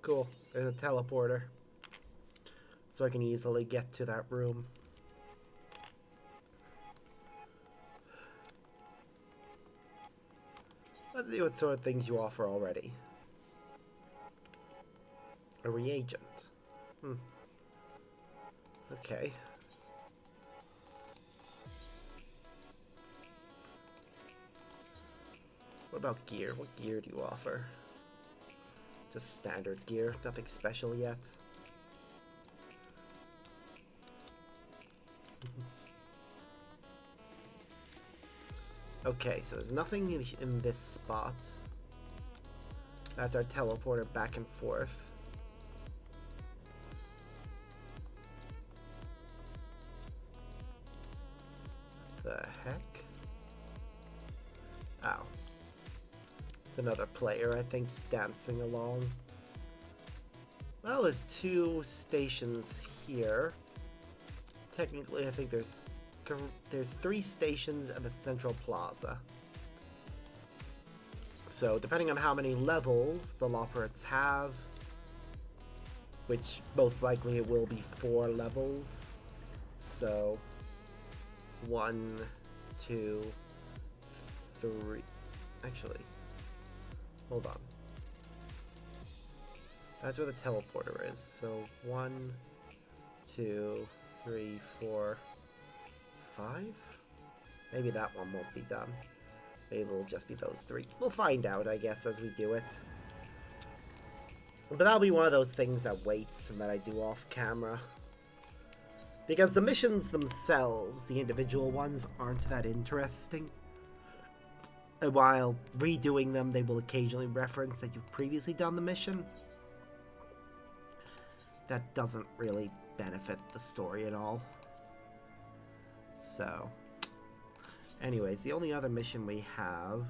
Cool. There's a teleporter. So I can easily get to that room. Let's see what sort of things you offer already. A reagent. Okay. What about gear? What gear do you offer? Just standard gear, nothing special yet. Okay, so there's nothing in this spot. That's our teleporter back and forth. The heck? Ow. It's another player, I think, just dancing along. Well, there's two stations here. Technically, I think there's three stations at the central plaza. So, depending on how many levels the Loperets have, which most likely it will be 4 levels. So, 1, 2, 3. Actually, hold on. That's where the teleporter is. So 1, 2, 3, 4, 5? Maybe that one won't be done. Maybe it'll just be those 3. We'll find out, I guess, as we do it. But that'll be one of those things that waits and that I do off camera. Because the missions themselves, the individual ones, aren't that interesting. And while redoing them, they will occasionally reference that you've previously done the mission. That doesn't really benefit the story at all. So, anyways, the only other mission we have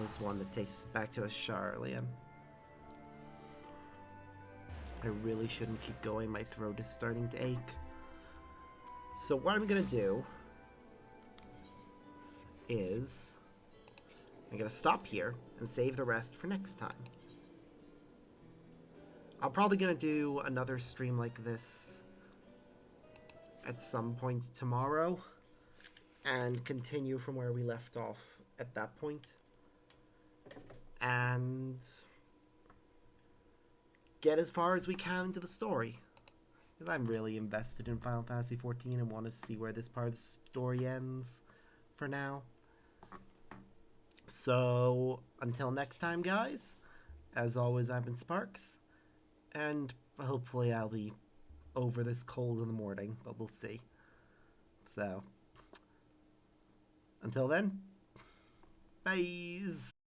is one that takes us back to Asharlian. I really shouldn't keep going. My throat is starting to ache. So what I'm going to do is I'm going to stop here and save the rest for next time. I'm probably going to do another stream like this at some point tomorrow and continue from where we left off at that point. And get as far as we can into the story. Because I'm really invested in Final Fantasy XIV and want to see where this part of the story ends for now. So, until next time, guys, as always, I've been Sparks, and hopefully I'll be over this cold in the morning, but we'll see. So, until then, bye.